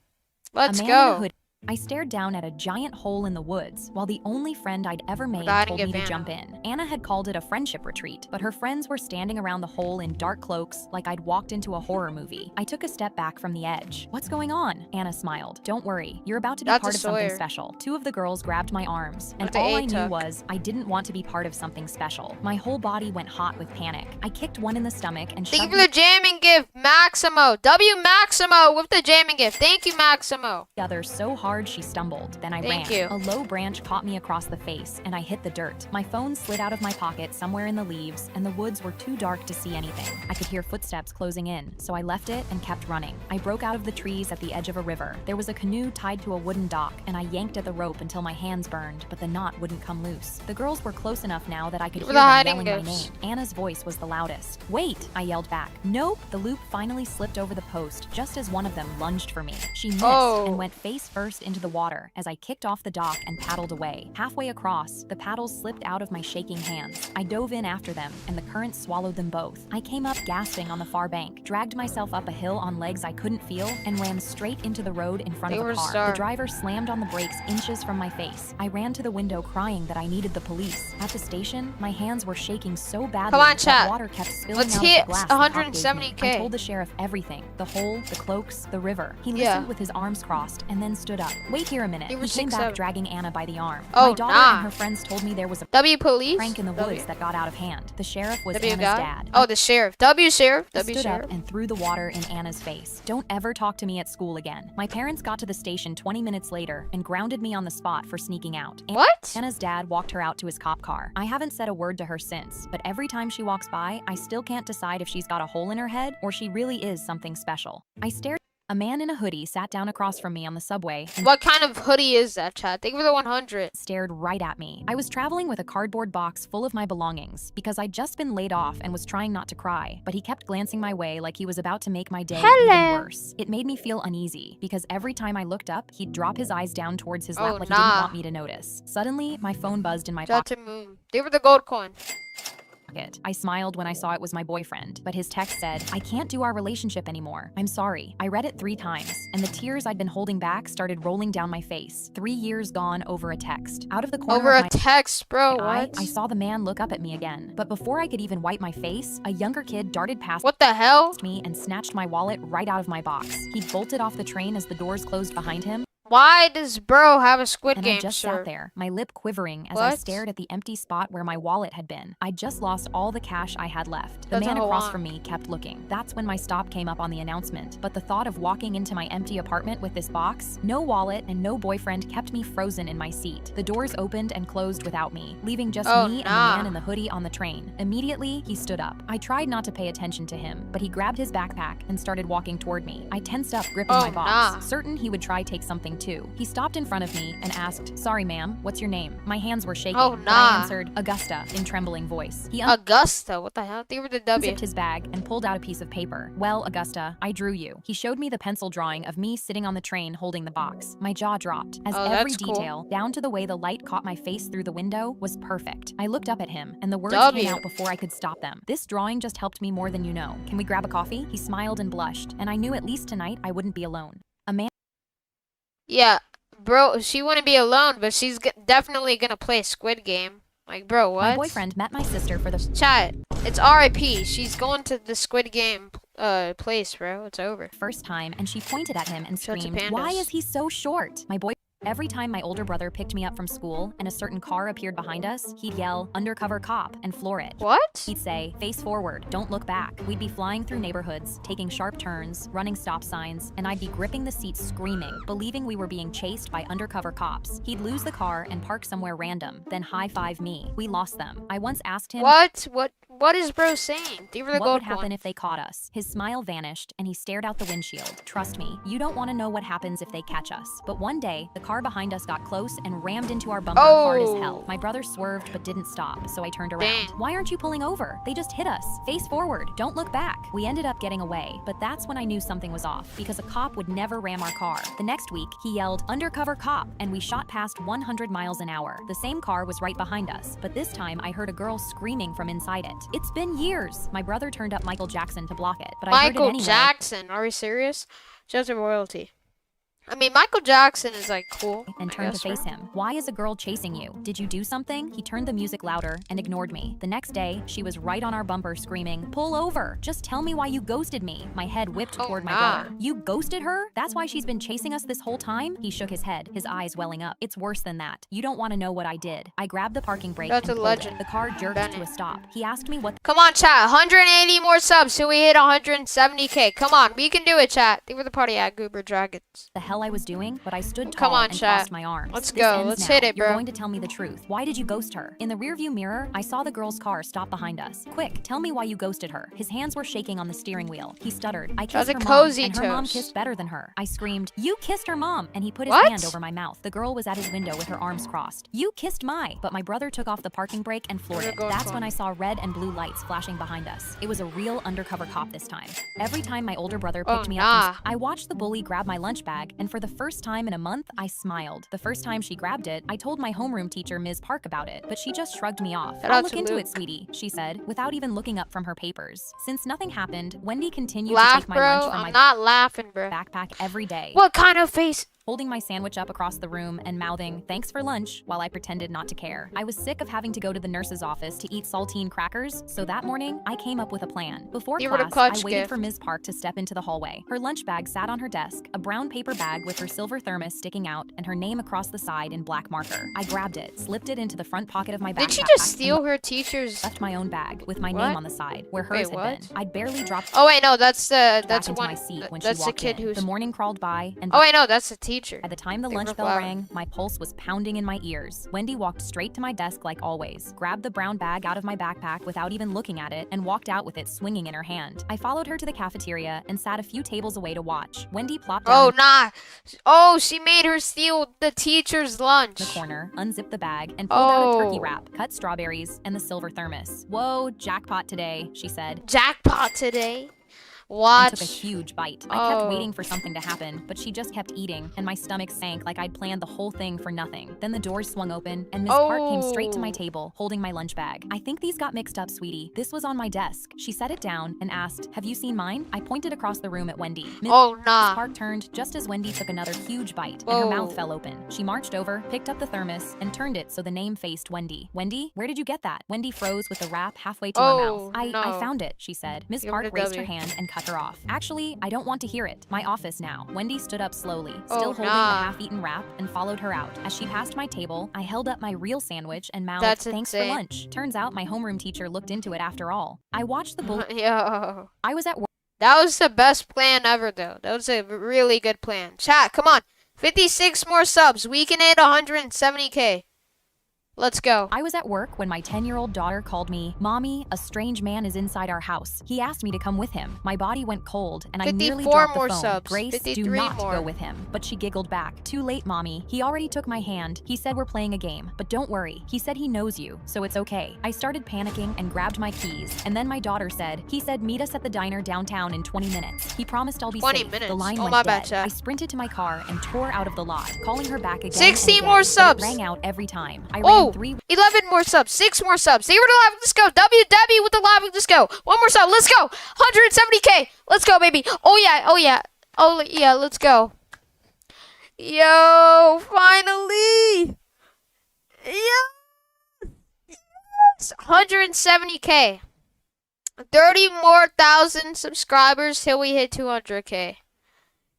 Let's A man in a go. hood. I stared down at a giant hole in the woods while the only friend I'd ever made Forgot to told get me to Vanna. jump in. Anna had called it a friendship retreat, but her friends were standing around the hole in dark cloaks like I'd walked into a horror movie. I took a step back from the edge. "What's going on?" Anna smiled. "Don't worry, you're about to be That's part a of something Sawyer. special." 2 of the girls grabbed my arms, and With the all I knew A-tuck. was I didn't want to be part of something special. My whole body went hot with panic. I kicked one in the stomach and Thank you shoved for the jamming gift, Maximo. W Maximo with the jamming gift. Thank you, Maximo. the other so hard she stumbled. Then I Thank ran. you. A low branch caught me across the face, and I hit the dirt. My phone slid out of my pocket somewhere in the leaves, and the woods were too dark to see anything. I could hear footsteps closing in, so I left it and kept running. I broke out of the trees at the edge of a river. There was a canoe tied to a wooden dock, and I yanked at the rope until my hands burned, but the knot wouldn't come loose. The girls were close enough now that I could For hear the them hiding yelling my gifts. name. Anna's voice was the loudest. "Wait!" I yelled back. "Nope!" The loop finally slipped over the post, just as one of them lunged for me. She missed Oh. and went face first burst into the water as I kicked off the dock and paddled away. Halfway across, the paddles slipped out of my shaking hands. I dove in after them, and the current swallowed them both. I came up gasping on the far bank, dragged myself up a hill on legs I couldn't feel, and ran straight into the road in front of a car. The driver slammed on the brakes inches from my face. I ran to the window crying that I needed the police. At the station, my hands were shaking so badly that water kept spilling out of the glass. 170K. I told the sheriff everything. The hole, the cloaks, the river. He listened with his arms crossed and then stood up. Wait here a minute. He came back dragging Anna by the arm. My daughter and her friends told me there was a prank in the woods that got out of hand. The sheriff was Anna's dad. Oh, the sheriff. W sheriff. W stood up and threw the water in Anna's face. Don't ever talk to me at school again. My parents got to the station 20 minutes later and grounded me on the spot for sneaking out. What? Anna's dad walked her out to his cop car. I haven't said a word to her since, but every time she walks by, I still can't decide if she's got a hole in her head or she really is something special. I stared. A man in a hoodie sat down across from me on the subway. What kind of hoodie is that, Chad? Thank you for the 100. Stared right at me. I was traveling with a cardboard box full of my belongings because I'd just been laid off and was trying not to cry, but he kept glancing my way like he was about to make my day even worse. It made me feel uneasy because every time I looked up, he'd drop his eyes down towards his lap like he didn't want me to notice. Suddenly, my phone buzzed in my pocket. They were the gold coin. I smiled when I saw it was my boyfriend, but his text said, "I can't do our relationship anymore. I'm sorry." I read it 3 times, and the tears I'd been holding back started rolling down my face. 3 years gone over a text. Out of the corner of my text, bro, what? I saw the man look up at me again. But before I could even wipe my face, a younger kid darted past me and snatched my wallet right out of my box. He'd bolted off the train as the doors closed behind him. Why does bro have a Squid Game I just shirt? sat there, my lip quivering as I stared at the empty spot where my wallet had been. I'd just lost all the cash I had left. The man across from me kept looking. That's when my stop came up on the announcement. But the thought of walking into my empty apartment with this box, no wallet, and no boyfriend kept me frozen in my seat. The doors opened and closed without me, leaving just me and the man in the hoodie on the train. Immediately, he stood up. I tried not to pay attention to him, but he grabbed his backpack and started walking toward me. I tensed up, gripping my box, certain he would try take something too. He stopped in front of me and asked, "Sorry, ma'am, what's your name?" My hands were shaking, but I answered, "Augusta," in trembling voice. He Augusta? What the hell? They were the W. Unzipped his bag and pulled out a piece of paper. "Well, Augusta, I drew you." He showed me the pencil drawing of me sitting on the train holding the box. My jaw dropped, as every detail, down to the way the light caught my face through the window, was perfect. I looked up at him, and the words came out before I could stop them. "This drawing just helped me more than you know. Can we grab a coffee?" He smiled and blushed, and I knew at least tonight I wouldn't be alone. A man. Yeah. Bro, she wouldn't be alone, but she's definitely gonna play Squid Game. Like, bro, what? My boyfriend met my sister for the chat. It's RIP. She's going to the Squid Game place, bro. It's over. First time, and she pointed at him and screamed, "Why is he so short?" Every time my older brother picked me up from school and a certain car appeared behind us, he'd yell, "Undercover cop," and floor it. What? He'd say, "Face forward, don't look back." We'd be flying through neighborhoods, taking sharp turns, running stop signs, and I'd be gripping the seat screaming, believing we were being chased by undercover cops. He'd lose the car and park somewhere random, then high-five me. We lost them. I once asked him, What is bro saying? What would happen if they caught us? His smile vanished, and he stared out the windshield. Trust me, you don't want to know what happens if they catch us. But one day, the car behind us got close and rammed into our bumper hard as hell. My brother swerved but didn't stop, so I turned around. "Why aren't you pulling over? They just hit us. Face forward. Don't look back." We ended up getting away, but that's when I knew something was off, because a cop would never ram our car. The next week, he yelled, "Undercover cop," and we shot past 100 miles an hour. The same car was right behind us, but this time I heard a girl screaming from inside it. "It's been years." My brother turned up Michael Jackson to block it, but I heard it anyway. Michael Jackson? Are we serious? Just a royalty. I mean, Michael Jackson is like cool. And turned to face him. "Why is a girl chasing you? Did you do something?" He turned the music louder and ignored me. The next day, she was right on our bumper screaming, "Pull over! Just tell me why you ghosted me." My head whipped toward my brother. "You ghosted her? That's why she's been chasing us this whole time?" He shook his head, his eyes welling up. "It's worse than that. You don't want to know what I did." I grabbed the parking brake and pulled it. The car jerked to a stop. He asked me what— Come on, chat. 180 more subs till we hit 170K. Come on, we can do it, chat. They were the party at Goober Dragons. The hell I was doing, but I stood tall and crossed my arms. Let's go. Let's hit it, bro. You're going to tell me the truth. Why did you ghost her? In the rearview mirror, I saw the girl's car stop behind us. "Quick, tell me why you ghosted her." His hands were shaking on the steering wheel. He stuttered, "I kissed her mom, and her mom kissed better than her." I screamed, "You kissed her mom!" And he put his hand over my mouth. The girl was at his window with her arms crossed. "You kissed but my brother took off the parking brake and floored it. That's when I saw red and blue lights flashing behind us. It was a real undercover cop this time. Every time my older brother picked me up, I watched the bully grab my lunch bag and and for the first time in a month, I smiled. The first time she grabbed it, I told my homeroom teacher, Ms. Park, about it, but she just shrugged me off. Shout I'll out look to into Luke. it, sweetie, she said, without even looking up from her papers. Since nothing happened, Wendy continued to Laugh, take my bro. lunch from I'm my not laughing, bro. backpack every day. What kind of face? Holding my sandwich up across the room and mouthing, "Thanks for lunch," while I pretended not to care. I was sick of having to go to the nurse's office to eat saltine crackers, so that morning, I came up with a plan. Before You were the class, clutch I waited gift. for Ms. Park to step into the hallway. Her lunch bag sat on her desk, a brown paper bag with her silver thermos sticking out, and her name across the side in black marker. I grabbed it, slipped it into the front pocket of my backpack, Did she just and steal her teacher's? left my own bag with my What? name on the side, where hers Wait, had what? been. I'd barely dropped Oh wait, no, that's back into one. my seat when That's she the walked kid in. who's. The morning crawled by, and Oh wait, no, that's the teacher. by the time the They lunch were bell flowering. rang, my pulse was pounding in my ears. Wendy walked straight to my desk like always, grabbed the brown bag out of my backpack without even looking at it, and walked out with it swinging in her hand. I followed her to the cafeteria and sat a few tables away to watch. Wendy plopped down Oh in nah. Oh, she made her steal the teacher's lunch. the corner, unzipped the bag, and pulled out a turkey Oh. wrap, cut strawberries, and the silver thermos. "Whoa, jackpot today," she said. Jackpot today. And Watch. took a huge bite. I kept Oh. waiting for something to happen, but she just kept eating, and my stomach sank like I'd planned the whole thing for nothing. Then the doors swung open, and Miss Park came straight to my Oh. table, holding my lunch bag. "I think these got mixed up, sweetie. This was on my desk." She set it down and asked, "Have you seen mine?" I pointed across the room at Wendy. Miss Oh nah. Park turned just as Wendy took another huge bite, and her mouth Whoa. fell open. She marched over, picked up the thermos, and turned it so the name faced Wendy. "Wendy, where did you get that?" Wendy froze with the wrap halfway to her Oh, mouth. I no. found it," she said. Miss Give Park her the raised her W. hand and cut her off. "Actually, I don't want to hear it. My office now." Wendy stood up slowly, still Oh, holding nah. the half-eaten wrap, and followed her out. As she passed my table, I held up my real sandwich and mouthed, That's "Thanks insane. for lunch." Turns out my homeroom teacher looked into it after all. I watched the bull. Yo. I was at work. That was the best plan ever, though. That was a really good plan. Chat, come on. 56 more subs. We can hit 170K. Let's go. I was at work when my 10-year-old daughter called me, "Mommy, a strange man is inside our house. He asked me to come with him." My body went cold, and I nearly 54 dropped the more phone. subs. "Grace, do 53 not more. go with him." But she giggled back. "Too late, Mommy. He already took my hand. He said we're playing a game. But don't worry. He said he knows you, so it's okay." I started panicking and grabbed my keys, and then my daughter said, "He said meet us at the diner downtown in 20 minutes. He promised I'll be 20 safe." minutes. The line Oh, went my dead. bad, chat. I sprinted to my car and tore out of the lot, calling her back again 16 and more again, subs. but it rang out every time. I Oh, ran 3 11 more subs. 6 more subs. They were the live. Let's go. WW with the live. Let's go. One more sub. Let's go. 170K. Let's go, baby. Oh, yeah. Oh, yeah. Oh, yeah. Let's go. Yo, finally. Yeah. Yes. 170K. 30 more thousand subscribers till we hit 200K.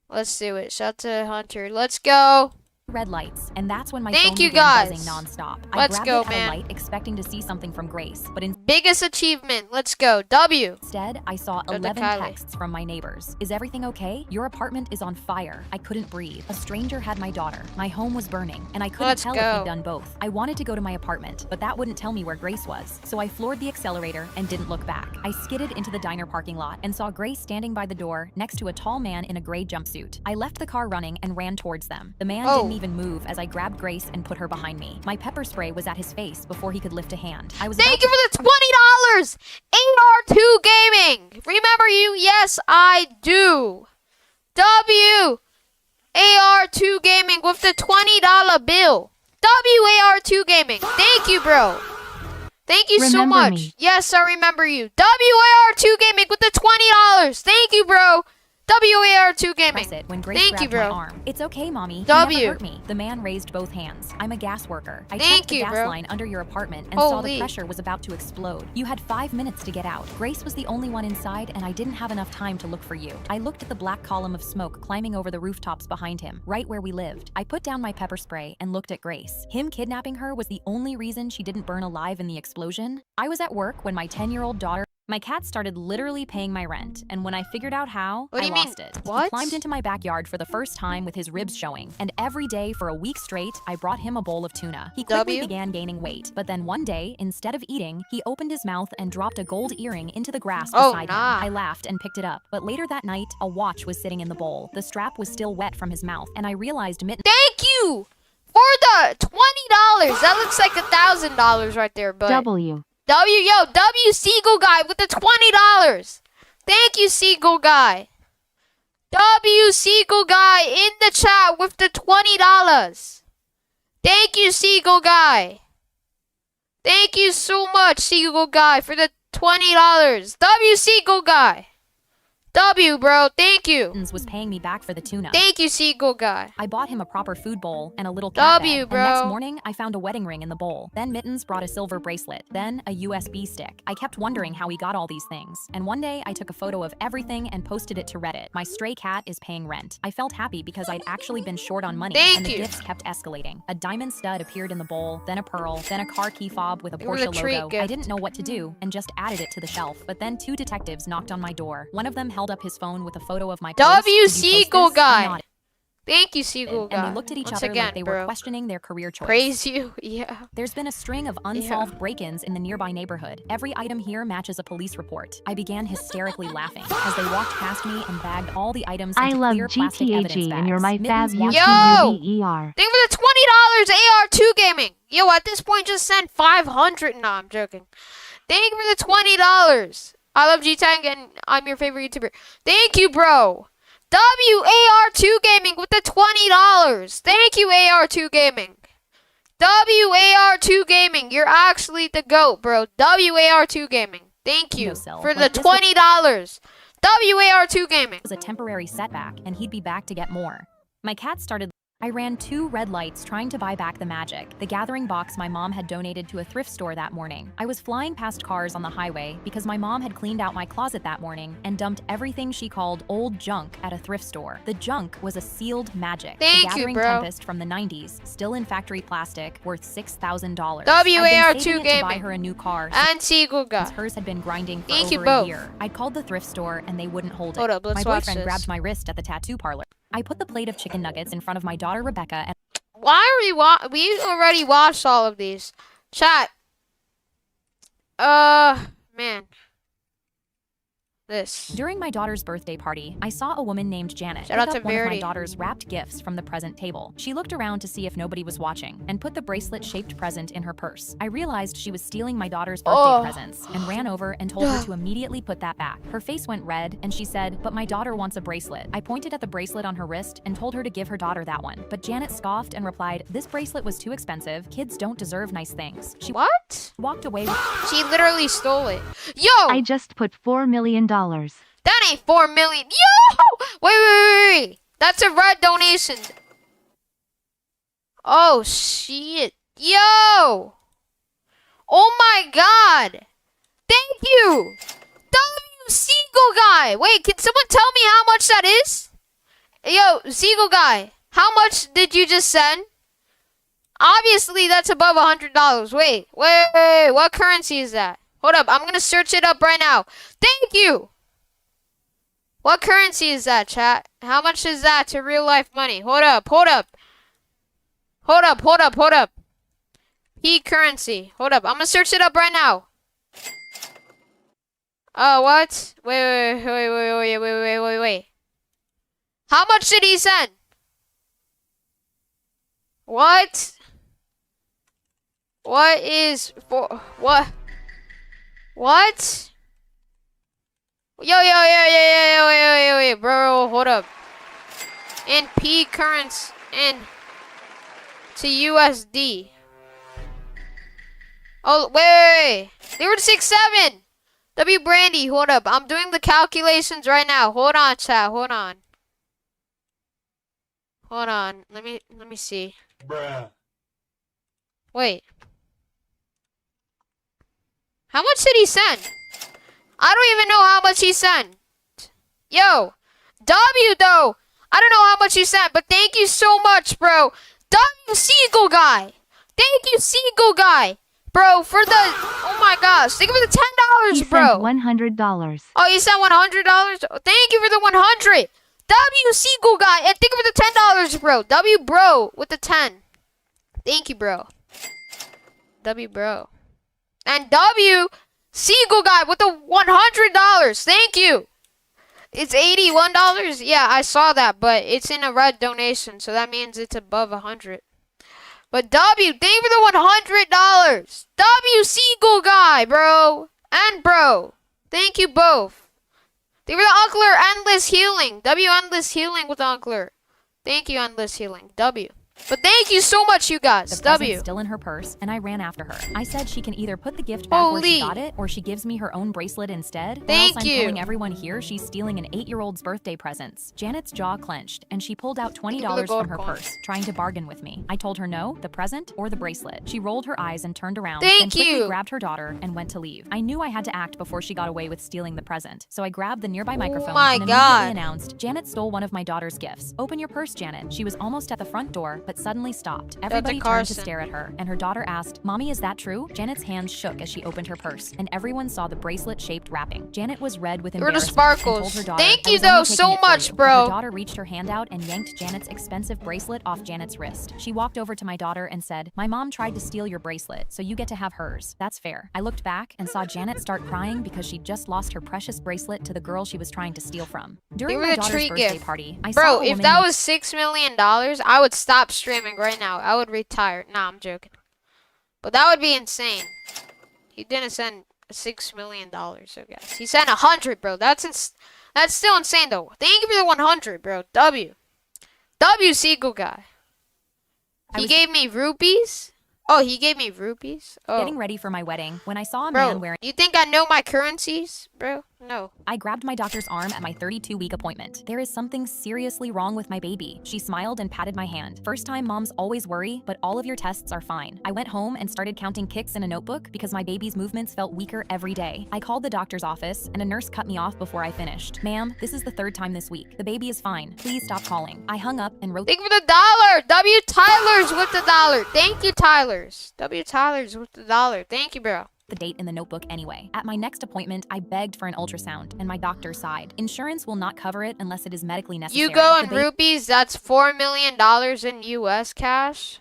Let's do it. Shout out to Hunter. Let's go. red lights, and that's when my Thank phone you, began guys. buzzing nonstop. Let's I grabbed go, it at man. a light, expecting to see something from Grace, but Biggest achievement. Let's go. W. instead, I saw to 11 Kylie. texts from my neighbors. "Is everything okay? Your apartment is on fire." I couldn't breathe. A stranger had my daughter. My home was burning, and I couldn't Let's tell if go. he'd done both. I wanted to go to my apartment, but that wouldn't tell me where Grace was. So I floored the accelerator and didn't look back. I skidded into the diner parking lot and saw Grace standing by the door next to a tall man in a gray jumpsuit. I left the car running and ran towards them. The man Oh. didn't even move as I grabbed Grace and put her behind me. My pepper spray was at his face before he could lift a hand. I was Thank about you for the $20. AR2 Gaming. Remember you? Yes, I do. W. AR2 Gaming with the $20 bill. WAR2 Gaming. Thank you, bro. Thank you so Remember much. me. Yes, I remember you. WAR2 Gaming with the $20. Thank you, bro. WAR2 Gaming. press it when Grace Thank you, grabbed bro. my arm. "It's okay, Mommy. W. You never hurt me." The man raised both hands. "I'm a gas worker. I Thank checked the you, gas bro. line under your apartment and saw the Holy. pressure was about to explode. You had 5 minutes to get out. Grace was the only one inside, and I didn't have enough time to look for you." I looked at the black column of smoke climbing over the rooftops behind him, right where we lived. I put down my pepper spray and looked at Grace. Him kidnapping her was the only reason she didn't burn alive in the explosion. I was at work when my 10-year-old daughter. My cat started literally paying my rent, and when I figured out how, What do I you mean? lost it. What? He climbed into my backyard for the first time with his ribs showing, and every day for a week straight, I brought him a bowl of tuna. He quickly W? began gaining weight, but then one day, instead of eating, he opened his mouth and dropped a gold earring into the grass Oh, beside nah. him. I laughed and picked it up, but later that night, a watch was sitting in the bowl. The strap was still wet from his mouth, and I realized mitten Thank you for the $20. That looks like $1,000 right there, but W. W Seagull Guy with the $20. Thank you, Seagull Guy. W Seagull Guy in the chat with the $20. Thank you, Seagull Guy. Thank you so much, Seagull Guy, for the $20. W Seagull Guy. W, bro. Thank you. Was paying me back for the tuna. Thank you, Seagull Guy. I bought him a proper food bowl and a little cat W, bed. And next bro. morning, I found a wedding ring in the bowl. Then Mittens brought a silver bracelet. Then a USB stick. I kept wondering how he got all these things. And one day, I took a photo of everything and posted it to Reddit. My stray cat is paying rent. I felt happy because I'd actually been short on money. Thank and the you. gifts kept escalating. A diamond stud appeared in the bowl, then a pearl, then a car key fob with a It was a Porsche treat logo. gift. I didn't know what to do and just added it to the shelf. But then 2 detectives knocked on my door. One of them held up his phone with a photo of my post. W "Did you post Seagull this?" I Guy. nodded. Thank you, Seagull Guy. And they looked at each Once other again, like they bro. were questioning their career choice. Praise you. Yeah. There's been a string of unsolved break-ins in the nearby neighborhood. Every item here matches a police report. I began hysterically laughing as they walked past me and bagged all the items I into love clear plastic evidence GTAG bags. and you're my fab Mittens watched Yo! YouTuber. Thank you for the $20 AR2 gaming. Yo, at this point, just send 500. No, I'm joking. Thank you for the $20. I love gtag and I'm your favorite YouTuber. Thank you, bro. WAR2 Gaming with the $20. Thank you, AR2 Gaming. WAR2 Gaming, you're actually the GOAT, bro. WAR2 Gaming. Thank you Windowsill, for the like this $20. WAR2 Gaming. was a temporary setback, and he'd be back to get more. My cat started. I ran 2 red lights trying to buy back the magic, the gathering box my mom had donated to a thrift store that morning. I was flying past cars on the highway because my mom had cleaned out my closet that morning and dumped everything she called old junk at a thrift store. The junk was a sealed magic, Thank the you, gathering bro. Tempest from the 90s, still in factory plastic, worth $6,000. WAR2 I'd been saving it to buy Gaming. her a new car And Seagull since Guy. hers had been grinding for Thank you over both. a year. I called the thrift store and they wouldn't hold it. Hold up, let's my watch boyfriend this. grabbed my wrist at the tattoo parlor. I put the plate of chicken nuggets in front of my daughter Rebecca and Why are we already watched all of these. Chat. Man. This. during my daughter's birthday party, I saw a woman named Janet Shout pick out up to one of my Verity. daughter's wrapped gifts from the present table. She looked around to see if nobody was watching and put the bracelet-shaped present in her purse. I realized she was stealing my daughter's birthday Oh. presents and ran over and told her to immediately put that back. Her face went red and she said, "But my daughter wants a bracelet." I pointed at the bracelet on her wrist and told her to give her daughter that one. But Janet scoffed and replied, "This bracelet was too expensive. Kids don't deserve nice things." She What? walked away with She literally stole it. Yo! I just put $4 million. That ain't 4 million. Yo! Wait. That's a red donation. Oh, shit. Yo! Oh my god! Thank you! W Seagull Guy! Wait, can someone tell me how much that is? Yo, Seagull Guy, how much did you just send? Obviously, that's above $100. Wait. What currency is that? Hold up, I'm gonna search it up right now. Thank you! What currency is that, chat? How much is that to real life money? Hold up. E currency. Hold up. I'm gonna search it up right now. Oh, what? Wait. How much did he send? What? What is for what? What? Yo, bro, hold up. And P currency and to USD. Oh, wait. They were 6.7. W Brandy, hold up. I'm doing the calculations right now. Hold on, chat. Hold on. Let me see. Bruh. Wait. How much did he send? I don't even know how much he sent. Yo, W though. I don't know how much you sent, but thank you so much, bro. W Seagull Guy. Thank you, Seagull Guy. Bro, for the, oh my gosh. Thank you for the He $10, bro. sent $100. Oh, you sent $100? Thank you for the 100. W Seagull Guy. And thank you for the $10, bro. W bro with the 10. Thank you, bro. W bro. And W Seagull Guy with the $100. Thank you. It's $81. Yeah, I saw that, but it's in a red donation, so that means it's above 100. But W, thank you for the $100. W Seagull Guy, bro. And bro. Thank you both. They were the Uncler Endless Healing. W Endless Healing with Uncler. Thank you, Endless Healing. W. But thank you so much, you guys. The W. present's still in her purse, and I ran after her. I said she can either put the gift back where Holy. she got it, or she gives me her own bracelet instead. Thank or else you. I'm telling everyone here she's stealing an 8-year-old's birthday presents. Janet's jaw clenched, and she pulled out $20 gold from her coin. purse, trying to bargain with me. I told her no, the present or the bracelet. She rolled her eyes and turned around, then Thank quickly you. grabbed her daughter and went to leave. I knew I had to act before she got away with stealing the present, so I grabbed the nearby microphone my and God. immediately announced, Janet stole one of my daughter's gifts. Open your purse, Janet. She was almost at the front door, but suddenly stopped. Everybody turned to Carson. stare at her, and her daughter asked, Mommy, is that true? Janet's hands shook as she opened her purse, and everyone saw the bracelet-shaped wrapping. Janet was red with They were the embarrassment and sparkles. told her daughter, Thank "I you, was only though, taking so it for much, you." bro. Her daughter reached her hand out and yanked Janet's expensive bracelet off Janet's wrist. She walked over to my daughter and said, My mom tried to steal your bracelet, so you get to have hers. That's fair. I looked back and saw Janet start crying because she just lost her precious bracelet to the girl she was trying to steal from. During were my the daughter's treat birthday gift. party, I saw Bro, a if woman that make was $6 million, I would stop streaming right now. I would retire. Nah, I'm joking. But that would be insane. He didn't send $6 million, so guys. He sent 100, bro. That's still insane, though. Thank you for the 100, bro. W. W Seagull guy. He gave me rupees? Oh, he gave me rupees? Oh. getting ready for my wedding when I saw a Bro, man wearing. you think I know my currencies, bro? No. I grabbed my doctor's arm at my 32-week appointment. There is something seriously wrong with my baby. She smiled and patted my hand. First time moms always worry, but all of your tests are fine. I went home and started counting kicks in a notebook because my baby's movements felt weaker every day. I called the doctor's office and a nurse cut me off before I finished. Ma'am, this is the 3rd time this week. The baby is fine. Please stop calling. I hung up and wrote. Thank you for the dollar. W Tyler's with the dollar. Thank you, Tyler's. W Tyler's with the dollar. Thank you, bro. The date in the notebook anyway. At my next appointment, I begged for an ultrasound, and my doctor sighed. Insurance will not cover it unless it is medically necessary. You go in The rupees, that's $4 million in US cash.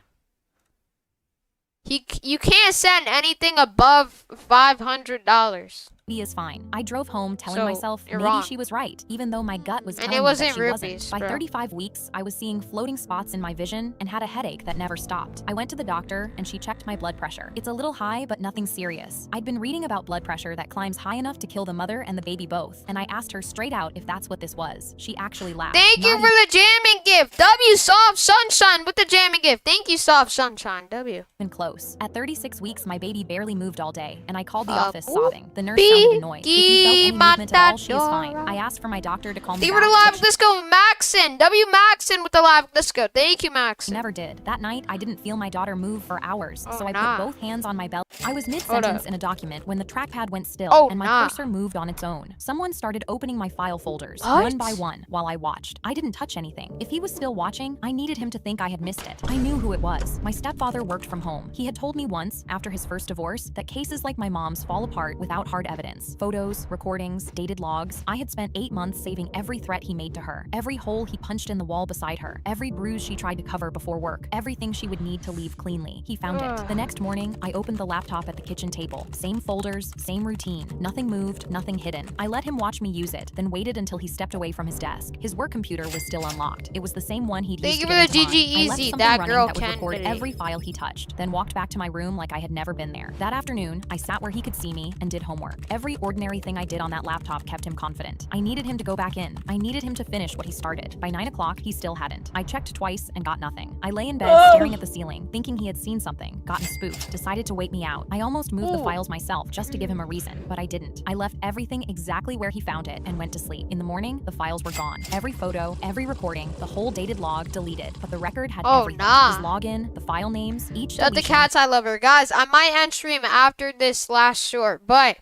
You can't send anything above $500. baby is fine. I drove home telling So, myself you're maybe wrong. she was right, even though my gut was And telling it me wasn't that she rupees, wasn't. By bro. 35 weeks, I was seeing floating spots in my vision and had a headache that never stopped. I went to the doctor and she checked my blood pressure. It's a little high, but nothing serious. I'd been reading about blood pressure that climbs high enough to kill the mother and the baby both, and I asked her straight out if that's what this was. She actually laughed. Thank you Not for the jamming gift. W Soft Sunshine with the jamming gift. Thank you, Soft Sunshine. W. even close. At 36 weeks, my baby barely moved all day, and I called the Uh, office sobbing. The nurse sounded annoyed. If you felt any movement at all, she is fine. Matadora. I asked for my doctor to call me Thank you back, for the but live she disco, Maxon. W Maxon with the live disco. Thank you, Maxon. never did. That night, I didn't feel my daughter move for hours, Oh, so I nah. put both hands on my belly. I was Hold mid-sentence up. in a document when the trackpad went still, Oh, and my nah. cursor moved on its own. Someone started opening my file folders, What? one by one, while I watched. I didn't touch anything. If he was still watching, I needed him to think I had missed it. I knew who it was. My stepfather worked from home. He had told me once, after his first divorce, that cases like my mom's fall apart without hard evidence. Photos, recordings, dated logs. I had spent 8 months saving every threat he made to her, every hole he punched in the wall beside her, every bruise she tried to cover before work, everything she would need to leave cleanly. He found it. The next morning, I opened the laptop at the kitchen table. Same folders, same routine. Nothing moved, nothing hidden. I let him watch me use it, then waited until he stepped away from his desk. His work computer was still unlocked. It was the same one he'd Thank used you to for get the into GG mine. I left Easy. something That running girl that would record Kennedy. every file he touched, then walked back to my room like I had never been there. That afternoon, I sat where he could see me and did homework. Every ordinary thing I did on that laptop kept him confident. I needed him to go back in. I needed him to finish what he started. By 9 o'clock, he still hadn't. I checked twice and got nothing. I lay in bed staring at the ceiling, thinking he had seen something, gotten spooked, decided to wait me out. I almost moved the files myself just to give him a reason, but I didn't. I left everything exactly where he found it and went to sleep. In the morning, the files were gone. Every photo, every recording, the whole dated log deleted, but the record had Oh, everything. nah. His login, the file names, each Shut the deletion. cats, I love her. Guys, I might end stream after this last short, but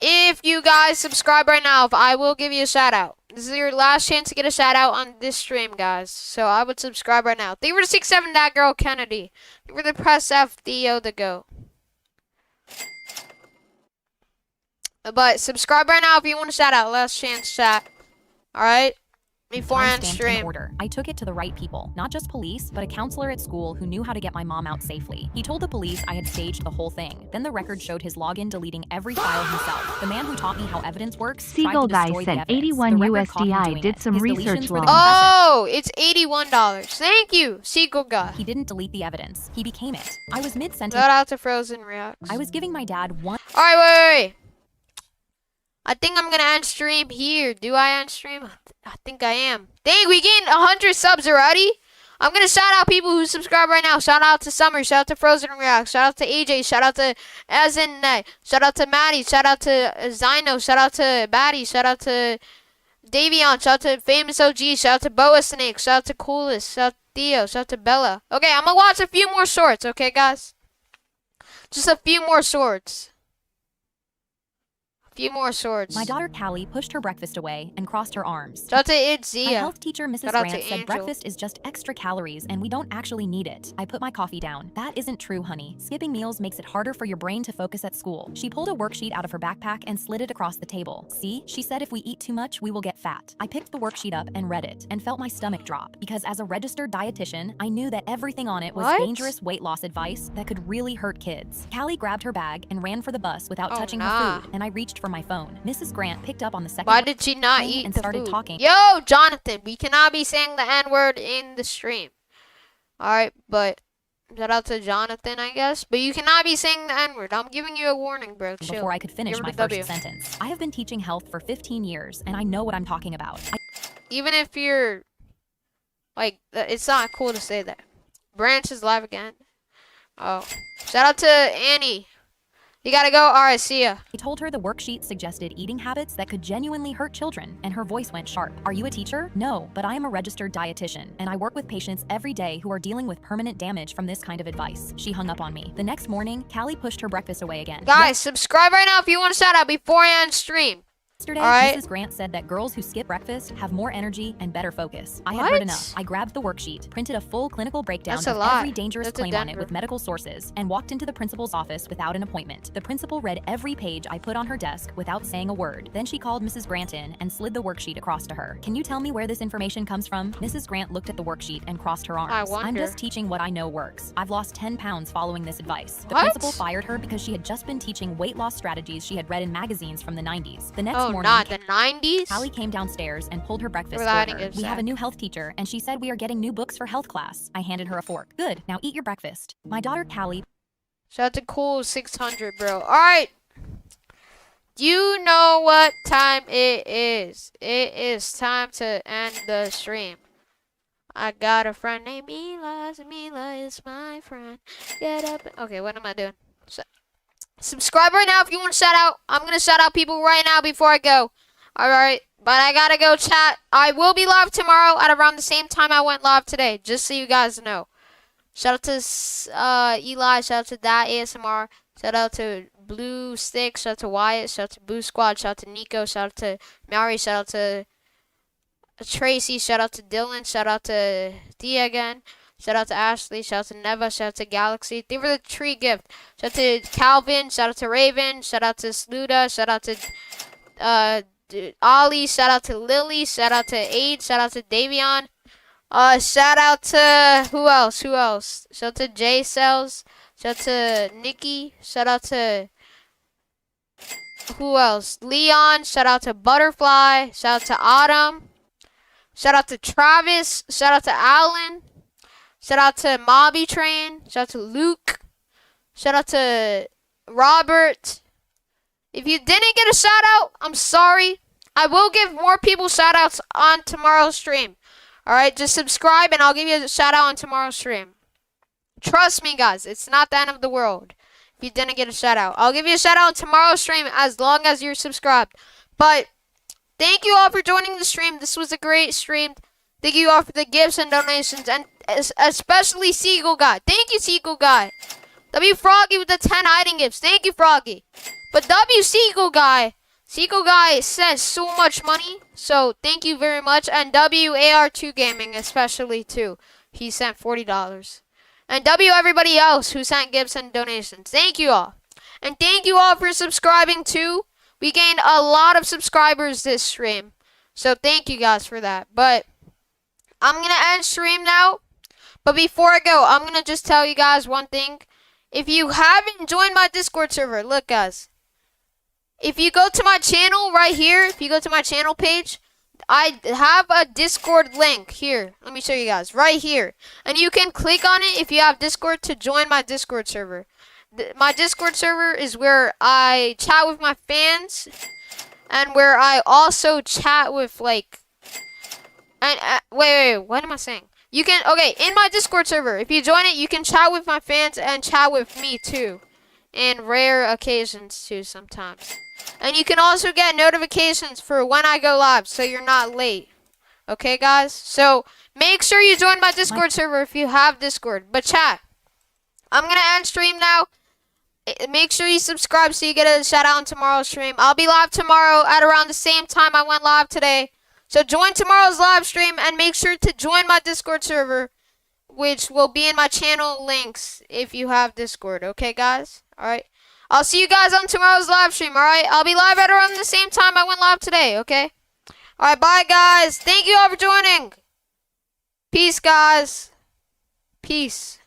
if you guys subscribe right now, I will give you a shout out. This is your last chance to get a shout out on this stream, guys. So I would subscribe right now. Thank you for the 6-7 that girl Kennedy. Thank you for the press F Theo the go. But subscribe right now if you want a shout out. Last chance chat. Alright? Before I end Timestamped in stream. order. I took it to the right people, not just police, but a counselor at school who knew how to get my mom out safely. He told the police I had staged the whole thing. Then the record showed his login deleting every file himself. The man who taught me how evidence works Seagull tried to guy destroy the said evidence. 81 The record caught him USD. doing I did it. some His research deletions were the wrong. Oh, it's $81. Thank you, Seagull guy. He didn't delete the evidence. He became it. I was mid-sentence. Shout out to Frozen Reacts. I was giving my dad one. Alright, wait. I think I'm gonna end stream here. Do I end stream? I think I am. Dang, we gained 100 subs already. I'm gonna shout out people who subscribe right now. Shout out to Summer. Shout out to Frozen React. Shout out to AJ. Shout out to Ezen. Shout out to Maddie. Shout out to Zino. Shout out to Batty. Shout out to Davion. Shout out to Famous OG. Shout out to Boa Snake. Shout out to Coolest. Shout out to Theo. Shout out to Bella. Okay, I'm gonna watch a few more shorts. Okay, guys. Just a few more shorts. Few more swords. My daughter Callie pushed her breakfast away and crossed her arms. Shout out to My Itzia. health teacher, Mrs. Shout out to Grant, said Angel. breakfast is just extra calories and we don't actually need it. I put my coffee down. That isn't true, honey. Skipping meals makes it harder for your brain to focus at school. She pulled a worksheet out of her backpack and slid it across the table. See, she said if we eat too much, we will get fat. I picked the worksheet up and read it and felt my stomach drop because as a registered dietitian, I knew that everything on it was What? dangerous weight loss advice that could really hurt kids. Callie grabbed her bag and ran for the bus without Oh, touching nah. her food, and I reached for my phone. Mrs. Grant picked up on the second Why did she not thing eat and the started food? talking. Yo, Jonathan, we cannot be saying the N-word in the stream. Alright, but shout out to Jonathan, I guess. But you cannot be saying the N-word. I'm giving you a warning, bro. Chill. before I could finish Give her my the first W. sentence. I have been teaching health for 15 years, and I know what I'm talking about. Even if you're, like, it's not cool to say that. Branch is live again. Oh. Shout out to Annie. You gotta go? Alright, see ya. I told her the worksheet suggested eating habits that could genuinely hurt children, and her voice went sharp. Are you a teacher? No, but I am a registered dietitian, and I work with patients every day who are dealing with permanent damage from this kind of advice. She hung up on me. The next morning, Callie pushed her breakfast away again. Guys, subscribe right now if you want a shout out before I end stream. Yesterday, All right. Mrs. Grant said that girls who skip breakfast have more energy and better focus. I had What? heard enough. I grabbed the worksheet, printed a full clinical breakdown That's a of lie. every dangerous That's a claim on it Denver. with medical sources, and walked into the principal's office without an appointment. The principal read every page I put on her desk without saying a word. Then she called Mrs. Grant in and slid the worksheet across to her. Can you tell me where this information comes from? Mrs. Grant looked at the worksheet and crossed her arms. wonder. I'm just teaching what I know works. I've lost 10 pounds following this advice. The What? principal fired her because she had just been teaching weight loss strategies she had read in magazines from the 90s. The next Oh, morning, not the 90s? Callie came downstairs and pulled her breakfast We're for letting her. it We have a sack. new health teacher, and she said we are getting new books for health class. I handed her a fork. Good, now eat your breakfast. My daughter Callie Shout out to Cool 600, bro. Alright. You know what time it is. It is time to end the stream. I got a friend named Mila. So Mila is my friend. Get up. Okay, what am I doing? Subscribe right now if you want to shout out. I'm going to shout out people right now before I go. Alright. But I got to go chat. I will be live tomorrow at around the same time I went live today. Just so you guys know. Shout out to Eli. Shout out to That ASMR. Shout out to Blue Stick. Shout out to Wyatt. Shout out to Boo Squad. Shout out to Nico. Shout out to Mary. Shout out to Tracy. Shout out to Dylan. Shout out to Dia again. Shout out to Ashley. Shout out to Neva. Shout out to Galaxy. Thank you for the tree gift. Shout out to Calvin. Shout out to Raven. Shout out to Sluda. Shout out to Ollie. Shout out to Lily. Shout out to Aid. Shout out to Davion. Shout out to who else? Shout out to J Cells. Shout out to Nikki. Shout out to who else? Leon. Shout out to Butterfly. Shout out to Autumn. Shout out to Travis. Shout out to Alan. Shout out to Mobby Train. Shout out to Luke. Shout out to Robert. If you didn't get a shout out, I'm sorry. I will give more people shout outs on tomorrow's stream. Alright, just subscribe and I'll give you a shout out on tomorrow's stream. Trust me, guys, it's not the end of the world if you didn't get a shout out. I'll give you a shout out on tomorrow's stream as long as you're subscribed. But thank you all for joining the stream. This was a great stream. Thank you all for the gifts and donations, and especially Seagull Guy. Thank you, Seagull Guy. W Froggy with the 10 hiding gifts. Thank you, Froggy. But W Seagull Guy sent so much money, so thank you very much. And WAR2 Gaming especially too. He sent $40. And everybody else who sent gifts and donations. Thank you all. And thank you all for subscribing too. We gained a lot of subscribers this stream. So thank you guys for that. But I'm going to end stream now. But before I go, I'm going to just tell you guys one thing. If you haven't joined my Discord server, look guys. If you go to my channel right here, if you go to my channel page, I have a Discord link here. Let me show you guys. Right here. And you can click on it if you have Discord to join my Discord server. My Discord server is where I chat with my fans. and where I also chat with like, and wait, what am I saying? You can, okay, in my Discord server, if you join it, you can chat with my fans and chat with me too. In rare occasions too sometimes. And you can also get notifications for when I go live so you're not late. Okay, guys? So make sure you join my Discord server if you have Discord. But chat, I'm going to end stream now. Make sure you subscribe so you get a shout out on tomorrow's stream. I'll be live tomorrow at around the same time I went live today. So join tomorrow's live stream and make sure to join my Discord server, which will be in my channel links if you have Discord. Okay, guys? Alright. I'll see you guys on tomorrow's live stream, alright? I'll be live at around the same time I went live today, okay? Alright, bye, guys. Thank you all for joining. Peace, guys. Peace.